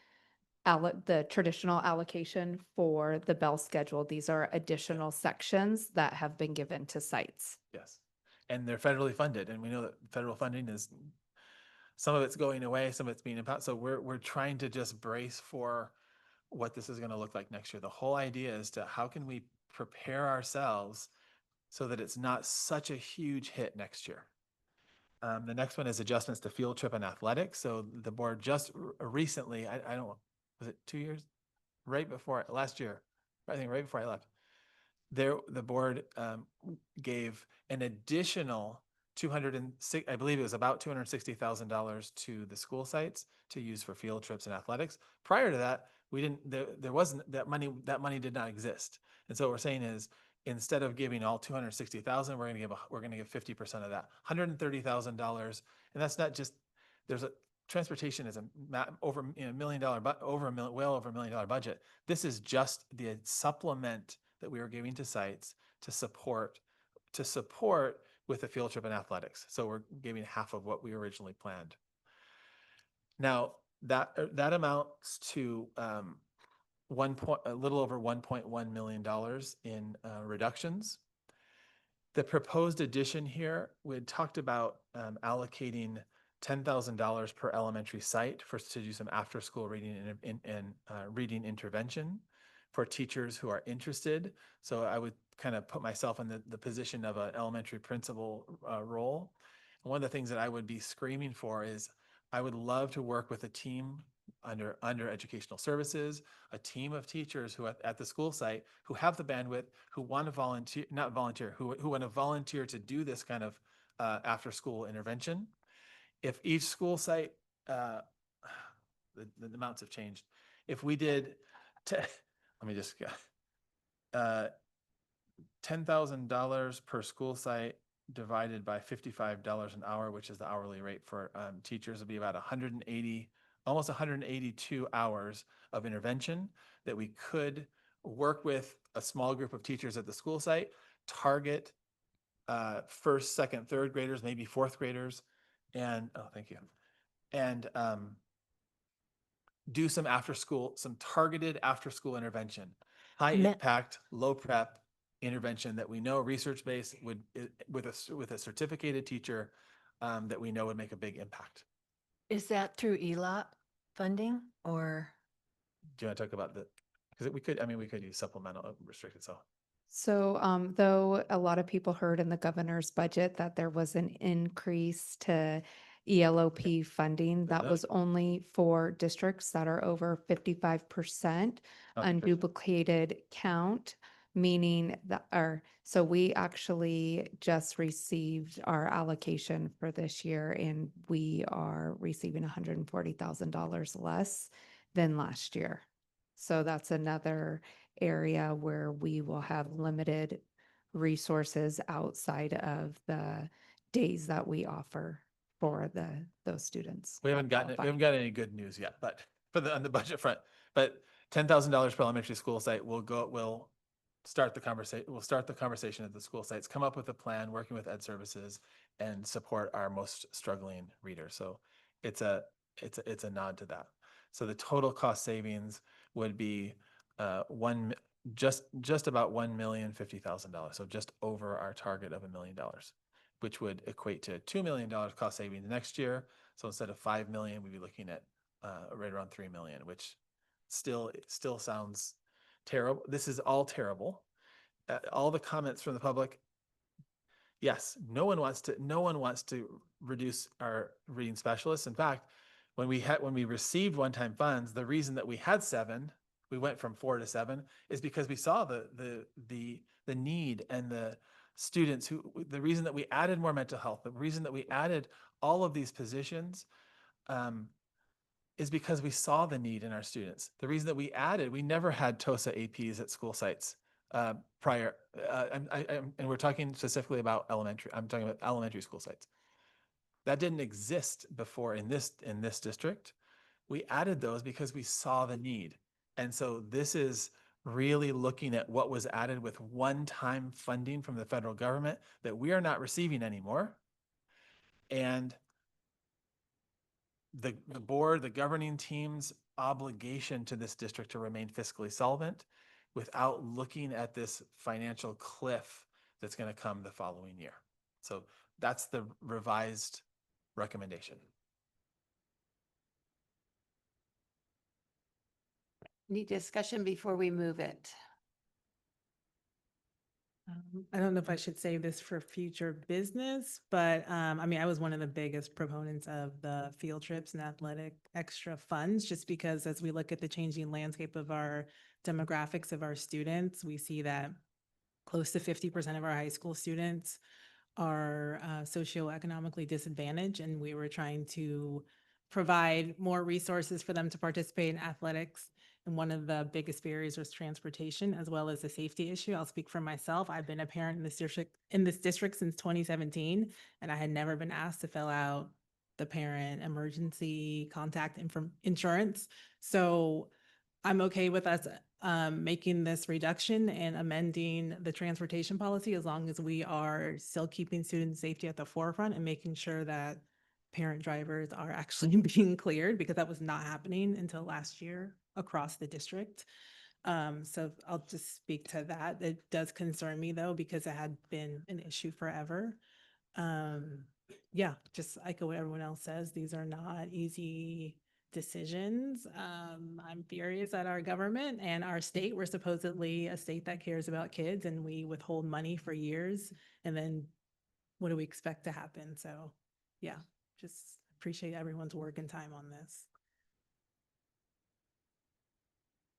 traditional allocation for the Bell schedule. These are additional sections that have been given to sites. Yes, and they're federally funded, and we know that federal funding is, some of it's going away, some of it's being impounded. So we're trying to just brace for what this is going to look like next year. The whole idea is how can we prepare ourselves so that it's not such a huge hit next year. The next one is adjustments to field trip and athletics. So the board just recently, I don't know, was it 2 years? Last year, I think right before I left, the board gave an additional I believe it was about $260,000 to the school sites to use for field trips and athletics. Prior to that, there wasn't that money did not exist. And so what we're saying is, instead of giving all $260,000, we're going to give 50% of that, $130,000. And that's not just, transportation is over $1 million, well over $1 million budget. This is just the supplement that we are giving to sites to support with the field trip and athletics. So we're giving half of what we originally planned. Now that amounts to a little over $1.1 million in reductions. The proposed addition here, we had talked about allocating $10,000 per elementary site to do some after-school reading and reading intervention for teachers who are interested. So I would kind of put myself in the position of an elementary principal role. And one of the things that I would be screaming for is I would love to work with a team under educational services, a team of teachers who at the school site who have the bandwidth, who want to who want to volunteer to do this kind of after school intervention. If each school site, the amounts have changed. If we did, let me just $10,000 per school site divided by $55 an hour, which is the hourly rate for teachers, would be about 180, almost 182 hours of intervention that we could work with a small group of teachers at the school site, target first, second, third graders, maybe fourth graders, and thank you, and do some targeted after school intervention, high impact, low prep intervention that we know research-based would with a certificated teacher that we know would make a big impact. Is that through ELOT funding or? Do you want to talk about because we could use supplemental restricted, So, though a lot of people heard in the governor's budget that there was an increase to ELOP funding, that was only for districts that are over 55% unduplicated count, meaning so we actually just received our allocation for this year, and we are receiving $140,000 less than last year. So that's another area where we will have limited resources outside of the days that we offer for those students. we haven't gotten any good news yet, but on the budget front, but $10,000 per elementary school site will start the conversation. We'll start the conversation at the school sites, come up with a plan, working with Ed Services, and support our most struggling readers. So it's a nod to that. So the total cost savings would be just about $1,050,000. So just over our target of $1 million, which would equate to $2 million cost savings next year. So instead of 5 million, we'd be looking at right around 3 million, which still sounds terrible. This is all terrible. All the comments from the public. Yes, no one wants to reduce our reading specialists. In fact, when we received one-time funds, the reason that we had 7, we went from 4 to 7, is because we saw the need and the students the reason that we added more mental health, the reason that we added all of these positions is because we saw the need in our students. The reason that we never had TOSA APs at school sites prior, and we're talking specifically about elementary. I'm talking about elementary school sites. That didn't exist before in this district. We added those because we saw the need. And so this is really looking at what was added with one-time funding from the federal government that we are not receiving anymore. And the board, the governing team's obligation to this district to remain fiscally solvent without looking at this financial cliff that's going to come the following year. So that's the revised recommendation. Any discussion before we move it? I don't know if I should say this for future business, but I mean, I was one of the biggest proponents of the field trips and athletic extra funds, just because as we look at the changing landscape of our demographics of our students, we see that close to 50% of our high school students are socioeconomically disadvantaged, and we were trying to provide more resources for them to participate in athletics. And one of the biggest barriers was transportation, as well as the safety issue. I'll speak for myself. I've been a parent in this district since 2017, and I had never been asked to fill out the parent emergency contact insurance. So I'm okay with us making this reduction and amending the transportation policy, as long as we are still keeping student safety at the forefront and making sure that parent drivers are actually being cleared, because that was not happening until last year across the district. So I'll just speak to that. It does concern me though, because it had been an issue forever. Yeah, just echo what everyone else says. These are not easy decisions. I'm furious at our government and our state. We're supposedly a state that cares about kids, and we withhold money for years. And then what do we expect to happen? So yeah, just appreciate everyone's work and time on this.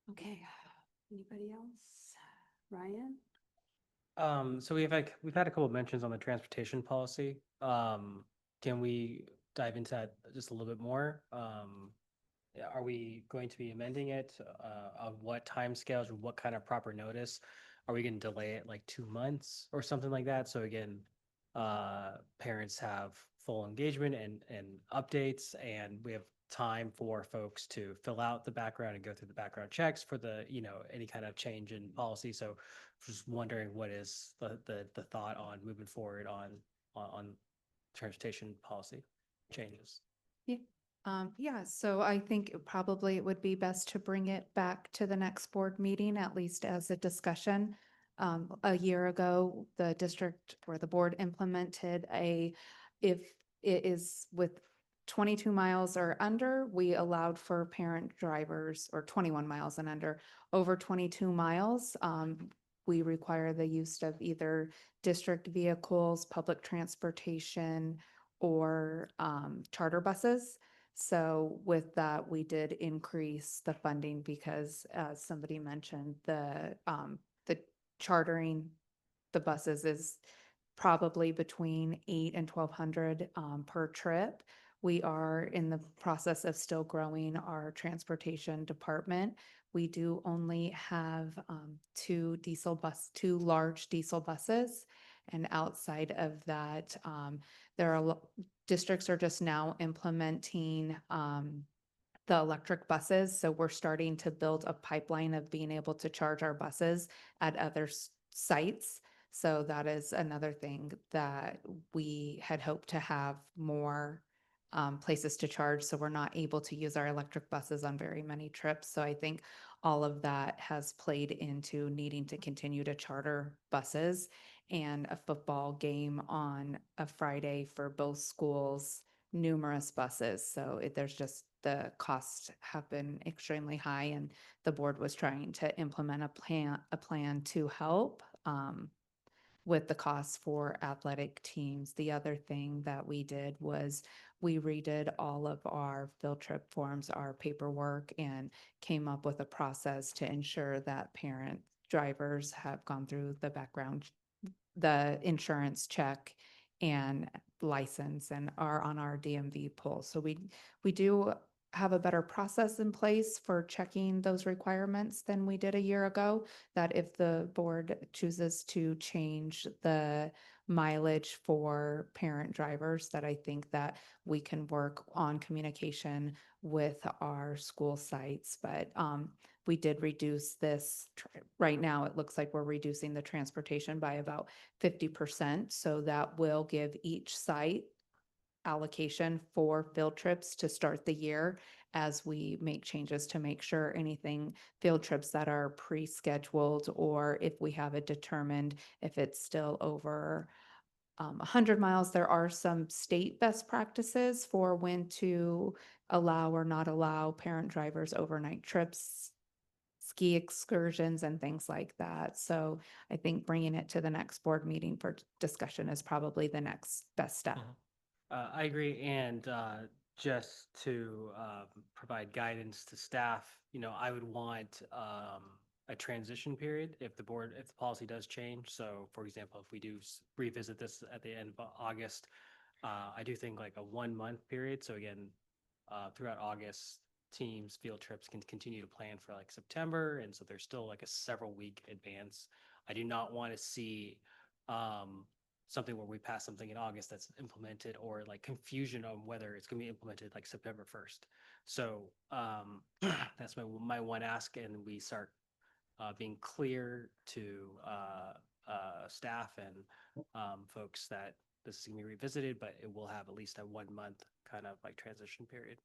Okay, anybody else? Ryan? So we've had a couple of mentions on the transportation policy. Can we dive into that just a little bit more? Are we going to be amending it? Of what timescales or what kind of proper notice? Are we going to delay it like 2 months or something like that? So again, parents have full engagement and updates, and we have time for folks to fill out the background and go through the background checks for the, any kind of change in policy. So just wondering what is the thought on moving forward on transportation policy changes. Yeah, so I think probably it would be best to bring it back to the next board meeting, at least as a discussion. A year ago, the district or the board implemented if it is with 22 miles or under, we allowed for parent drivers, or 21 miles and under. Over 22 miles, we require the use of either district vehicles, public transportation, or charter buses. So with that, we did increase the funding because, as somebody mentioned, the chartering the buses is probably between 8 and 1,200 per trip. We are in the process of still growing our transportation department. We do only have two large diesel buses. And outside of that, there are districts are just now implementing the electric buses. So we're starting to build a pipeline of being able to charge our buses at other sites. So that is another thing that we had hoped to have more places to charge. So we're not able to use our electric buses on very many trips. So I think all of that has played into needing to continue to charter buses, and a football game on a Friday for both schools, numerous buses. So there's just the costs have been extremely high, and the board was trying to implement a plan to help with the costs for athletic teams. The other thing that we did was we redid all of our field trip forms, our paperwork, and came up with a process to ensure that parent drivers have gone through the insurance check and license, and are on our DMV pool. So we do have a better process in place for checking those requirements than we did a year ago, that if the board chooses to change the mileage for parent drivers, that I think that we can work on communication with our school sites. But we did reduce this. Right now, it looks like we're reducing the transportation by about 50%. So that will give each site allocation for field trips to start the year, as we make changes to make sure anything field trips that are pre-scheduled, or if we have it determined if it's still over 100 miles. There are some state best practices for when to allow or not allow parent drivers overnight trips, ski excursions, and things like that. So I think bringing it to the next board meeting for discussion is probably the next best step. I agree. And just to provide guidance to staff, I would want a transition period if the policy does change. So for example, if we do revisit this at the end of August, I do think like a 1 month period. So again, throughout August, teams, field trips can continue to plan for like September. And so there's still like a several week advance. I do not want to see something where we pass something in August that's implemented, or like confusion on whether it's going to be implemented like September 1st. So that's my one ask, and we start being clear to staff and folks that this is going to be revisited, but it will have at least a 1 month kind of like transition period.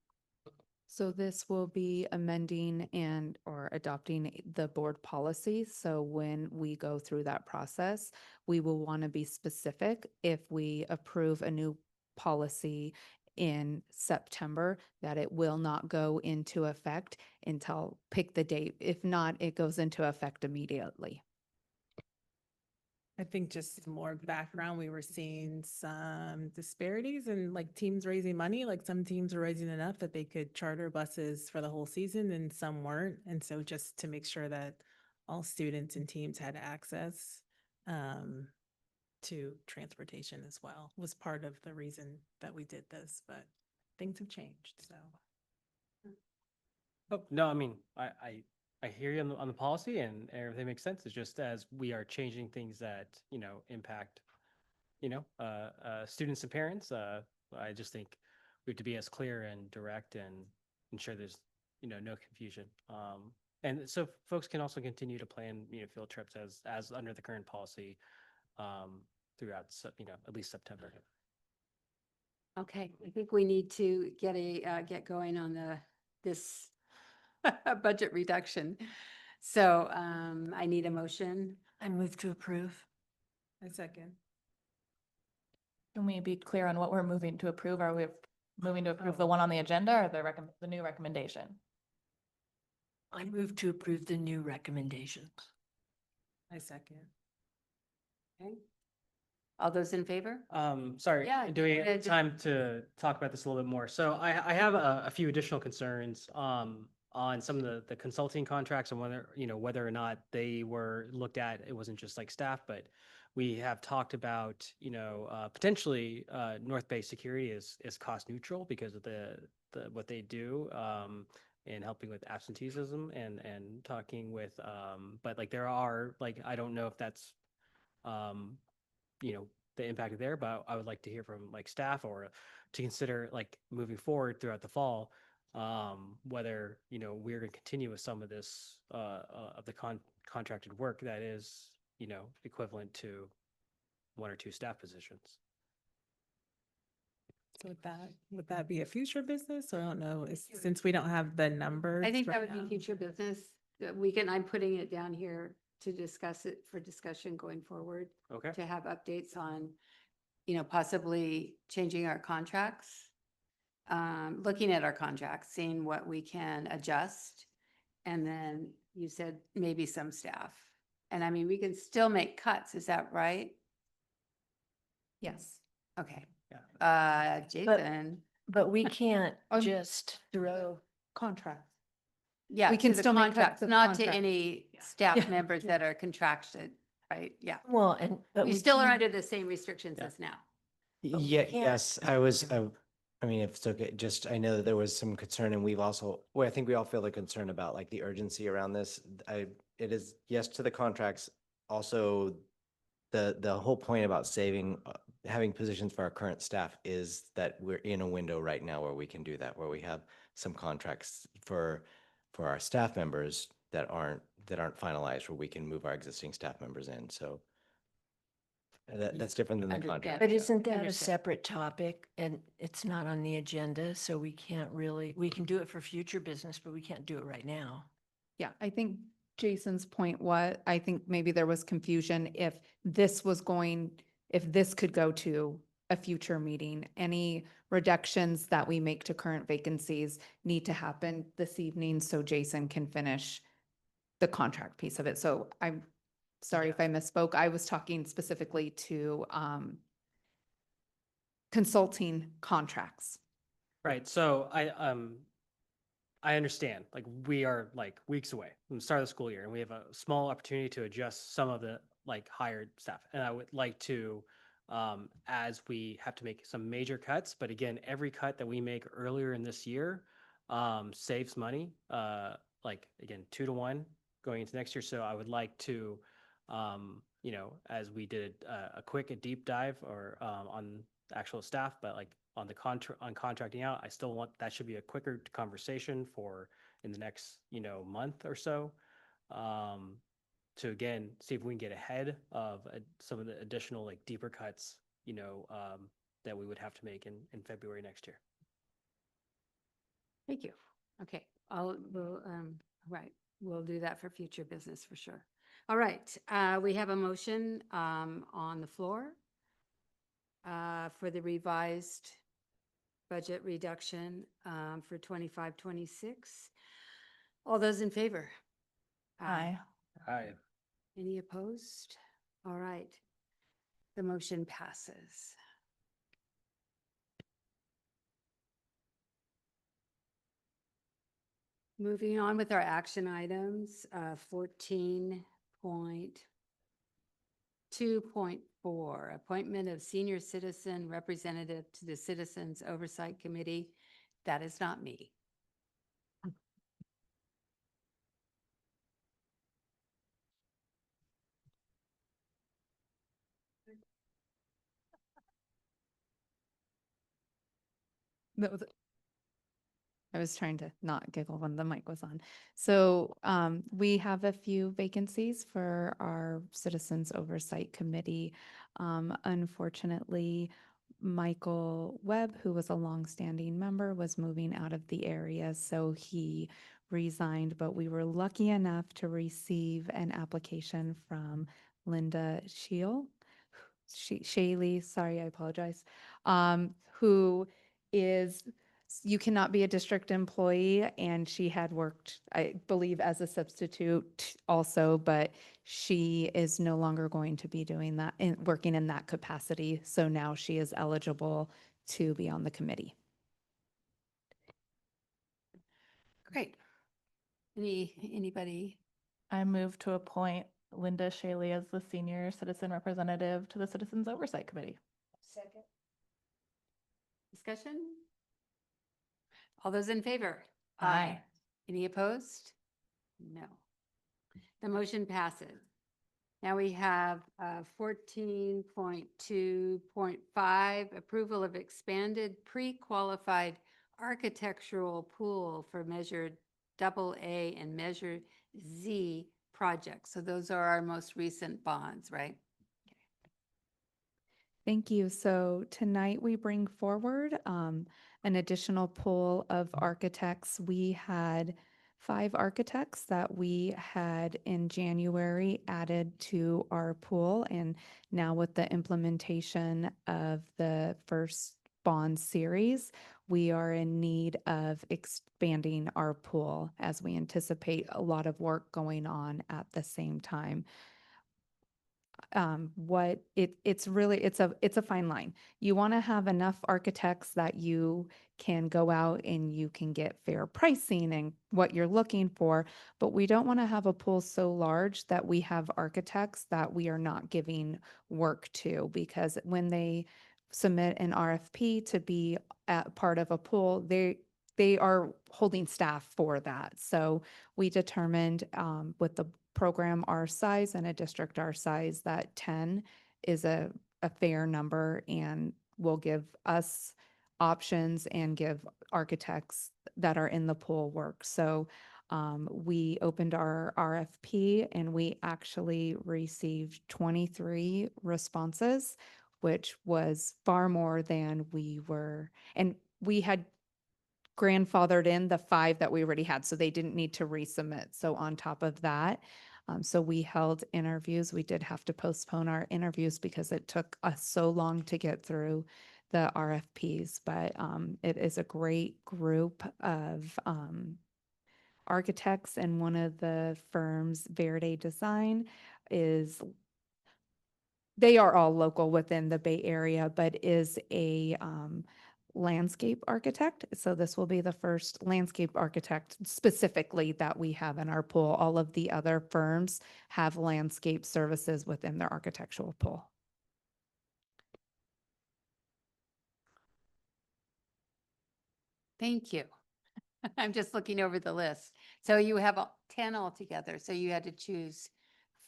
So this will be amending and or adopting the board policy. So when we go through that process, we will want to be specific. If we approve a new policy in September, that it will not go into effect until pick the date. If not, it goes into effect immediately. I think just some more background, we were seeing some disparities in like teams raising money. Like some teams were raising enough that they could charter buses for the whole season, and some weren't. And so just to make sure that all students and teams had access to transportation as well was part of the reason that we did this, but things have changed, so. Oh, no, I mean, I hear you on the policy, and everything makes sense. It's just as we are changing things that, impact students and parents. I just think we have to be as clear and direct and ensure there's, no confusion. And so folks can also continue to plan, field trips as under the current policy throughout, at least September. Okay, I think we need to get going on this budget reduction. So I need a motion. I move to approve. A second. Can we be clear on what we're moving to approve? Are we moving to approve the one on the agenda or the new recommendation? I move to approve the new recommendations. I second. Okay. All those in favor? Sorry, Yeah, do we yeah, have just- time to talk about this a little bit more? So I have a few additional concerns on some of the consulting contracts and whether or not they were looked at. It wasn't just like staff, but we have talked about, potentially North Bay Security is cost neutral because of the what they do in helping with absenteeism and talking with but like there are like I don't know if that's the impact there, but I would like to hear from like staff or to consider like moving forward throughout the fall, whether, we're going to continue with some of this, of the contracted work that is, equivalent to 1 or 2 staff positions. So would that be a future business? Or I don't know, since we don't have the numbers. I think that right would be now. future business. I'm putting it down here to discuss it for discussion going forward. Okay. To have updates on, possibly changing our contracts. Looking at our contracts, seeing what we can adjust. And then you said maybe some staff. And I mean, we can still make cuts, is that right? Yes. Okay. Yeah. Jason, But we can't Um, just throw. Contract. yeah, we can to the still make cuts contracts, of not to contracts. any Yeah. staff Yeah. members that are contracted, right? Yeah. Well, but We we still are can't- under the same restrictions as now. But we Yeah, can't- yes, I mean, if it's okay, just, I know that there was some concern and we've also, well, I think we all feel the concern about like the urgency around this. It is, yes, to the contracts. Also, the whole point about having positions for our current staff is that we're in a window right now where we can do that, where we have some contracts for our staff members that aren't finalized, where we can move our existing staff members in. So that's different than the Understand. contract. But isn't that a Understood. separate topic and it's not on the agenda? So we can't really, we can do it for future business, but we can't do it right now. Yeah, I think Jason's point I think maybe there was confusion if this could go to a future meeting. Any reductions that we make to current vacancies need to happen this evening so Jason can finish the contract piece of it. So I'm sorry if I misspoke. I was talking specifically to consulting contracts. Right. So I understand, like we are like weeks away from the start of the school year and we have a small opportunity to adjust some of the like hired staff. And I would like to, as we have to make some major cuts, but again, every cut that we make earlier in this year saves money, like again, 2 to 1 going into next year. So I would like to, as we did a deep dive or on actual staff, but like on the contracting out, I still want, that should be a quicker conversation for in the next, month or so. To again, see if we can get ahead of some of the additional like deeper cuts, that we would have to make in February next year. Thank you. Okay, right, we'll do that for future business for sure. All right, we have a motion on the floor for the revised budget reduction for 25-26. All those in favor? Aye. Hi. Any opposed? All right, the motion passes. Moving on with our action items, 14.2.4, appointment of senior citizen representative to the Citizens Oversight Committee. That is not me. I was trying to not giggle when the mic was on. So we have a few vacancies for our Citizens Oversight Committee. Unfortunately, Michael Webb, who was a longstanding member, was moving out of the area, so he resigned. But we were lucky enough to receive an application from Linda Shaley, sorry, I apologize, who is, you cannot be a district employee, and she had worked, I believe, as a substitute also, but she is no longer going to be doing that, working in that capacity. So now she is eligible to be on the committee. Great. Anybody? I move to appoint Linda Shaley as the senior citizen representative to the Citizens Oversight Committee. Second. Discussion? All those in favor? Aye. Any opposed? No. The motion passes. Now we have 14.2.5, approval of expanded pre-qualified architectural pool for Measure AA and Measure Z projects. So those are our most recent bonds, right? Thank you. So tonight we bring forward an additional pool of architects. We had 5 architects that we had in January added to our pool. And now with the implementation of the first bond series, we are in need of expanding our pool as we anticipate a lot of work going on at the same time. It's really, it's a fine line. You want to have enough architects that you can go out and you can get fair pricing and what you're looking for, but we don't want to have a pool so large that we have architects that we are not giving work to, because when they submit an RFP to be part of a pool, they are holding staff for that. So we determined with the program our size and a district our size that 10 is a fair number and will give us options and give architects that are in the pool work. So we opened our RFP and we actually received 23 responses, which was far more than we were. And we had grandfathered in the 5 that we already had, so they didn't need to resubmit. So on top of that, so we held interviews. We did have to postpone our interviews because it took us so long to get through the RFPs, but it is a great group of architects, and one of the firms, Verde Design, they are all local within the Bay Area, but is a landscape architect. So this will be the first landscape architect specifically that we have in our pool. All of the other firms have landscape services within their architectural pool. Thank you. I'm just looking over the list. So you have 10 altogether. So you had to choose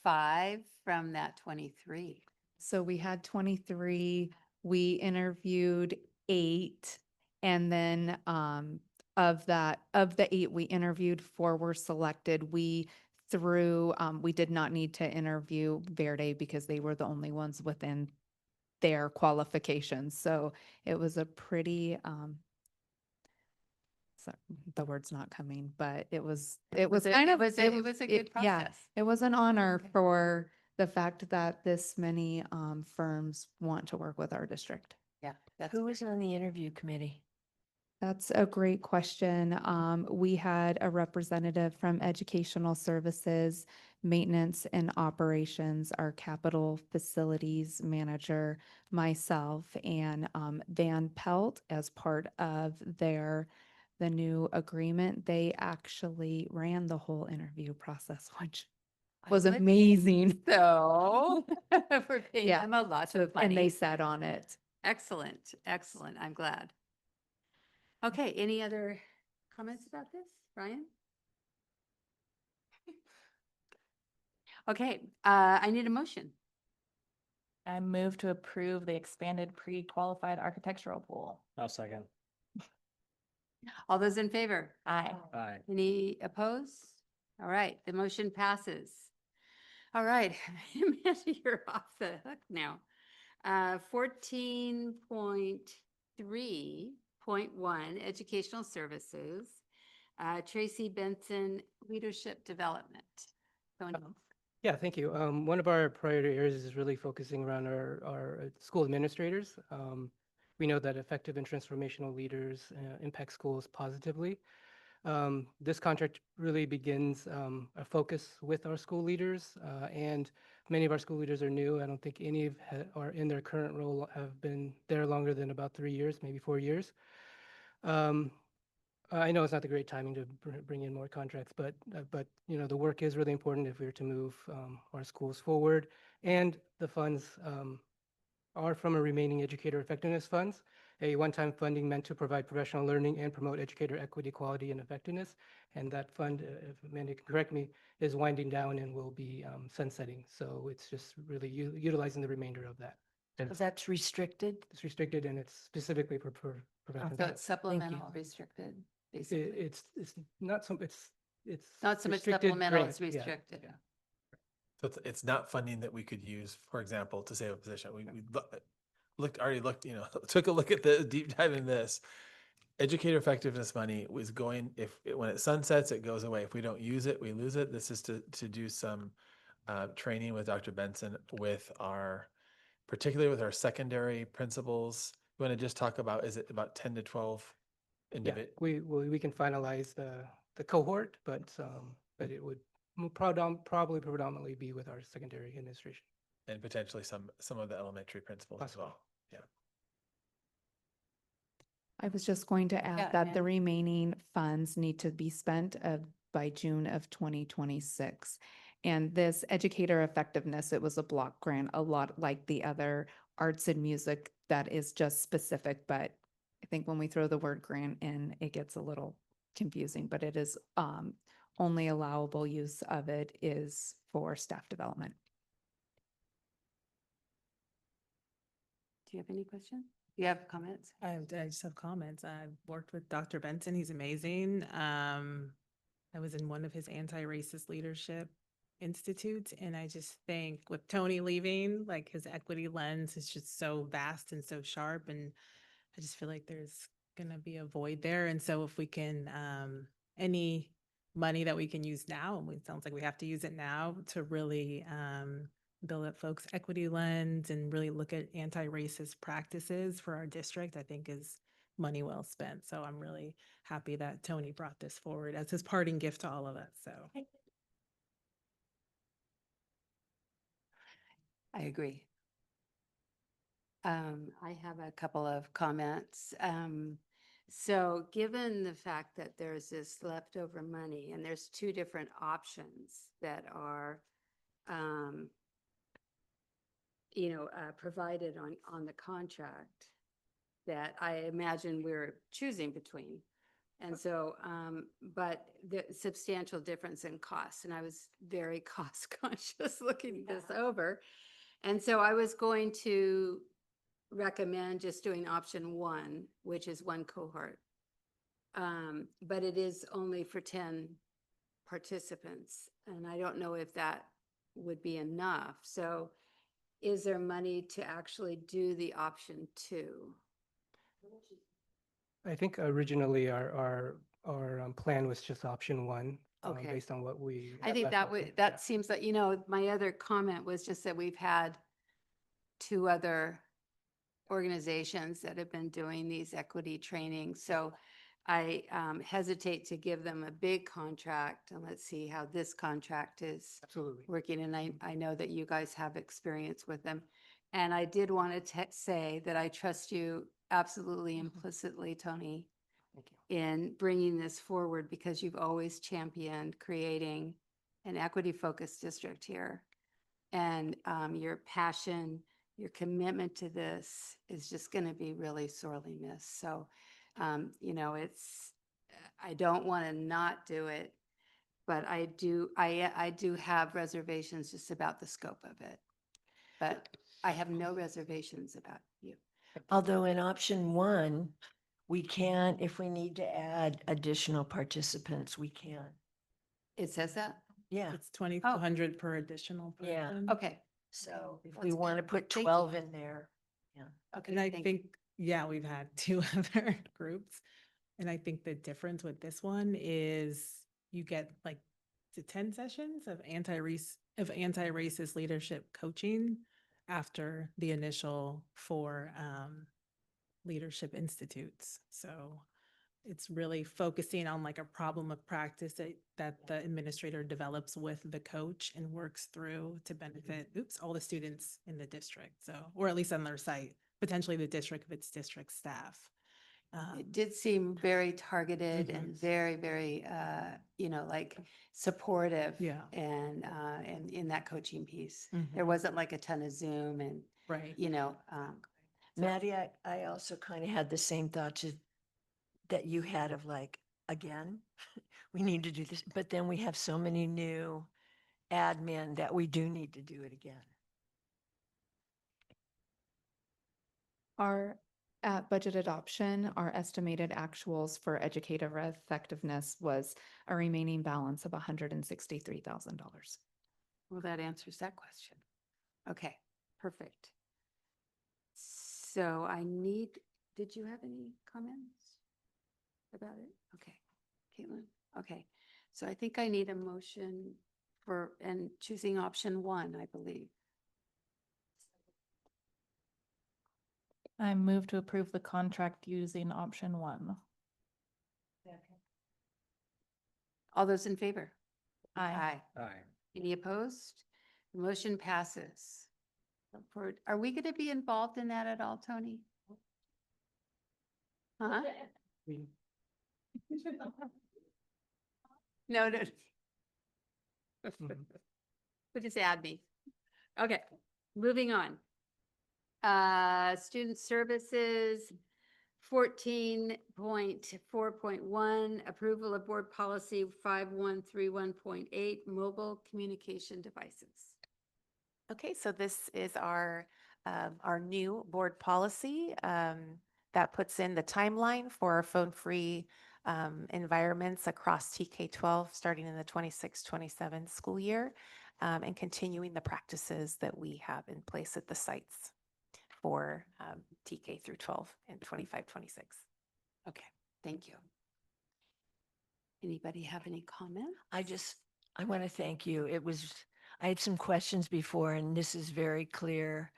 5 from that 23. So we had 23, we interviewed 8, and then of the 8 we interviewed, 4 were selected. We did not need to interview Verde because they were the only ones within their qualifications. So it was a pretty, so the word's not coming, but it was kind of, it was a good yeah, process. it was an honor for the fact that this many firms want to work with our district. Yeah. Who was on the interview committee? That's a great question. We had a representative from Educational Services, Maintenance and Operations, our capital facilities manager, myself, and Van Pelt as part of the new agreement. They actually ran the whole interview process, which was would amazing. So we're paying Yeah. them a lot of And they money. sat on it. Excellent, excellent. I'm glad. Okay, any other comments about this, Brian? Okay, I need a motion. I move to approve the expanded pre-qualified architectural pool. I'll second. All those in favor? Aye. Aye. Any opposed? All right, the motion passes. All right, Amanda, you're off the hook now. 14.3.1, Educational Services. Tracy Benson, Leadership Development. Tony. Yeah, thank you. One of our priority areas is really focusing around our school administrators. We know that effective and transformational leaders impact schools positively. This contract really begins a focus with our school leaders, and many of our school leaders are new. I don't think any of are in their current role have been there longer than about 3 years, maybe 4 years. I know it's not the great timing to bring in more contracts, but you know, the work is really important if we are to move our schools forward. And the funds are from a remaining educator effectiveness funds, a one-time funding meant to provide professional learning and promote educator equity, quality, and effectiveness. And that fund, if Amanda can correct me, is winding down and will be sunsetting. So it's just really utilizing the remainder of that. So that's restricted? It's restricted and it's specifically for professional. So it's supplemental restricted, basically. It's not some, it's Not so much restricted supplemental, grant, it's yeah, restricted. yeah. So it's not funding that we could use, for example, to save a position. We already looked, you know, took a look at the deep dive in this. Educator effectiveness money was going, when it sunsets, it goes away. If we don't use it, we lose it. This is to do some training with Dr. Benson particularly with our secondary principals. You want to just talk about, is it about 10 to 12 Yeah, individuals? we can finalize the cohort, but it would probably predominantly be with our secondary administration. And potentially some of the elementary principals as well. Yeah. I was just going to Yeah, add that the Amanda. remaining funds need to be spent by June of 2026. And this educator effectiveness, it was a block grant, a lot like the other arts and music that is just specific. But I think when we throw the word grant in, it gets a little confusing, but it is only allowable use of it is for staff development. Do you have any questions? Do you have comments? I just have comments. I've worked with Dr. Benson. He's amazing. I was in one of his anti-racist leadership institutes, and I just think with Tony leaving, like his equity lens is just so vast and so sharp, and I just feel like there's gonna be a void there. And so if we can, any money that we can use now, and it sounds like we have to use it now to really build up folks' equity lens and really look at anti-racist practices for our district, I think is money well spent. So I'm really happy that Tony brought this forward as his parting gift to all of us. So I agree. I have a couple of comments. So given the fact that there's this leftover money and there's two different options that are, provided on the contract that I imagine we're choosing between. And so, but the substantial difference in costs, and I was very cost conscious looking this over. And so I was going to recommend just doing option one, which is one cohort. But it is only for 10 participants, and I don't know if that would be enough. So is there money to actually do the option two? I think originally our plan was just option one, Okay. based on what we. I think that seems like, my other comment was just that we've had two other organizations that have been doing these equity trainings. So I hesitate to give them a big contract, and let's see how this contract is Absolutely working. And I know that you guys have experience with them. And I did want to say that I trust you absolutely implicitly, Tony, in bringing this forward, because you've always championed creating an equity-focused district here. And your passion, your commitment to this is just going to be really sorely missed. So, I don't want to not do it, but I do have reservations just about the scope of it. But I have no reservations about you. Although in option one, We can, if we need to add additional participants, we can. It says that? Yeah. It's 2,200 per additional Yeah. person. Okay. So if That's we want to good. put Thank you. 12 in there. Yeah. Okay. And I thank you. think, yeah, we've had two other groups. And I think the difference with this one is you get like to 10 sessions of anti-racist leadership coaching after the initial 4 leadership institutes. So it's really focusing on like a problem of practice that the administrator develops with the coach and works through to benefit, all the students in the district. So, or at least on their site, potentially the district of its district staff. It did seem very targeted and Mhm. very, very, like supportive. Yeah. And in that coaching piece, Mhm. there wasn't like a ton of Zoom and, Right. Maddie, I also kind of had the same thoughts that you had of like, again, we need to do this, but then we have so many new admin that we do need to do it again. At budget adoption, our estimated actuals for educative effectiveness was a remaining balance of $163,000. Well, that answers that question. Okay, perfect. So did you have any comments about it? Okay, Caitlin, okay. So I think I need a motion and choosing option 1, I believe. I move to approve the contract using option 1. All those in favor? Aye. Aye. Any opposed? The motion passes. Are we going to be involved in that at all, Tony? Huh? No, no. But just add me. Okay, moving on. Student services, 14.4.1, approval of board policy 5131.8, mobile communication devices. Okay, so this is our new board policy that puts in the timeline for our phone-free environments across TK-12, starting in the 26-27 school year, and continuing the practices that we have in place at the sites for TK through 12 and 25-26. Okay, thank you. Anybody have any comments? I want to thank you. I had some questions before, and this is very clear,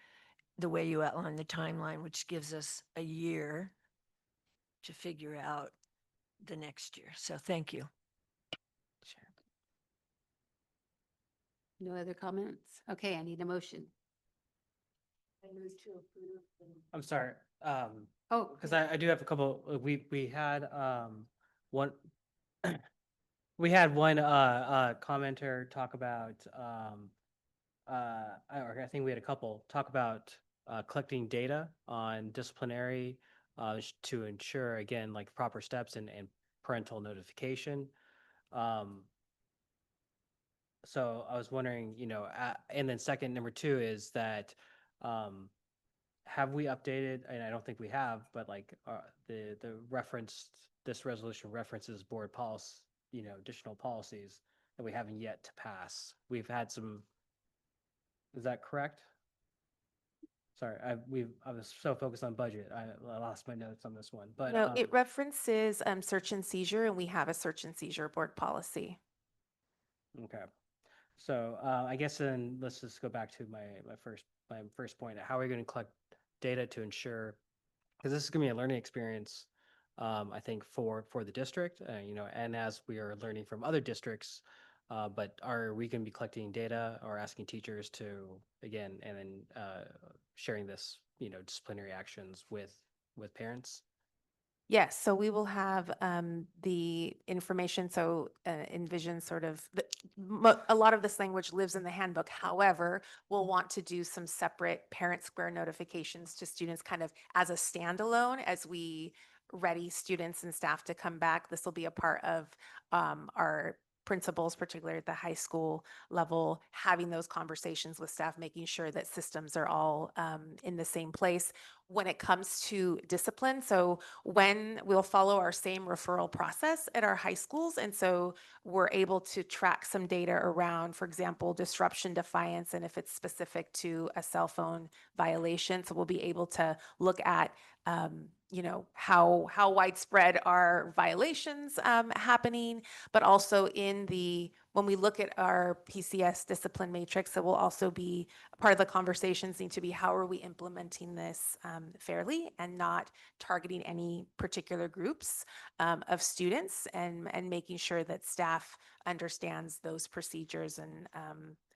the way you outline the timeline, which gives us a year to figure out the next year. So thank you. Sure. No other comments? Okay, I need a motion. I'm sorry. Oh, Because I do have a couple, we had one, we had one commenter talk about, or I think we had a couple talk about collecting data on disciplinary to ensure, again, like proper steps and parental notification. So I was wondering, and then number 2 is that have we updated, and I don't think we have, but like the this resolution references board policy, additional policies that we haven't yet to pass. We've had some, is that correct? Sorry, I was so focused on budget. I lost my notes on this one, but No, it references search and seizure, and we have a search and seizure board policy. okay. So I guess then let's just go back to my first point. How are we going to collect data to ensure, because this is going to be a learning experience, I think for the district, and as we are learning from other districts, but are we going to be collecting data or asking teachers to, again, and then sharing this, disciplinary actions with parents? Yes, so we will have the information, so envision sort of, a lot of this language lives in the handbook. However, we'll want to do some separate parent square notifications to students kind of as a standalone as we ready students and staff to come back. This will be a part of our principals, particularly at the high school level, having those conversations with staff, making sure that systems are all in the same place. When it comes to discipline, so when we'll follow our same referral process at our high schools, and so we're able to track some data around, for example, disruption defiance, and if it's specific to a cell phone violation. So we'll be able to look at how widespread are violations happening, but also when we look at our PCS discipline matrix, it will also be part of the conversations need to be how are we implementing this fairly and not targeting any particular groups of students, and making sure that staff understands those procedures, and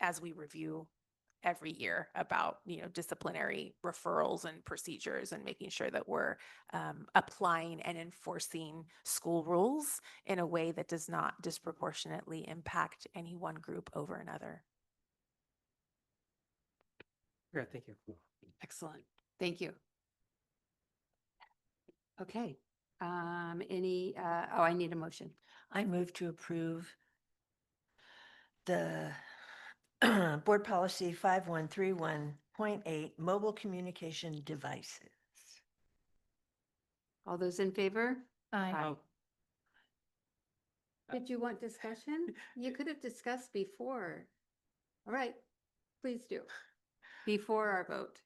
as we review every year about disciplinary referrals and procedures, and making sure that we're applying and enforcing school rules in a way that does not disproportionately impact any one group over another. Great, thank you. Excellent. Thank you. Okay. I need a motion. I move to approve the Board Policy 5131.8 Mobile Communication Devices. All those in favor? Aye. Did you want discussion? You could have discussed before. All right, please do. Before our vote.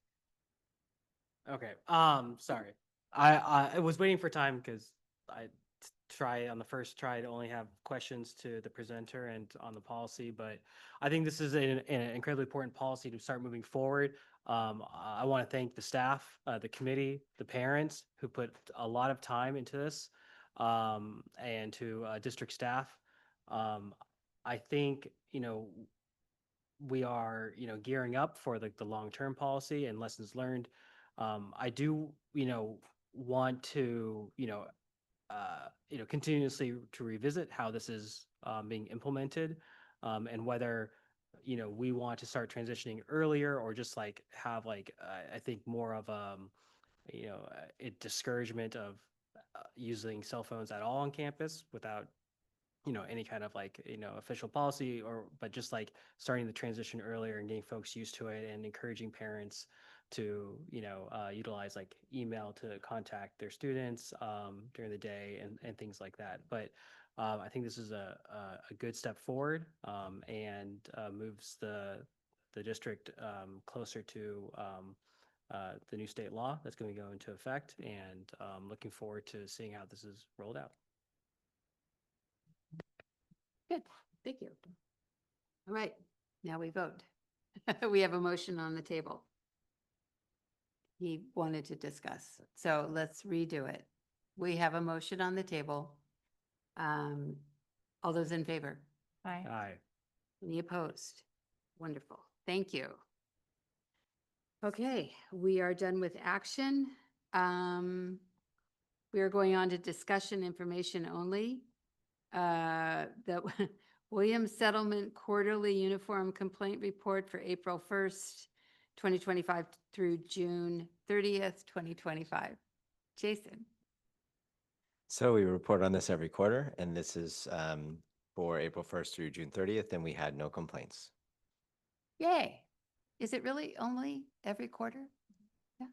Okay, sorry. I was waiting for time because on the first try to only have questions to the presenter and on the policy, but I think this is an incredibly important policy to start moving forward. I want to thank the staff, the committee, the parents who put a lot of time into this, and to district staff. I think, we are, gearing up for the long-term policy and lessons learned. I do, want to, continuously to revisit how this is being implemented, and whether, we want to start transitioning earlier or just like have like, I think more of a discouragement of using cell phones at all on campus without any kind of like, official policy, but just like starting the transition earlier and getting folks used to it and encouraging parents to, utilize like email to contact their students during the day and things like that. But I think this is a good step forward, and moves the district closer to the new state law that's going to go into effect, and looking forward to seeing how this is rolled out. Good, thank you. All right, now we vote. We have a motion on the table. He wanted to discuss, so let's redo it. We have a motion on the table. All those in favor? Aye. Aye. Any opposed? Wonderful, thank you. Okay, we are done with action. We are going on to discussion information only. The Williams Settlement Quarterly Uniform Complaint Report for April 1st, 2025 through June 30th, 2025. Jason. So we report on this every quarter, and this is for April 1st through June 30th, and we had no complaints. Yay. Is it really only every quarter? Yeah,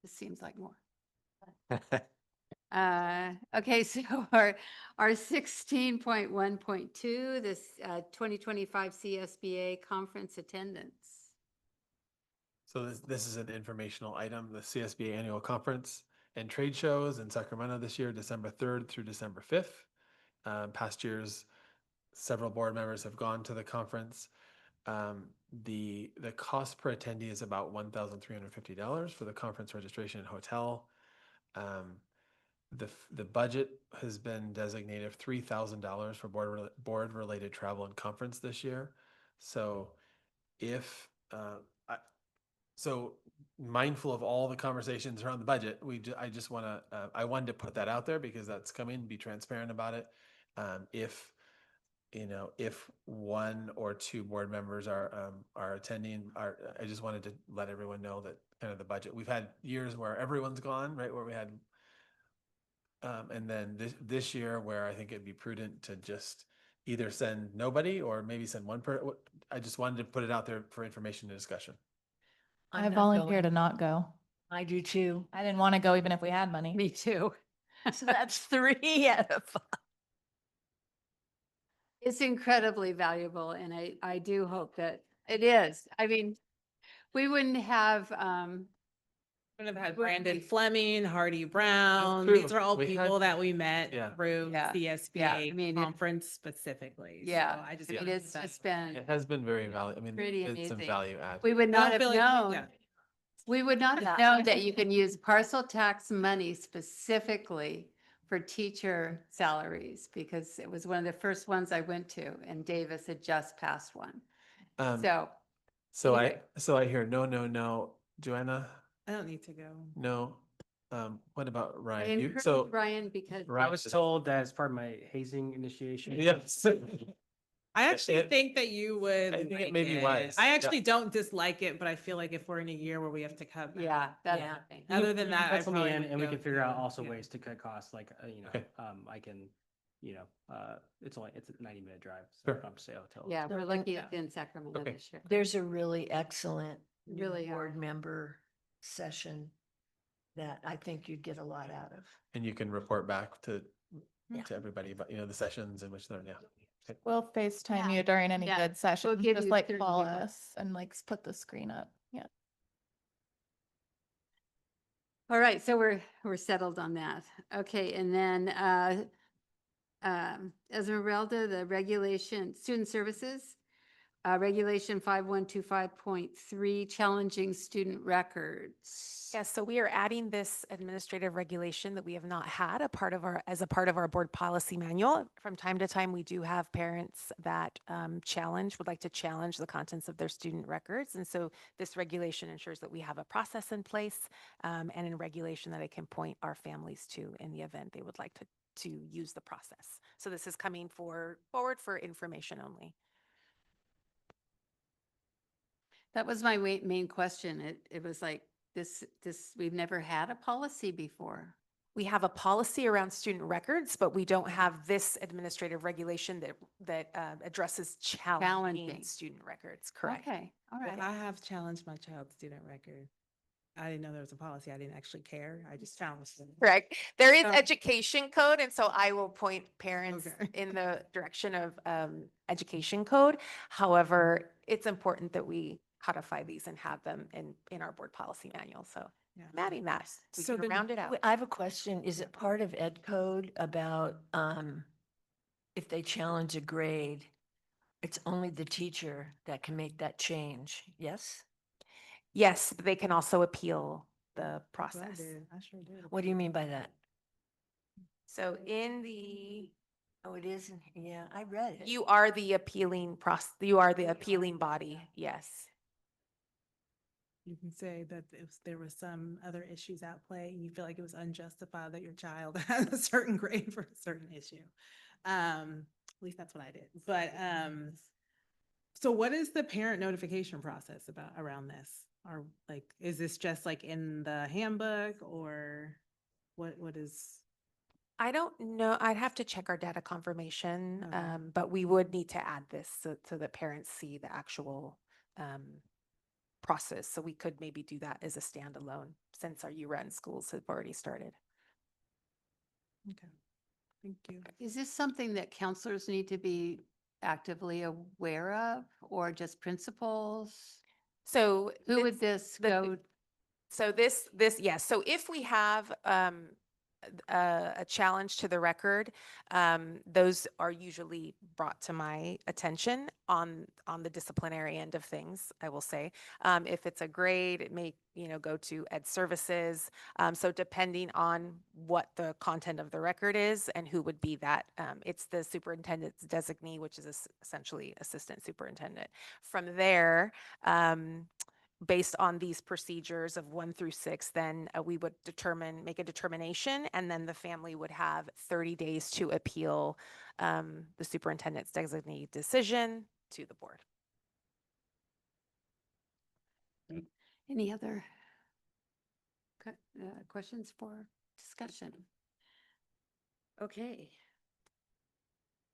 this seems like more. Okay, so our 16.1.2, this 2025 CSBA conference attendance. So this is an informational item, the CSBA Annual Conference and Trade Shows in Sacramento this year, December 3rd through December 5th. Past years, several board members have gone to the conference. The cost per attendee is about $1,350 for the conference registration and hotel. The budget has been designated $3,000 for board related travel and conference this year. So if so mindful of all the conversations around the budget, I wanted to put that out there because that's coming, be transparent about it. If one or two board members are attending, I just wanted to let everyone know that kind of the budget. We've had years where everyone's gone, right? Where we had, and then this year where I think it'd be prudent to just either send nobody or maybe send one I just wanted to put it out there for information and discussion. I volunteer to not go. I do too. I didn't want to go even if we had money. Me too. So that's 3 out of 5. It's incredibly valuable, and I do hope that it is. I mean, we wouldn't have, Would have had Well, Brandon we- Fleming, Hardy Brown. True. These are all We had- people that we met Yeah. through Yeah. CSBA I mean, conference specifically. So yeah, I just. I mean, feel it's that- just been It has been very valuable. I mean, pretty it's some amazing. value add. We would I not don't have feel like- known, yeah. we would not have known that you can use parcel tax money specifically for teacher salaries, because it was one of the first ones I went to, and Davis had just passed one. Um, So, So anyway. I hear no. Joanna, I don't need to go. no. What about I Ryan? encouraged Ryan because Ryan I was says- told that as part of my hazing initiation. Yes. I actually it- think that you would. I think it like may be wise. I Yeah. actually don't dislike it, but I feel like if we're in a year where we have to cut. back- yeah, that's Yeah. the thing. Other You than can that, I pencil me probably in would and we go can figure out too. also Yeah. ways to cut costs, like, Okay. I can, it's a 90-minute drive. So Sure. I don't have to stay at a hotel. Yeah, we're So, lucky yeah. it's in Sacramento Okay. this year. There's a really excellent Really board are. member session that I think you'd get a lot out of. And you can report back to Yeah. everybody about, the sessions in which they're, yeah. Okay. We'll FaceTime Yeah. you during any Yeah. good We'll session. give Just you like 30 call minutes. us and like put the screen up. Yeah. All right, so we're settled on that. Okay, and then Esmeralda, the regulation, student services, regulation 5125.3, challenging student records. Yes, so we are adding this administrative regulation that we have not had as a part of our board policy manual. From time to time, we do have parents that would like to challenge the contents of their student records. And so this regulation ensures that we have a process in place and a regulation that I can point our families to in the event they would like to use the process. So this is coming forward for information only. That was my main question. It was like, this, we've never had a policy before. We have a policy around student records, but we don't have this administrative regulation that addresses challenging student records, correct? Okay, all right. I have challenged my child's student record. I didn't know there was a policy. I didn't actually care. I just challenged them. Correct. There is Oh. education code, and so I will point parents Okay. in the direction of education code. However, it's important that we codify these and have them in our board policy manual. So Yeah. I'm adding that. We So can then round it out. I have a question. Is it part of ed code about if they challenge a grade, it's only the teacher that can make that change? Yes? Yes, they can also appeal the So process. I sure did. What do you mean by that? So in the, Oh, it isn't. Yeah, I read it. you are the appealing you are the appealing body. Yes. You can say that if there was some other issues at play, and you feel like it was unjustified that your child had a certain grade for a certain issue. At least that's what I did. But so what is the parent notification process around this? Or like, is this just like in the handbook, or what is? I don't know. I'd have to check our data confirmation, Okay. but we would need to add this so that parents see the actual process. So we could maybe do that as a standalone since our year-end schools have already started. Okay, thank you. Is this something that counselors need to be actively aware of, or just principals? So Who would this go? So yes. So if we have a challenge to the record, those are usually brought to my attention on the disciplinary end of things, I will say. If it's a grade, it may, go to ed services. So depending on what the content of the record is and who would be that, it's the superintendent's designee, which is essentially assistant superintendent. From there, based on these procedures of 1 through 6, then we would make a determination, and then the family would have 30 days to appeal the superintendent's designee decision to the board. Any other questions for discussion? Okay.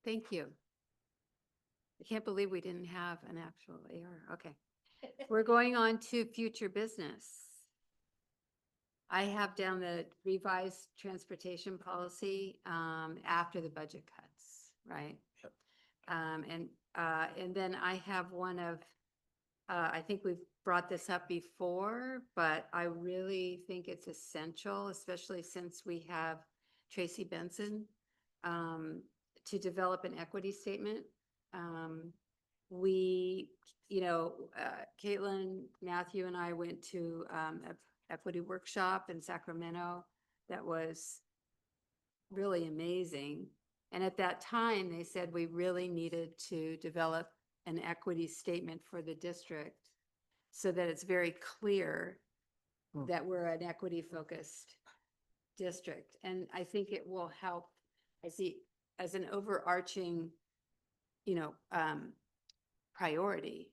Thank you. I can't believe we didn't have an actual AR. Okay. We're going on to future business. I have down the revised transportation policy after the budget cuts, right? Yep. And then I have one of, I think we've brought this up before, but I really think it's essential, especially since we have Tracy Benson, to develop an equity statement. We, Caitlin, Matthew, and I went to a equity workshop in Sacramento that was really amazing. And at that time, they said we really needed to develop an equity statement for the district so that it's very clear that we're an equity-focused district. And I think it will help, I see, as an overarching, priority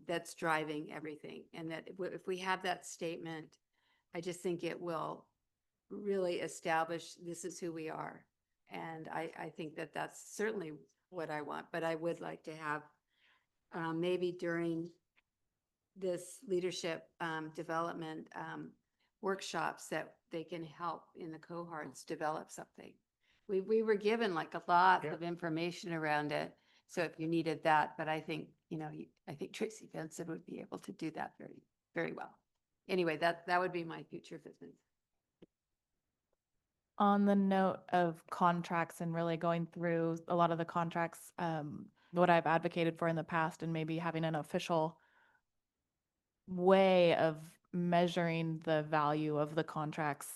that's driving everything. And that if we have that statement, I just think it will really establish this is who we are. And I think that that's certainly what I want, but I would like to have maybe during this leadership development workshops that they can help in the cohorts develop something. We were given like a lot of information around it. So if you needed that, but I think, I think Tracy Benson would be able to do that very, very well. Anyway, that would be my future business. On the note of contracts and really going through a lot of the contracts, what I've advocated for in the past and maybe having an official way of measuring the value of the contracts,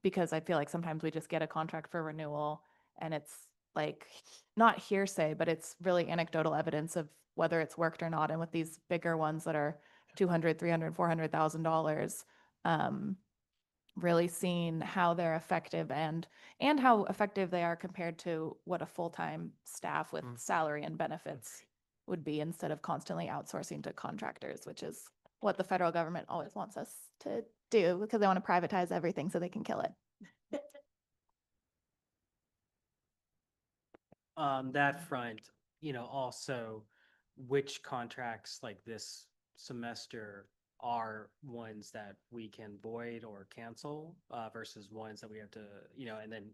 because I feel like sometimes we just get a contract for renewal and it's like not hearsay, but it's really anecdotal evidence of whether it's worked or not. And with these bigger ones that are $200,000, $300,000, $400,000, really seeing how they're effective and how effective they are compared to what a full-time staff with salary and benefits would be, instead of constantly outsourcing to contractors, which is what the federal government always wants us to do because they want to privatize everything so they can kill it. On that front, also which contracts like this semester are ones that we can void or cancel versus ones that we have to, and then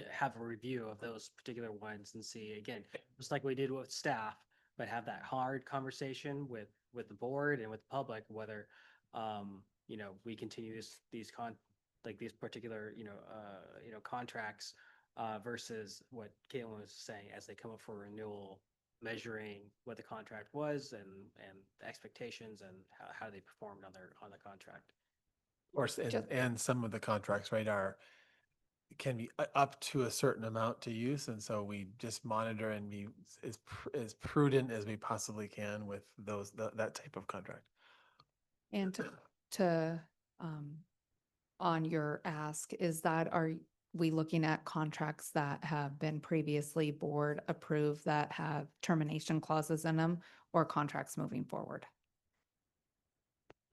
have a review of those particular ones and see, again, just like we did with staff, but have that hard conversation with the board and with the public, whether, we continue these particular, contracts versus what Caitlin was saying as they come up for renewal, measuring what the contract was and the expectations and how they performed on the contract. Of course, and some of the contracts, right, can be up to a certain amount to use, and so we just monitor and be as prudent as we possibly can with that type of contract. And to on your ask, is that are we looking at contracts that have been previously board approved that have termination clauses in them, or contracts moving forward?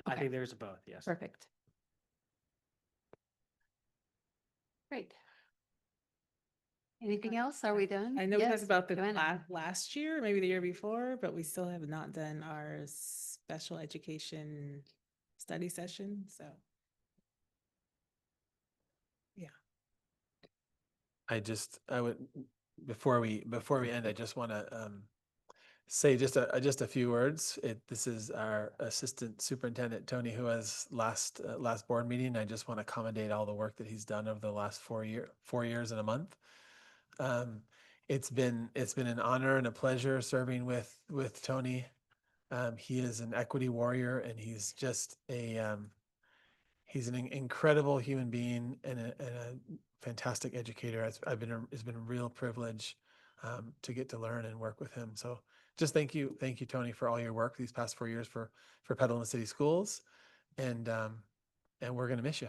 I Okay. think there's both, yes. Perfect. Great. Anything else? Are we done? I know we Yes, talked about the Joanna. last year, maybe the year before, but we still have not done our special education study session, so. Yeah. I would, before we end, I just want to say just a few words. This is our assistant superintendent, Tony, who has last board meeting. I just want to accommodate all the work that he's done over the last 4 years and a month. It's been an honor and a pleasure serving with Tony. He is an equity warrior, and he's just he's an incredible human being and a fantastic educator. It's been a real privilege to get to learn and work with him. So just thank you, Tony, for all your work these past 4 years for Petaluma City Schools, and we're gonna miss you.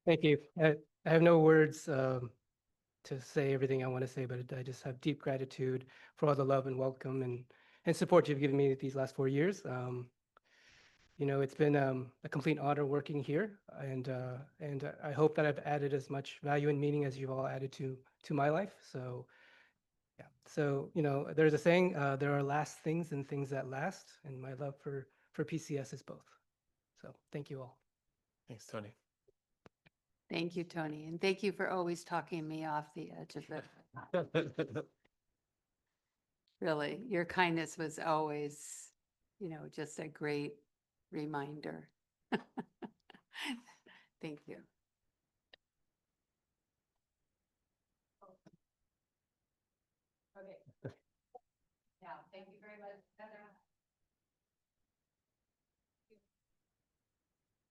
Thank you. I have no words to say everything I want to say, but I just have deep gratitude for all the love and welcome and support you've given me these last 4 years. it's been a complete honor working here, and I hope that I've added as much value and meaning as you've all added to my life. So, yeah. So, there's a saying, there are last things and things that last, and my love for PCS is both. So, thank you all. Thanks, Tony. Thank you, Tony, and thank you for always talking me off the edge of it. Really, your kindness was always, just a great reminder. Thank you.